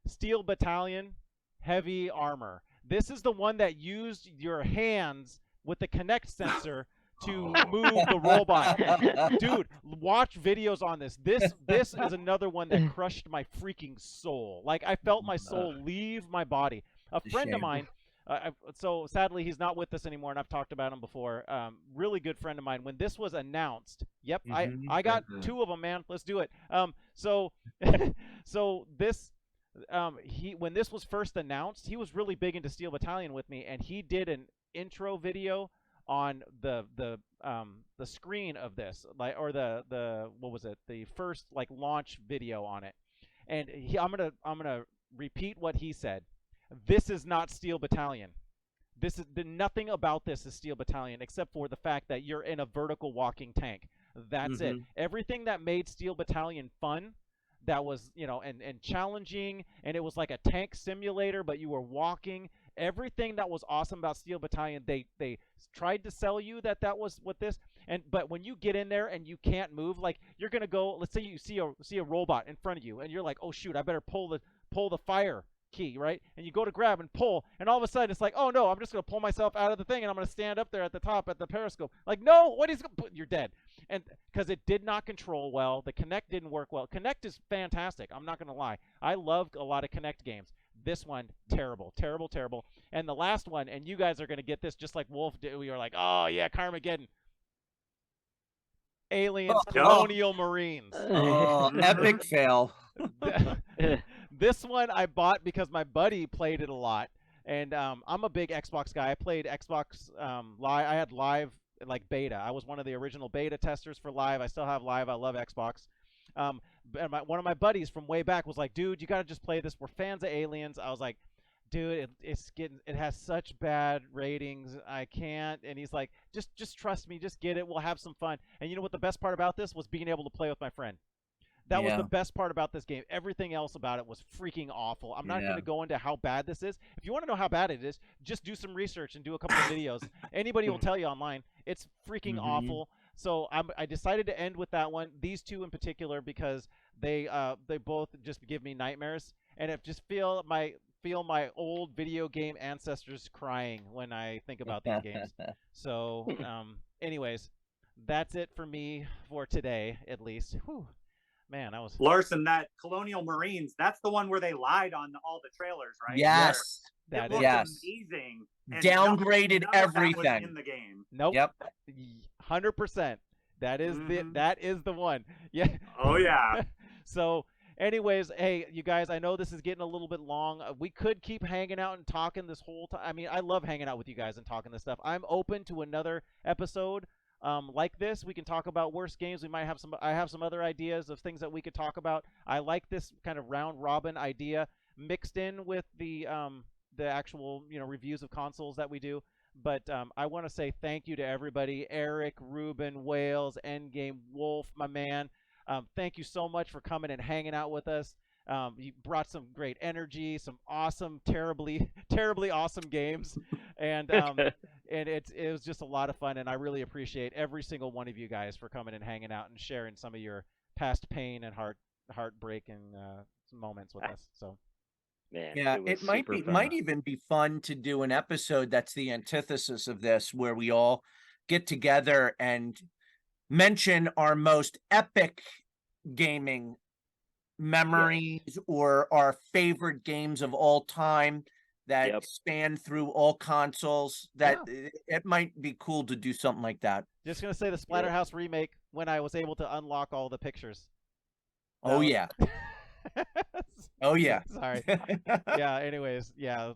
Steel Battalion Heavy Armor. This is the one that used your hands with the Kinect sensor to move the robot. Dude, watch videos on this. This is another one that crushed my freaking soul. Like I felt my soul leave my body. A friend of Shame. mine, so sadly he's not with us anymore, and I've talked about him before. Really good friend of mine. When this was announced, yep, Mhm. I got Mhm. 2 of them, man. Let's do it. So so this. When this was first announced, he was really big into Steel Battalion with me, and he did an intro video on the screen of this, like, or the what was it, the first like launch video on it. And I'm gonna repeat what he said. This is not Steel Battalion. Nothing about this is Steel Battalion except for the fact that you're in a vertical walking tank. That's it. Everything that made Steel Battalion fun, that was, and challenging, and it was like a tank simulator, but you were walking. Everything that was awesome about Steel Battalion, they tried to sell you that was what this. But when you get in there and you can't move, like you're gonna go. Let's say you see a robot in front of you, and you're like, oh shoot, I better pull the fire key, right? And you go to grab and pull, and all of a sudden it's like, oh no, I'm just gonna pull myself out of the thing, and I'm gonna stand up there at the top at the periscope. Like, no, what is? You're dead. And because it did not control well, the Kinect didn't work well. Kinect is fantastic. I'm not gonna lie. I loved a lot of Kinect games. This one, terrible. And the last one, and you guys are gonna get this just like Wolf did. We were like, oh yeah, Carmageddon. Aliens, Oh. Colonial Marines. Oh, epic fail. This one I bought because my buddy played it a lot, and I'm a big Xbox guy. I played Xbox Live. I had Live like beta. I was one of the original beta testers for Live. I still have Live. I love Xbox. And one of my buddies from way back was like, dude, you gotta just play this. We're fans of Aliens. I was like, dude, it has such bad ratings. I can't. And he's like, just trust me, just get it. We'll have some fun. And you know what the best part about this was? Being able to play with my friend. That was Yeah. the best part about this game. Everything else about it was freaking awful. I'm not Yeah. going to go into how bad this is. If you want to know how bad it is, just do some research and do a couple of videos. Anybody will tell you online. It's freaking Mhm. awful. So I decided to end with that one. These 2 in particular because they both just give me nightmares, and it just feel my old video game ancestors crying when I think about these games. So anyways, that's it for me for today, at least. Whew. Man, I was Larson, that Colonial Marines, that's the one where they lied on all the trailers, right? Yes. Where that it is looked Yes. amazing. and Downgraded none of that was everything. in the game. nope. Yep. 100%. That is Mhm. that is the one. Yeah. Oh yeah. So Anyways, hey, you guys, I know this is getting a little bit long. We could keep hanging out and talking this whole time. I mean, I love hanging out with you guys and talking this stuff. I'm open to another episode like this. We can talk about worst games. We might have some. I have some other ideas of things that we could talk about. I like this kind of round robin idea mixed in with the actual reviews of consoles that we do. But I want to say thank you to everybody: Eric, Ruben, Wales, Endgame, Wolf, my man. Thank you so much for coming and hanging out with us. You brought some great energy, some awesome, terribly awesome games, and it was just a lot of fun. And I really appreciate every single one of you guys for coming and hanging out and sharing some of your past pain and heartbreak and moments with us. So. Man, Yeah, it was it might super be fun. might even be fun to do an episode that's the antithesis of this, where we all get together and mention our most epic gaming memories or our favorite games of all time that Yep. span through all consoles. It might be cool to do something like that. Just gonna say the Splatterhouse remake when I was able to unlock all the pictures. Oh yeah. Oh yeah. Sorry. Yeah. Anyways, yeah,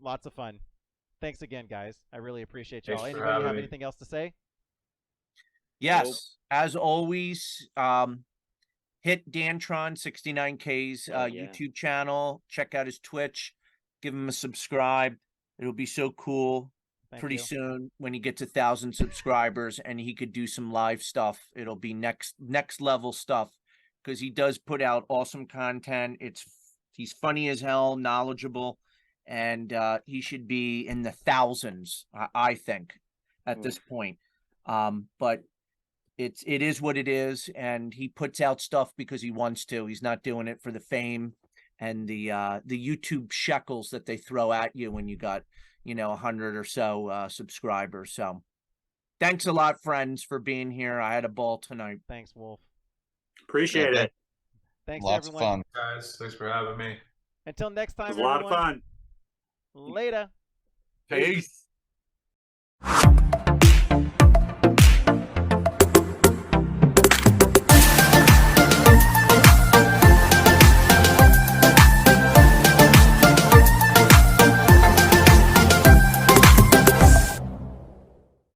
lots of fun. Thanks again, guys. I really appreciate y'all. Thanks for Anybody having have me. anything else to say? Yes, as always, hit Dantron69K's Oh, yeah. YouTube channel. Check out his Twitch. Give him a subscribe. It'll be so cool. Thank Pretty you. soon when he gets 1,000 subscribers and he could do some live stuff. It'll be next level stuff because he does put out awesome content. He's funny as hell, knowledgeable, and he should be in the thousands, I think, at this point. But it is what it is, and he puts out stuff because he wants to. He's not doing it for the fame and the YouTube shekels that they throw at you when you got 100 or so subscribers. So thanks a lot, friends, for being here. I had a ball tonight. Thanks, Wolf. Appreciate it. Thanks, Lots of everyone. fun. Guys, thanks for having me. Until next It time, was a lot of everyone. fun. Later. Peace.